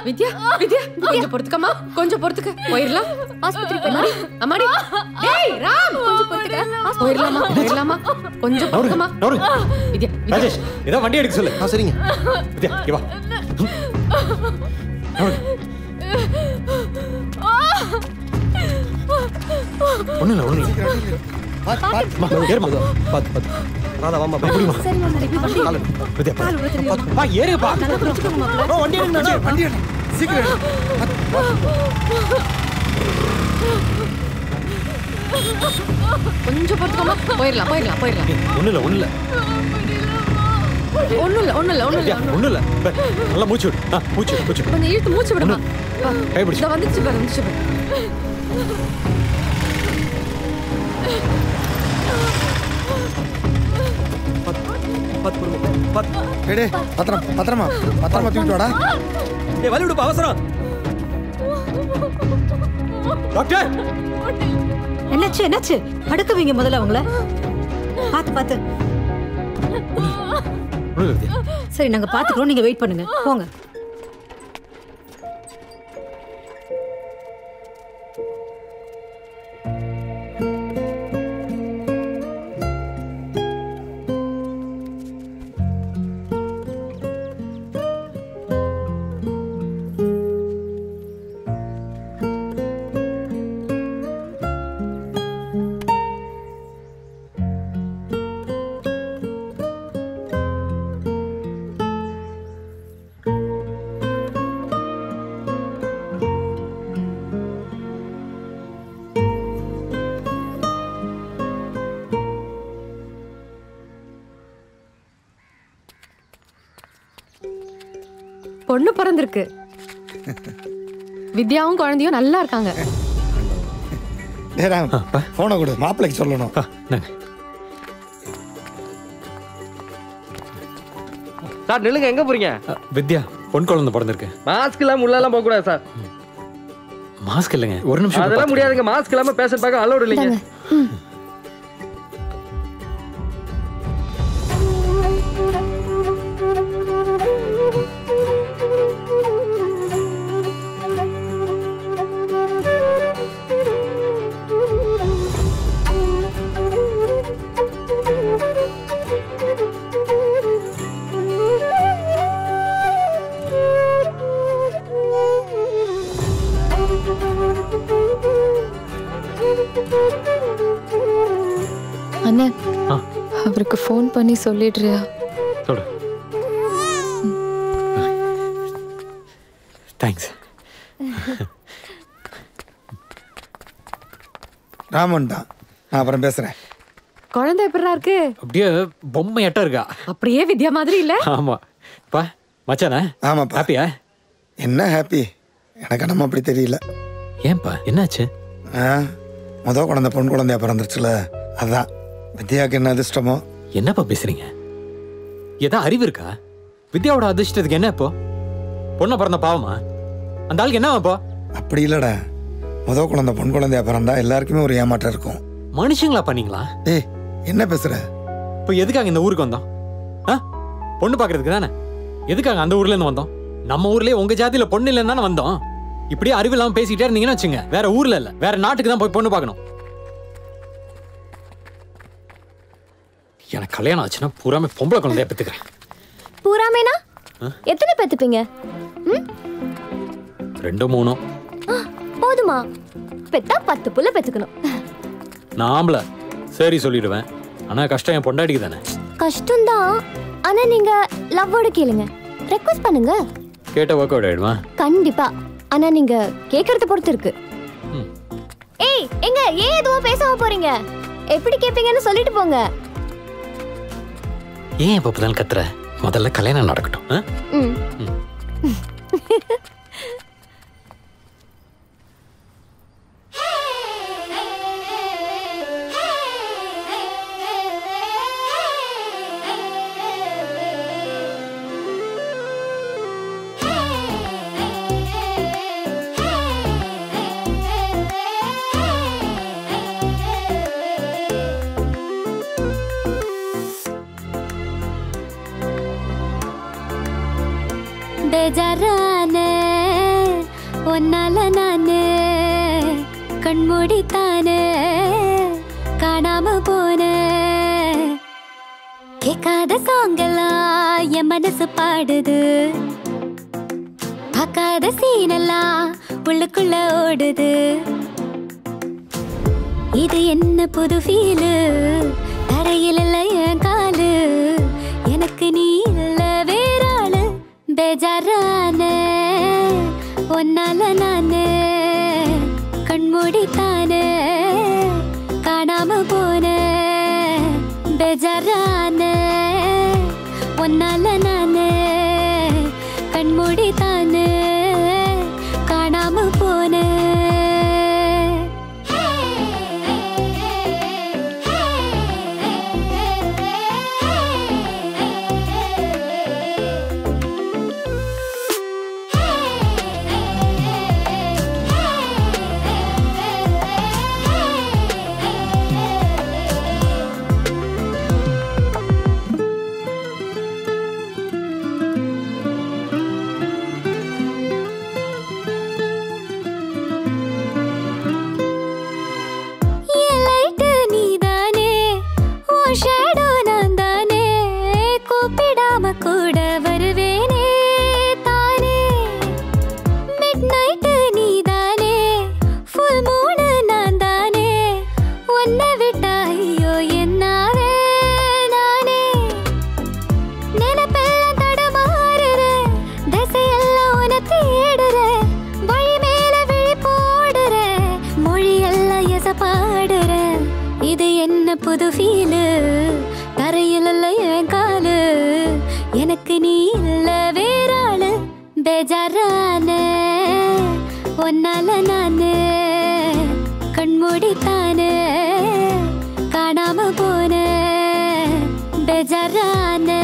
வித்யா, வித்யா, கொஞ்சம் பொறுத்துக்கமா, கொஞ்சம் பொறுத்துக்க. போயிரலாம் ஆஸ்பத்திரி போய். அம்மாடி, டேய் ராம், கொஞ்சம் பொறுத்துக்க. போயிரலாமா, போயிரலாமா, கொஞ்சம் பொறுத்துக்கமா. வித்யா, ராஜேஷ், ஏதோ வண்டி எடுக்க சொல்லு. சரிங்க வித்யா, இங்க வா. ஒண்ணு இல்ல, ஒண்ணு இல்ல. ஏறுமா, பாத்து பாத்து. ராதா வாமா, பயப்படிமா. வித்யா, வா ஏறுப்பா. வண்டி எடுங்க, வண்டி எடுங்க சீக்கிரம். கொஞ்சம் பொறுத்துக்கமா. போயிரலாம், போயிரலாம், போயிரலாம். ஒண்ணு இல்ல, ஒண்ணு இல்ல. ஒண்ணும் இல்ல, ஒண்ணும் இல்ல, ஒண்ணும் இல்ல. ஒண்ணு இல்ல. நல்லா மூச்சு விடு. மூச்சு விடு, மூச்சு. கொஞ்சம் இழுத்து மூச்சு விடுமா. கை பிடிச்சு. இத வந்துச்சு பாரு, வந்துச்சு பாரு. பத்திரமா தூக்கிட்டு வாடா. வலி விடுப்பா, அவசரம். டாக்டர், என்னாச்சு என்னாச்சு? படுக்க வைங்க முதல்ல அவங்கள. பாத்து பாத்து. சரி, நாங்க பாத்துக்கிறோம், நீங்க வெயிட் பண்ணுங்க. போங்க. பொண்ணு பிறந்திருக்கு. வித்யாவும் குழந்தையும் நல்லா இருக்காங்க. போன கொடு, மாப்பிள்ளைக்கு சொல்லணும். சார் நில்லுங்க, எங்க போறீங்க? வித்யா பொன் குழந்தை பிறந்திருக்கு. மாஸ்க் இல்லாம உள்ளலாம் போக கூடாது சார். மாஸ்க் இல்லைங்க, ஒரு நிமிஷம். அதெல்லாம் முடியாதுங்க, மாஸ்க் இல்லாம பேஷண்ட் பார்க்க அலோட் இல்லைங்க. அண்ணா அவருக்கு ஃபோன் பண்ணி சொல்லிடுறியா? சொல்லு. தேங்க்ஸ். ராமன் தான், நான் அப்புறம் பேசுறேன். குழந்தை எப்படிடா இருக்கு? அப்படியே பொம்மையாட்டம் இருக்கா. அப்படியே வித்யா மாதிரி இல்ல? ஆமா பா மச்சானா. ஆமாப்பா. ஹாப்பியா? என்ன ஹாப்பி? எனக்கு நம்ம அப்படி தெரியல. ஏன்பா என்னாச்சு? முதல் குழந்தை பொன் குழந்தையா பிறந்துருச்சுல, அதான். வித்யாவுக்கு என்ன அதிர்ஷ்டமோ. என்னப்பா பேசுறீங்க? ஏதா அறிவு இருக்கா? வித்யாவோட அதிர்ஷ்டத்துக்கு என்ன இப்போ? பொண்ணை பிறந்த பாவமா? அந்த ஆளுக்கு என்ன இப்போ? அப்படி இல்லடா, முதல் குழந்தை பொன் குழந்தையா பிறந்தா எல்லாருக்குமே ஒரு ஏமாற்றம் இருக்கும். மனுஷங்களா பண்ணீங்களா? ஏய் என்ன பேசுற? இப்போ எதுக்காக இந்த ஊருக்கு வந்தோம்? பொண்ணு பாக்குறதுக்கு தானே. எதுக்காக அந்த ஊர்ல இருந்து வந்தோம்? நம்ம ஊர்லயே உங்க ஜாதியில பொண்ணு இல்லைன்னு தானே வந்தோம். இப்படியே அறிவு இல்லாம பேசிட்டே இருந்தீங்கன்னு வச்சுங்க, வேற ஊர்ல இல்ல வேற நாட்டுக்கு தான் போய் பொண்ணு பார்க்கணும். எனக்கு கல்யாணம் ஆச்சுன்னா பூராமே பொம்பளை குழந்தைய பெத்துக்கிறேன். பூராமேனா? எத்தனை பெத்துப்பீங்க? 2 3 போதுமா? பெத்தா 10 புள்ள பெத்துக்கணும். நாமல சரி சொல்லிடுவேன், ஆனா கஷ்டம் என் பொண்டாட்டிக்கு தானே. கஷ்டம்தான், ஆனா நீங்க லவ்வோட கேளுங்க, ரெக்வெஸ்ட் பண்ணுங்க. கேட்ட ஒர்க் அவுட் ஆயிடுமா? கண்டிப்பா, ஆனா நீங்க கேக்குறத பொறுத்து இருக்கு. ஏய் எங்க ஏன் எதுவும் பேசாம போறீங்க? எப்படி கேப்பீங்கன்னு சொல்லிட்டு போங்க. ஏன் இப்ப புதன் கத்துற? முதல்ல கல்யாணம் நடக்கட்டும். பேஜாரானே ஒன்னால நானே கண்மூடித்தானே காணாம போன கேட்காத சாங்கெல்லாம் என் மனசு பாடுது, பார்க்காத சீனெல்லாம் உள்ளுக்குள்ள ஓடுது. இது என்ன புது ஃபீலு? தரையில் இல்ல என் காலு, எனக்கு நீ இல்ல வேறாளு. பேஜாரானே ஒன்னால நானே கண்மூடித்தானே காணாம போன. பேஜாரானே ஒன்னால நானே கண்மூடித்தானே காணாம போன. கூட வருவேனே தானே, மிட் நைட்டு நீ தானே, ஃபுல் மூணு நான் தானே, உன்னை விட்டா ஐயோ என்னாவே நானே. நினைப்பெல்லாம் தடமாறுற, திசையெல்லாம் உன்னை தேடுற, வழி மேல விழி போடுற, மொழியெல்லாம் எச பாடுற. இது என்ன புது ஃபீலு? தரையில் இல்ல என் காலு, எனக்கு நீ இல்ல வேறாளு. பேஜாரானே ஒன்னால நானே கண்மூடித்தானே காணாம போன. பேஜாரானே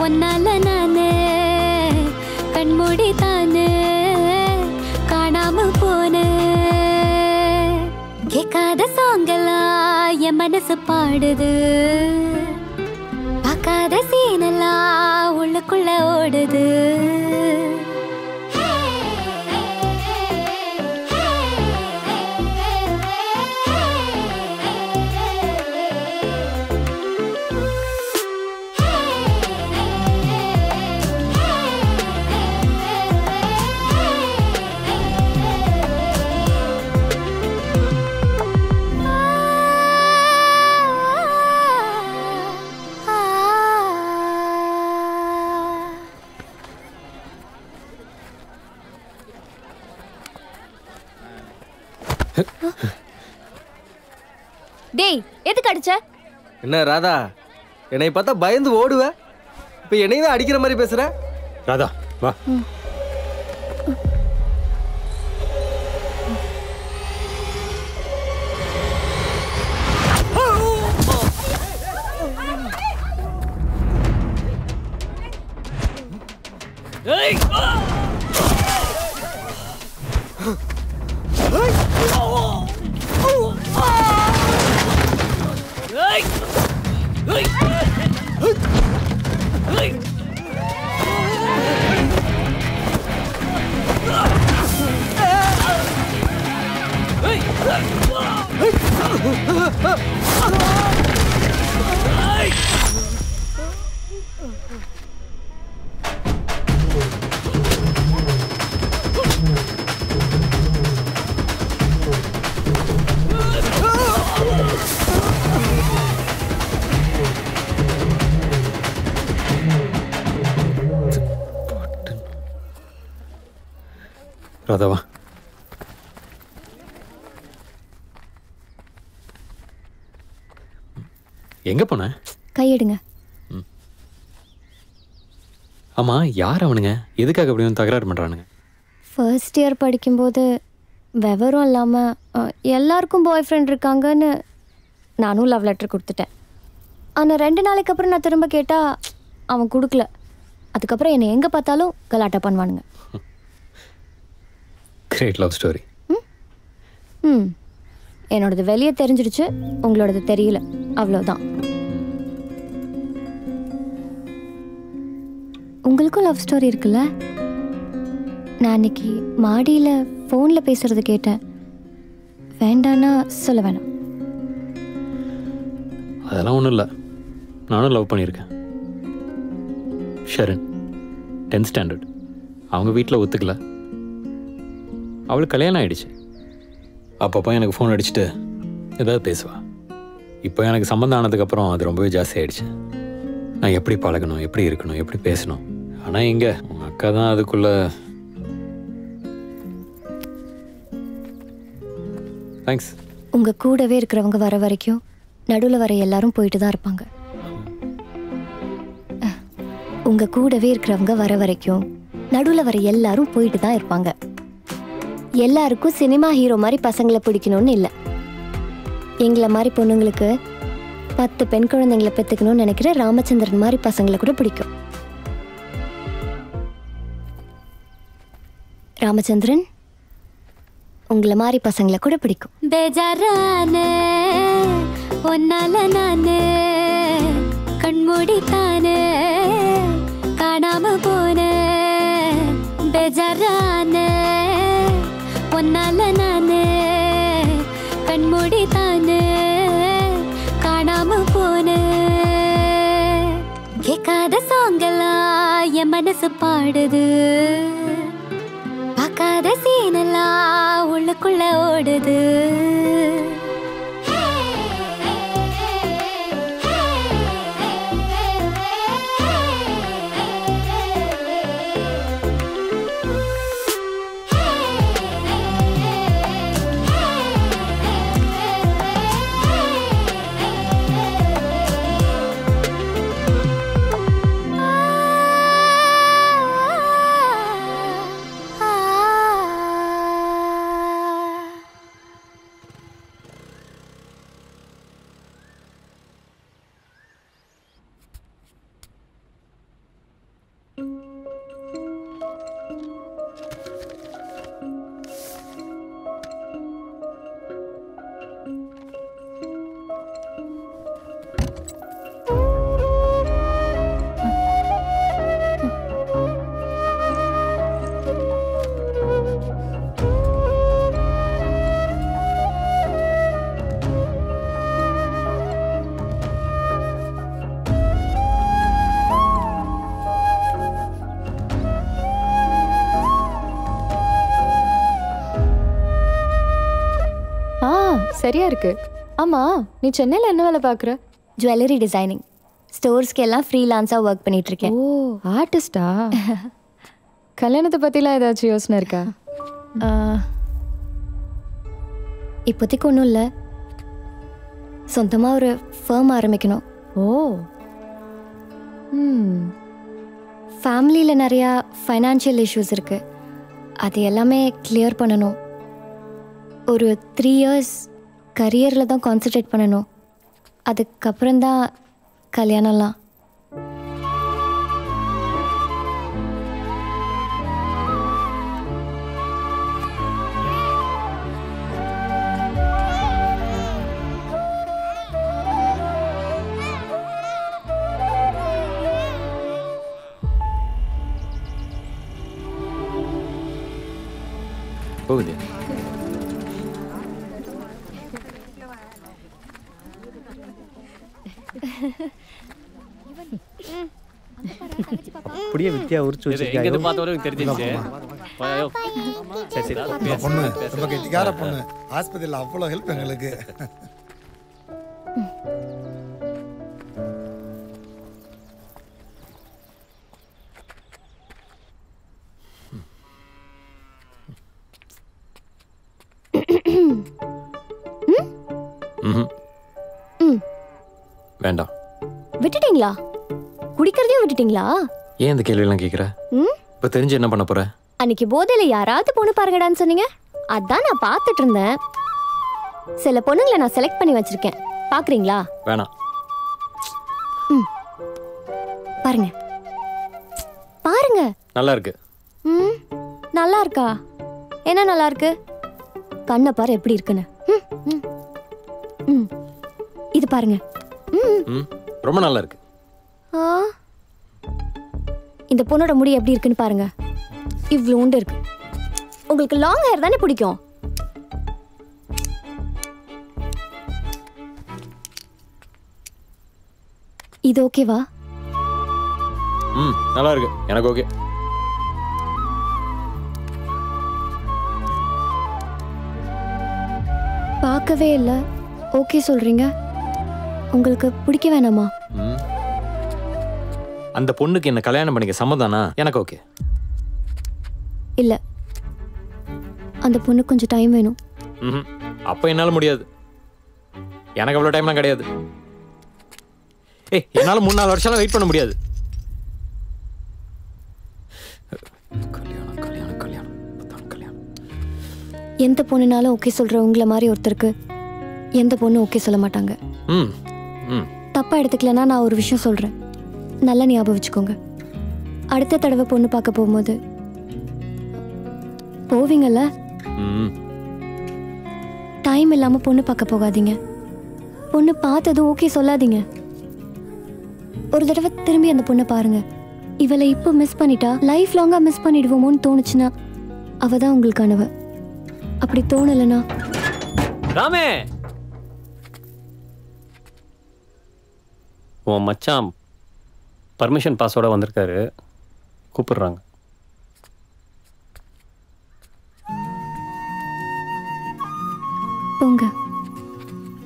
ஒன்னால நானு கண்மூடி தானு காணாம போன கேட்காத சாங்கெல்லாம் என் மனசு பாடுது பார்க்காத சீனெல்லாம் உள்ளுக்குள்ள ஓடுது டேய் எதுக்கு அடிச்ச? என்ன ராதா, என்னை பார்த்தா பயந்து ஓடுவ, இப்ப என்னையும் அடிக்கிற மாதிரி பேசுற? ராதா வா. ராதாவா, எங்க போன? கையெடுங்க. ஆமா, யார் அவனுங்க? எதுக்காக அப்படி வந்து தகராறு பண்றானுங்க? ஃபர்ஸ்ட் இயர் படிக்கும்போது விவரம் இல்லாமல் எல்லாருக்கும் பாய் ஃப்ரெண்ட் இருக்காங்கன்னு நானும் லவ் லெட்டர் கொடுத்துட்டேன். ஆனால் 2 நாளைக்கு அப்புறம் நான் திரும்ப கேட்டால் அவன் கொடுக்கல. அதுக்கப்புறம் என்னை எங்கே பார்த்தாலும் கலாட்டா பண்ணுவானுங்க. Great love story. என்னோடது வெளியே தெரிஞ்சிடுச்சு, உங்களோடது தெரியல, அவ்வளோதான். உங்களுக்கும் லவ் ஸ்டோரி இருக்குல்ல? நான் அன்னைக்கு மாடியில் ஃபோனில் பேசுறது கேட்டேன். வேண்டான்னா சொல்ல வேணாம். அதெல்லாம் ஒன்றும் இல்லை, நானும் லவ் பண்ணியிருக்கேன். Sharan 10th standard. அவங்க வீட்டில் ஒத்துக்கல. அவளுக்கு கல்யாணம் ஆகிடுச்சு. அப்பப்போ எனக்கு ஃபோன் அடிச்சுட்டு ஏதாவது பேசுவா. இப்போ எனக்கு சம்மந்தம் ஆனதுக்கப்புறம் அது ரொம்பவே ஜாஸ்தி ஆகிடுச்சு. நான் எப்படி பழகணும், எப்படி இருக்கணும், எப்படி பேசணும். ஆனால் இங்கே உங்கள் அக்கா தான் அதுக்குள்ள. தேங்க்ஸ். உங்கள் கூடவே இருக்கிறவங்க வர வரைக்கும் நடுவில் வர எல்லாரும் போயிட்டு தான் இருப்பாங்க. உங்கள் கூடவே இருக்கிறவங்க வர வரைக்கும் நடுவில் வர எல்லாரும் போயிட்டு தான் இருப்பாங்க. எல்லாருக்கும் சினிமா ஹீரோ மாதிரி பசங்களை பிடிக்கணும்னு இல்லை. எங்களை மாதிரி பொண்ணுங்களுக்கு 10 பெண் குழந்தைங்களை பெற்றுக்கணும்னு நினைக்கிற ராமச்சந்திரன் மாதிரி பசங்களை கூட பிடிக்கும். ராமச்சந்திரன் உங்களை மாதிரி பசங்களை கூட பிடிக்கும். பேஜாரான ஒன்னால நானு கண்மூடி தானே காணாம போன பேஜாரான ஒன்னால நானு கண்மூடி தானே காணாம போன கேட்காத சாங்கெல்லாம் என் மனசு பாடுது பார்க்காத சீனெல்லாம் உள்ளுக்குள்ள ஓடுது. சரியா இருக்கு. ஆமா, நீ சென்னையில் என்ன வேலை பார்க்குற? Jewellery designing. ஸ்டோர்ஸ்க்கு எல்லாம் ஃப்ரீலான்ஸாக ஒர்க் பண்ணிட்டு இருக்கேன். ஓ, ஆர்டிஸ்டா? கல்யாணத்தை பற்றிலாம் ஏதாச்சும் யோசனை இருக்கா? இப்போதைக்கு ஒன்றும் இல்லை. சொந்தமாக ஒரு ஃபர்ம் ஆரம்பிக்கணும். ஓ. ஃபேமிலியில் நிறையா ஃபைனான்ஷியல் இஷ்யூஸ் இருக்குது. அது எல்லாமே கிளியர் பண்ணணும். ஒரு 3 years கரியரில் தான் கான்சன்ட்ரேட் பண்ணணும். அதுக்கப்புறம்தான் கல்யாணம்லாம். போகுது. அப்படியே வித்தியா உரிச்சு வச்சிருக்காங்க. எங்க பார்த்தவரை தெரிஞ்சிச்சு. சரி பொண்ணு ரொம்ப கெட்டிக்கார பொண்ணு. ஆஸ்பத்திரியில் அவ்வளோ ஹெல்ப் எங்களுக்கு. வேண்டாம். விட்டுட்டீங்களா? குடிக்கிறதையும் விட்டுட்டீங்களா? ஏன் இந்த கேள்வியெல்லாம் கேட்குற? இப்போ தெரிஞ்சு என்ன பண்ண போற? அன்னைக்கு போதையில யாராவது பொண்ணு பாருங்கடான்னு சொன்னீங்க. அதான் நான் பார்த்துட்டு இருந்தேன். சில பொண்ணுங்களை நான் செலக்ட் பண்ணி வச்சிருக்கேன். பாக்குறீங்களா? வேணாம். பாருங்க பாருங்க. நல்லா இருக்கு. நல்லா இருக்கா? என்ன நல்லா இருக்கு? கண்ணை பாரு எப்படி இருக்குன்னு. இது பாருங்க. ரொம்ப நல்லா இருக்கு. இந்த பொண்ணோட முடி எப்படி இருக்குன்னு பாருங்க. இவ்வளோண்டு இருக்கு. உங்களுக்கு லாங் ஹேர் தானே பிடிக்கும்? இது ஓகேவா? நல்லா இருக்கு. எனக்கு ஓகே. பார்க்கவே இல்லை. ஓகே சொல்றீங்க. உங்களுக்கு பிடிக்க வேணாமா? அந்த பொண்ணுக்கு என்ன கல்யாணம் பண்ணிக்க சம்மதானா? எனக்கு ஓகே. இல்ல, அந்த பொண்ணுக்கு கொஞ்சம் டைம் வேணும். அப்ப என்னால முடியாது. எனக்கு அவ்வளவு டைம்லாம் கிடையாது. என்னால 3-4 வருஷம் வெயிட் பண்ண முடியாது. எந்த பொண்ணுனாலும் ஓகே சொல்ற உங்களை மாதிரி ஒருத்தருக்கு எந்த பொண்ணு ஓகே சொல்ல மாட்டாங்க. தப்பா எடுத்துக்கலன்னா நான் ஒரு விஷயம் சொல்றேன். நல்லா ஞாபகம் வச்சுக்கோங்க. அடுத்த தடவை பொண்ணு பார்க்க போகும்போது போவீங்கல்ல, டைம் இல்லாம பொண்ணு பார்க்க போகாதீங்க. பொண்ணு பார்த்ததும் ஓகே சொல்லாதீங்க. ஒரு தடவை திரும்பி அந்த பொண்ணை பாருங்க. இவளை இப்போ மிஸ் பண்ணிட்டா லைஃப் லாங்கா மிஸ் பண்ணிடுவோமோன்னு தோணுச்சுன்னா அவ தான் உங்களுக்கானவ. அப்படி தோணலைன்னா ராமே, உன் மச்சான் பர்மிஷன் பாஸோட வந்திருக்காரு. கூப்பிடுறாங்க. போங்க,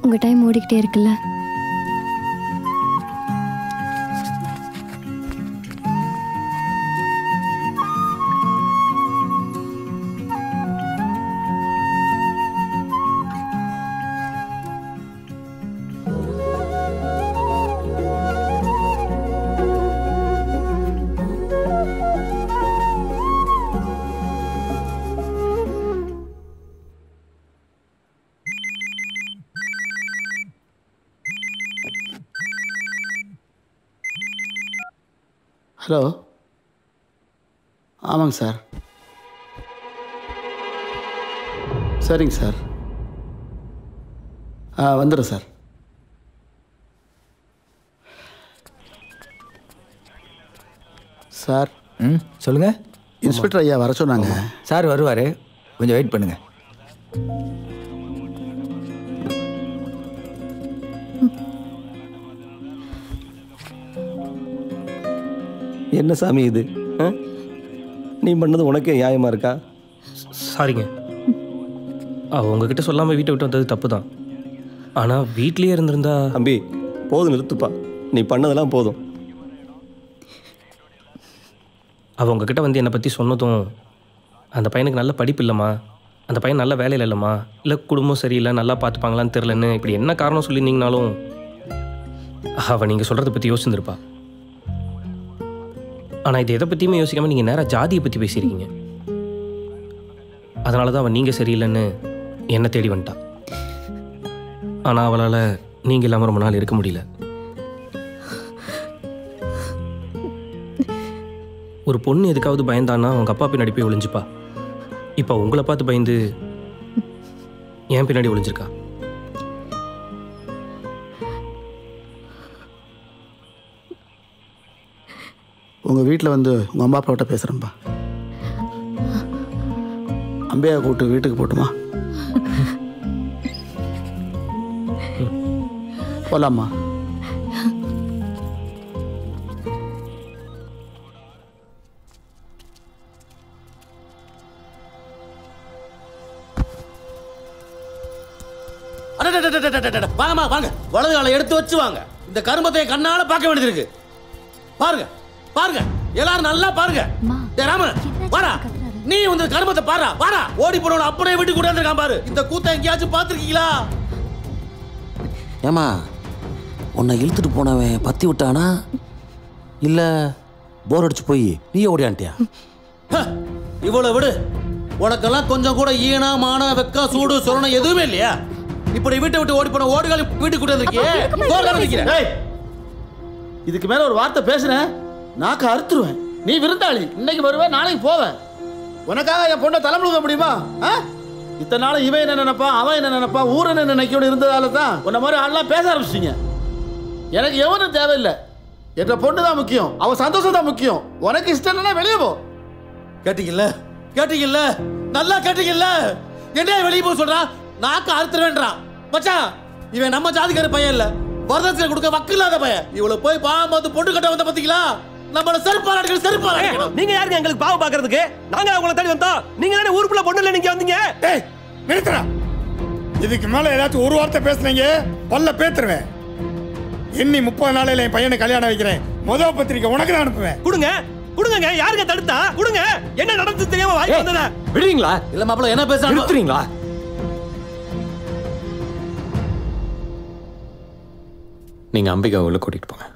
உங்க டைம் ஓடிக்கிட்டே இருக்குல்ல. ஹலோ, ஆமாங்க சார். சரிங்க சார். வந்துடுறேன் சார். சார். சொல்லுங்கள். இன்ஸ்பெக்டர் ஐயா வர சொன்னாங்க. சார் வருவார், கொஞ்சம் வெயிட் பண்ணுங்க. என்ன சாமி இது? நீ பண்ணது உனக்கே நியாயமா இருக்கா? சாரிங்க, உங்ககிட்ட சொல்லாமல் வீட்டை விட்டு வந்தது தப்பு தான். ஆனால் வீட்லேயே இருந்திருந்தா. தம்பி போதும் நிறுத்துப்பா, நீ பண்ணதெல்லாம் போதும். அவள் உங்ககிட்ட வந்து என்னை பற்றி சொன்னதும், அந்த பையனுக்கு நல்ல படிப்பு இல்லைம்மா, அந்த பையன் நல்ல வேலையில் இல்லைம்மா, இல்லை குடும்பம் சரியில்லை, நல்லா பார்த்துப்பாங்களான்னு தெரிலன்னு இப்படி என்ன காரணம் சொல்லியிருந்தீங்கனாலும் அவள் நீங்கள் சொல்கிறத பற்றி யோசிச்சுருப்பா. ஆனால் இது எதை பற்றியுமே யோசிக்காமல் நீங்கள் நேராக ஜாதியை பற்றி பேசியிருக்கீங்க. அதனால தான் அவள் நீங்கள் சரியில்லைன்னு என்னை தேடி வந்துட்டா. ஆனால் அவளால் நீங்கள் இல்லாமல் ரொம்ப நாள் இருக்க முடியல. ஒரு பொண்ணு எதுக்காவது பயந்தான்னா அவங்க அப்பா பின்னாடி போய் ஒளிஞ்சுப்பா. இப்போ உங்களை பார்த்து பயந்து ஏன் பின்னாடி ஒளிஞ்சிருக்கா? உங்கள் வீட்டில் வந்து உங்கள் அம்மா அப்பாவிட்ட பேசுகிறேன்ப்பா. அம்பையா கூப்பிட்டு வீட்டுக்கு போட்டுமா? போலாமா? வாங்கம்மா வாங்க, வலது காலை எடுத்து வச்சு வாங்க. இந்த கருமத்தை கண்ணால பார்க்க வேண்டியது இருக்கு. பாருங்க பாருங்க, எல்லாரும் நல்லா பாருங்க. ராம வாடா, நீ வந்து கருமத்தை பாரா, வாடா. ஓடி போனவன அப்படியே விட்டு கூட இருக்கான் பாரு. இந்த கூத்த எங்கேயாச்சும் பார்த்துருக்கீங்களா? ஏமா உன்னை இழுத்துட்டு போனவன் பத்தி விட்டானா இல்ல போர் அடிச்சு போய் நீ ஓடியான்ட்டியா? இவ்வளவு விடு, உனக்கெல்லாம் கொஞ்சம் கூட ஈனா மான வெக்க சூடு சொரணம் எதுவுமே இல்லையா? இப்படி வீட்டை விட்டு ஓடி போன ஓடுகாலி வீட்டுக்கு கூட இருக்கியே. இதுக்கு மேல ஒரு வார்த்தை பேசுறேன் நாக்க அறுத்துருவேன். நீ விருந்தாளி, இன்னைக்கு வருவேன் நாளைக்கு போவேன். உனக்காக என் பொண்ணை தலைமுழுக முடியுமா? இத்தனை நாள் இவன் என்ன நினைப்பான், அவன் என்ன நினைப்பான், ஊர் என்ன நினைக்கணும் இருந்ததால தான் உன்ன மாதிரி ஆள்லாம் பேச ஆரம்பிச்சிட்டீங்க. எனக்கு எவனும் தேவையில்லை, என்ற பொண்ணு தான் முக்கியம், அவன் சந்தோஷம் தான் முக்கியம். உனக்கு இஷ்டம் இல்லைன்னா வெளியே போ. கேட்டீங்கல்ல கேட்டீங்கல்ல, நல்லா கேட்டீங்கல்ல. என்ன வெளியே போக சொல்றான்? நாக்க அறுத்துருவேன்றான். மச்சான் இவன் நம்ம ஜாதிக்கார பையன் இல்ல, வரதட்சணை கொடுக்க வக்கு இல்லாத பையன். இவ்வளவு போய் பாவம் பார்த்து பொண்ணு கட்ட வந்த பாத்தீங்களா? நம்மள செருப்பால அடிக்கணும், செருப்பால அடிக்கணும். நீங்க யாருங்க எங்களுக்கு பாவம் பாக்குறதுக்கு? நாங்க உங்களை தேடி வந்தோம். நீங்க தானே ஊருக்குள்ள பொண்ணு இல்ல நீங்க வந்தீங்க. டேய் நிறுத்துடா. இதுக்கு மேல ஏதாச்சும் ஒரு வார்த்தை பேசுனீங்க பல்ல பேத்துருவேன். எண்ணி 30 நாளையில என் பையனை கல்யாணம் வைக்கிறேன். முதல் பத்திரிக்கை உனக்கு தான் அனுப்புவேன். கொடுங்க கொடுங்க, யாருங்க தடுத்தா? கொடுங்க. என்ன நடந்து தெரியாம வாய் வந்ததா? விடுறீங்களா? இல்ல மாப்பிள்ள என்ன பேசுறாங்க? நிறுத்துறீங்களா? நீங்க அம்பிகா உள்ள கூட்டிட்டு போங்க.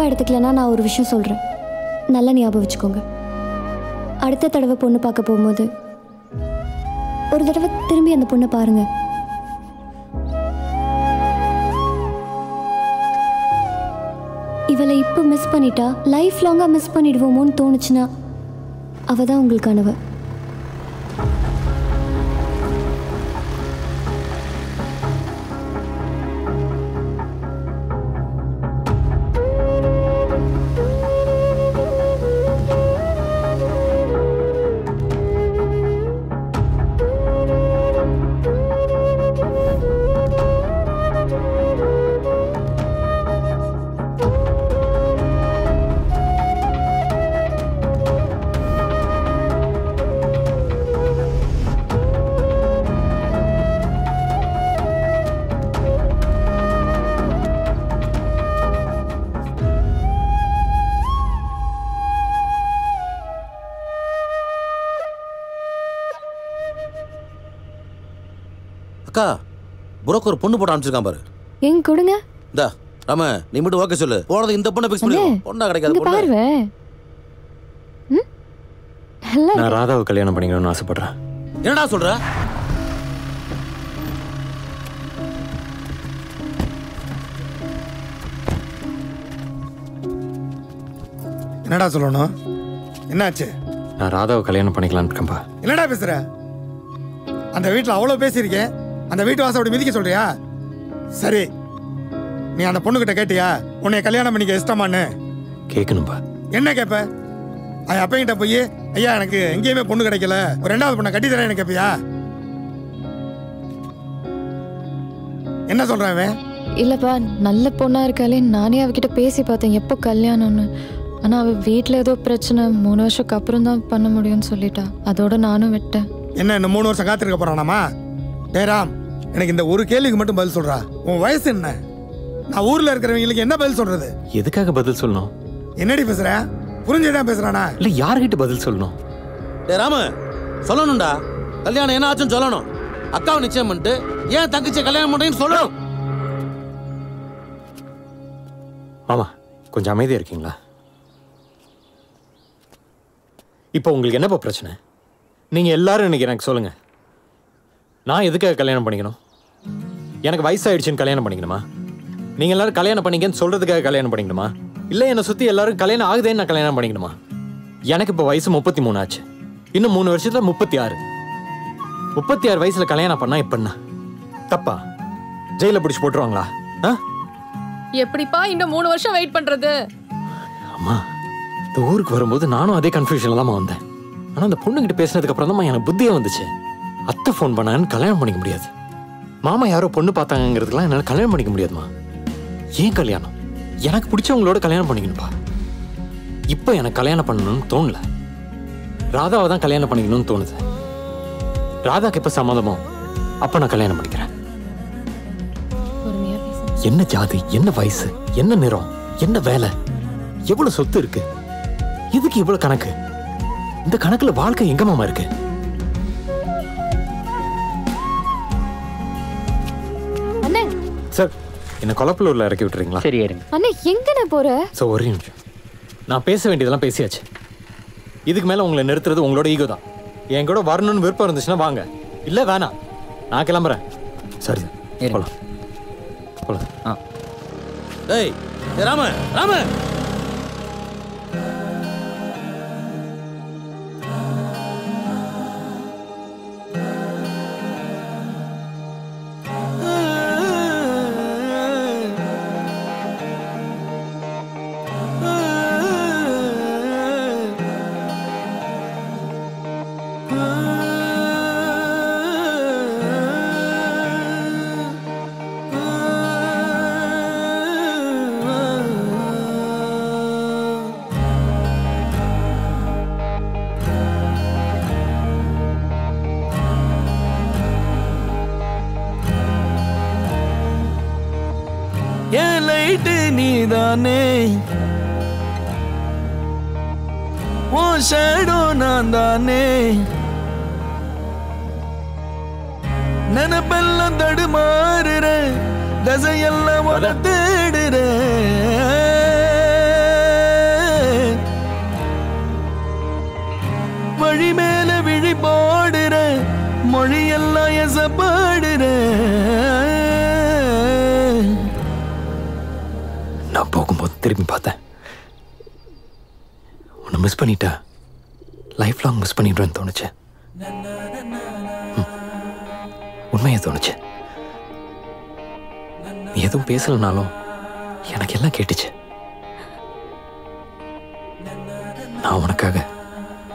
எடுத்துக்கலன்னா நான் ஒரு விஷயம் சொல்கிறேன், நல்லா ஞாபகம் வச்சுக்கோங்க. அடுத்த தடவை பொண்ணு பார்க்க போகும்போது ஒரு தடவை திரும்பி அந்த பொண்ணை பாருங்க. இவளை இப்போ மிஸ் பண்ணிட்டா லைஃப் லாங்காக மிஸ் பண்ணிடுவோமோன்னு தோணுச்சுன்னா அவள் தான் உங்களுக்கானவ. அக்கா புரோக்கர் ஒரு பொண்ணு போட்டு அனுப்பிச்சிருக்கான் பாரு. எங்க கொடுங்க. இந்தா ராம நீ மட்டும் ஓகே சொல்லு. போனது இந்த பொண்ணை ஃபிக்ஸ் பண்ணிடுவோம். பொண்ணா கிடைக்காது பொண்ணு. பாருவே. நான் ராதாவை கல்யாணம் பண்ணிக்கணும்னு ஆசைப்படுறேன். என்னடா சொல்ற? என்னடா சொல்லணும்? என்னாச்சு? நான் ராதாவை கல்யாணம் பண்ணிக்கலான்னு இருக்கேன்பா. என்னடா பேசுற? அந்த வீட்டில் அவ்வளோ பேசியிருக்கேன். அந்த வீட்டு வாசல் அப்படி மிதிக்க சொல்றியா? சரி, நீ அந்த பொண்ணுகிட்ட கேட்டியா உன்னை கல்யாணம் பண்ணிக்க இஷ்டமான்னு? கேட்கணும்பா. என்ன கேட்ப? அப்பங்கிட்ட போய் ஐயா எனக்கு எங்கேயுமே பொண்ணு கிடைக்கல, ஒரு 2வது பொண்ணை கட்டி தரேன் கேட்பியா? என்ன சொல்றேன்? இல்லப்பா, நல்ல பொண்ணா இருக்காளே, நானே அவகிட்ட பேசி பார்த்தேன் எப்போ கல்யாணம்னு. ஆனா அவ வீட்டில் ஏதோ பிரச்சனை, 3 வருஷத்துக்கு அப்புறம் தான் பண்ண முடியும்னு சொல்லிட்டா. அதோட நானும் விட்டேன். என்ன இன்னும் 3 வருஷம் காத்திருக்க போறானாமா? டேராம், எனக்கு இந்த ஒரு கேள்விக்கு மட்டும் பதில் சொல்றா. உன் வயசு என்ன? நான் ஊர்ல இருக்கிறவங்களுக்கு என்ன பதில் சொல்றது? எதுக்காக பதில் சொல்லணும்? என்னடி பேசுற? புரிஞ்சுதான் பேசுறானா? இல்ல யார்கிட்ட பதில் சொல்லணும்? டேய் ராம சொல்லணும்டா. கல்யாணம் என்ன ஆச்சுன்னு சொல்லணும். அக்காவை நிச்சயம் பண்ணிட்டு ஏன் தங்கச்சியை கல்யாணம் பண்றீங்கன்னு சொல்லணும். மாமா கொஞ்சம் அமைதியா இருக்கீங்களா? இப்போ உங்களுக்கு என்னப்பா பிரச்சனை? நீங்க எல்லாரும் இன்னைக்கு எனக்கு சொல்லுங்க. நான் எதுக்காக கல்யாணம் பண்ணிக்கணும்? எனக்கு வயசாயிடுச்சுன்னு கல்யாணம் பண்ணிக்கணுமா? நீங்க எல்லாரும் கல்யாணம் பண்ணிக்கன்னு சொல்றதுக்காக கல்யாணம் பண்ணிக்கணுமா? இல்ல என்னை சுத்தி எல்லாரும் கல்யாணம் ஆகுதேன்னு நான் கல்யாணம் பண்ணிக்கணுமா? எனக்கு இப்போ வயசு 33 ஆச்சு. இன்னும் 3 வருஷத்துல 36. 36 வயசுல கல்யாணம் பண்ணா இப்ப தப்பா? ஜெயில பிடிச்சு போட்டுருவாங்களா? எப்படிப்பா இன்னும் 3 வருஷம் வெயிட் பண்றது? அம்மா இந்த ஊருக்கு வரும்போது நானும் அதே கன்ஃபியூஷன்ல தான் வந்தேன். ஆனா அந்த பொண்ணுகிட்ட பேசினதுக்கு அப்புறம் தான் எனக்கு புத்தியே வந்துச்சு. அத்தை ஃபோன் பண்ணான்னு கல்யாணம் பண்ணிக்க முடியாது. மாமா யாரோ பொண்ணு பார்த்தாங்கிறதுக்கெல்லாம் என்னால் கல்யாணம் பண்ணிக்க முடியாதுமா. ஏன் கல்யாணம்? எனக்கு பிடிச்சவங்களோட கல்யாணம் பண்ணிக்கணும்ப்பா. இப்போ எனக்கு கல்யாணம் பண்ணணும்னு தோணல. ராதாவை தான் கல்யாணம் பண்ணிக்கணும்னு தோணுது. ராதாக்கு எப்போ சம்மதமோ அப்போ நான் கல்யாணம் பண்ணிக்கிறேன். என்ன ஜாதி, என்ன வயசு, என்ன நிறம், என்ன வேலை, எவ்வளவு சொத்து இருக்கு, இதுக்கு இவ்வளவு கணக்கு? இந்த கணக்குல வாழ்க்கை எங்க மாமா இருக்கு? அண்ணே சார் என்ன கொலப்பலூர்ல இறக்கி விட்டுறீங்களா? சரி இருங்க. அண்ணே எங்கண்ணே போற? சார் ஒரு நிமிஷம், நான் பேச வேண்டியதெல்லாம் பேசியாச்சு. இதுக்கு மேல உங்களை நிறுத்துறது உங்களோட ஈகோ தான். என் கூட வரணும்னு விருப்பம் இருந்துச்சுன்னா வாங்க, இல்ல வேணாம் நான் கிளம்புறேன். சரி சார் போலாம் போலாம். டேய் ராம ராம நீதானே ஓ ஷேடோ நான் தானே நினைப்பெல்லாம் தடுமாறுற தசையெல்லாம் உன தேடுற வழி மேல விழி போடுற மொழியெல்லாம் எசப்பாடுற. நான் போகும்போது திரும்பி பார்த்தேன். உன்னை மிஸ் பண்ணிட்டா லைஃப் லாங் மிஸ் பண்ணிடுவேன்னு தோணுச்சு. உண்மையை தோணுச்சு. நீ எதுவும் பேசலனாலும் எனக்கு எல்லாம் கேட்டுச்சு. நான் உனக்காக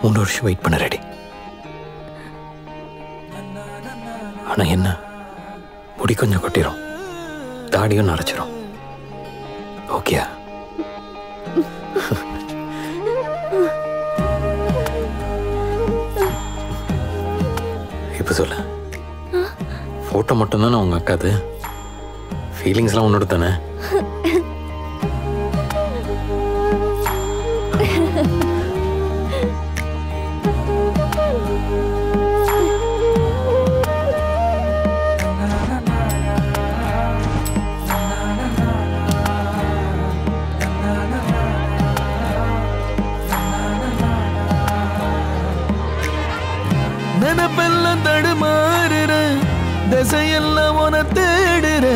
3 வருஷம் வெயிட் பண்ண ரெடி. ஆனா என்ன, முடி கொஞ்சம் கொட்டிரும், தாடியும் நரைச்சிரும். ஓகேயா? இப்ப சொல்ல, போட்டோ மட்டும் தானே உங்க அக்காது? ஃபீலிங்ஸ்லாம் உன்னோட தானே? நினப்பெல்லாம் தடுமாறுற திசையெல்லாம் உன தேடுற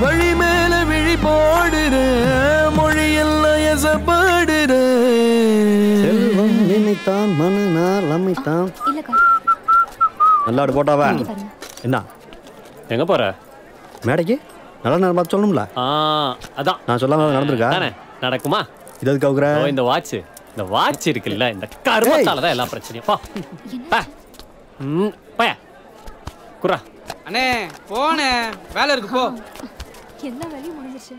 வழி மேல விழி போடுற மொழியெல்லாம் எசப்பாடுற செல்வம் நினைத்தான் மனநாள் அமைத்தான் நல்லாடு போட்டாவா என்ன எங்க போற மேடைக்கு நல்ல நேரம் பார்த்து சொல்லணும்ல அதான் நான் சொல்லாம நடந்திருக்கா நடக்குமா இது எதுக்கு அவுக்குற இந்த வாட்ச் இருக்குல்ல இந்த கருமத்தால தான் எல்லா பிரச்சனையும் பா குரா அண்ணே போனே வேலை இருக்கு போ எல்லா வேலையும் முடிஞ்சிருச்சு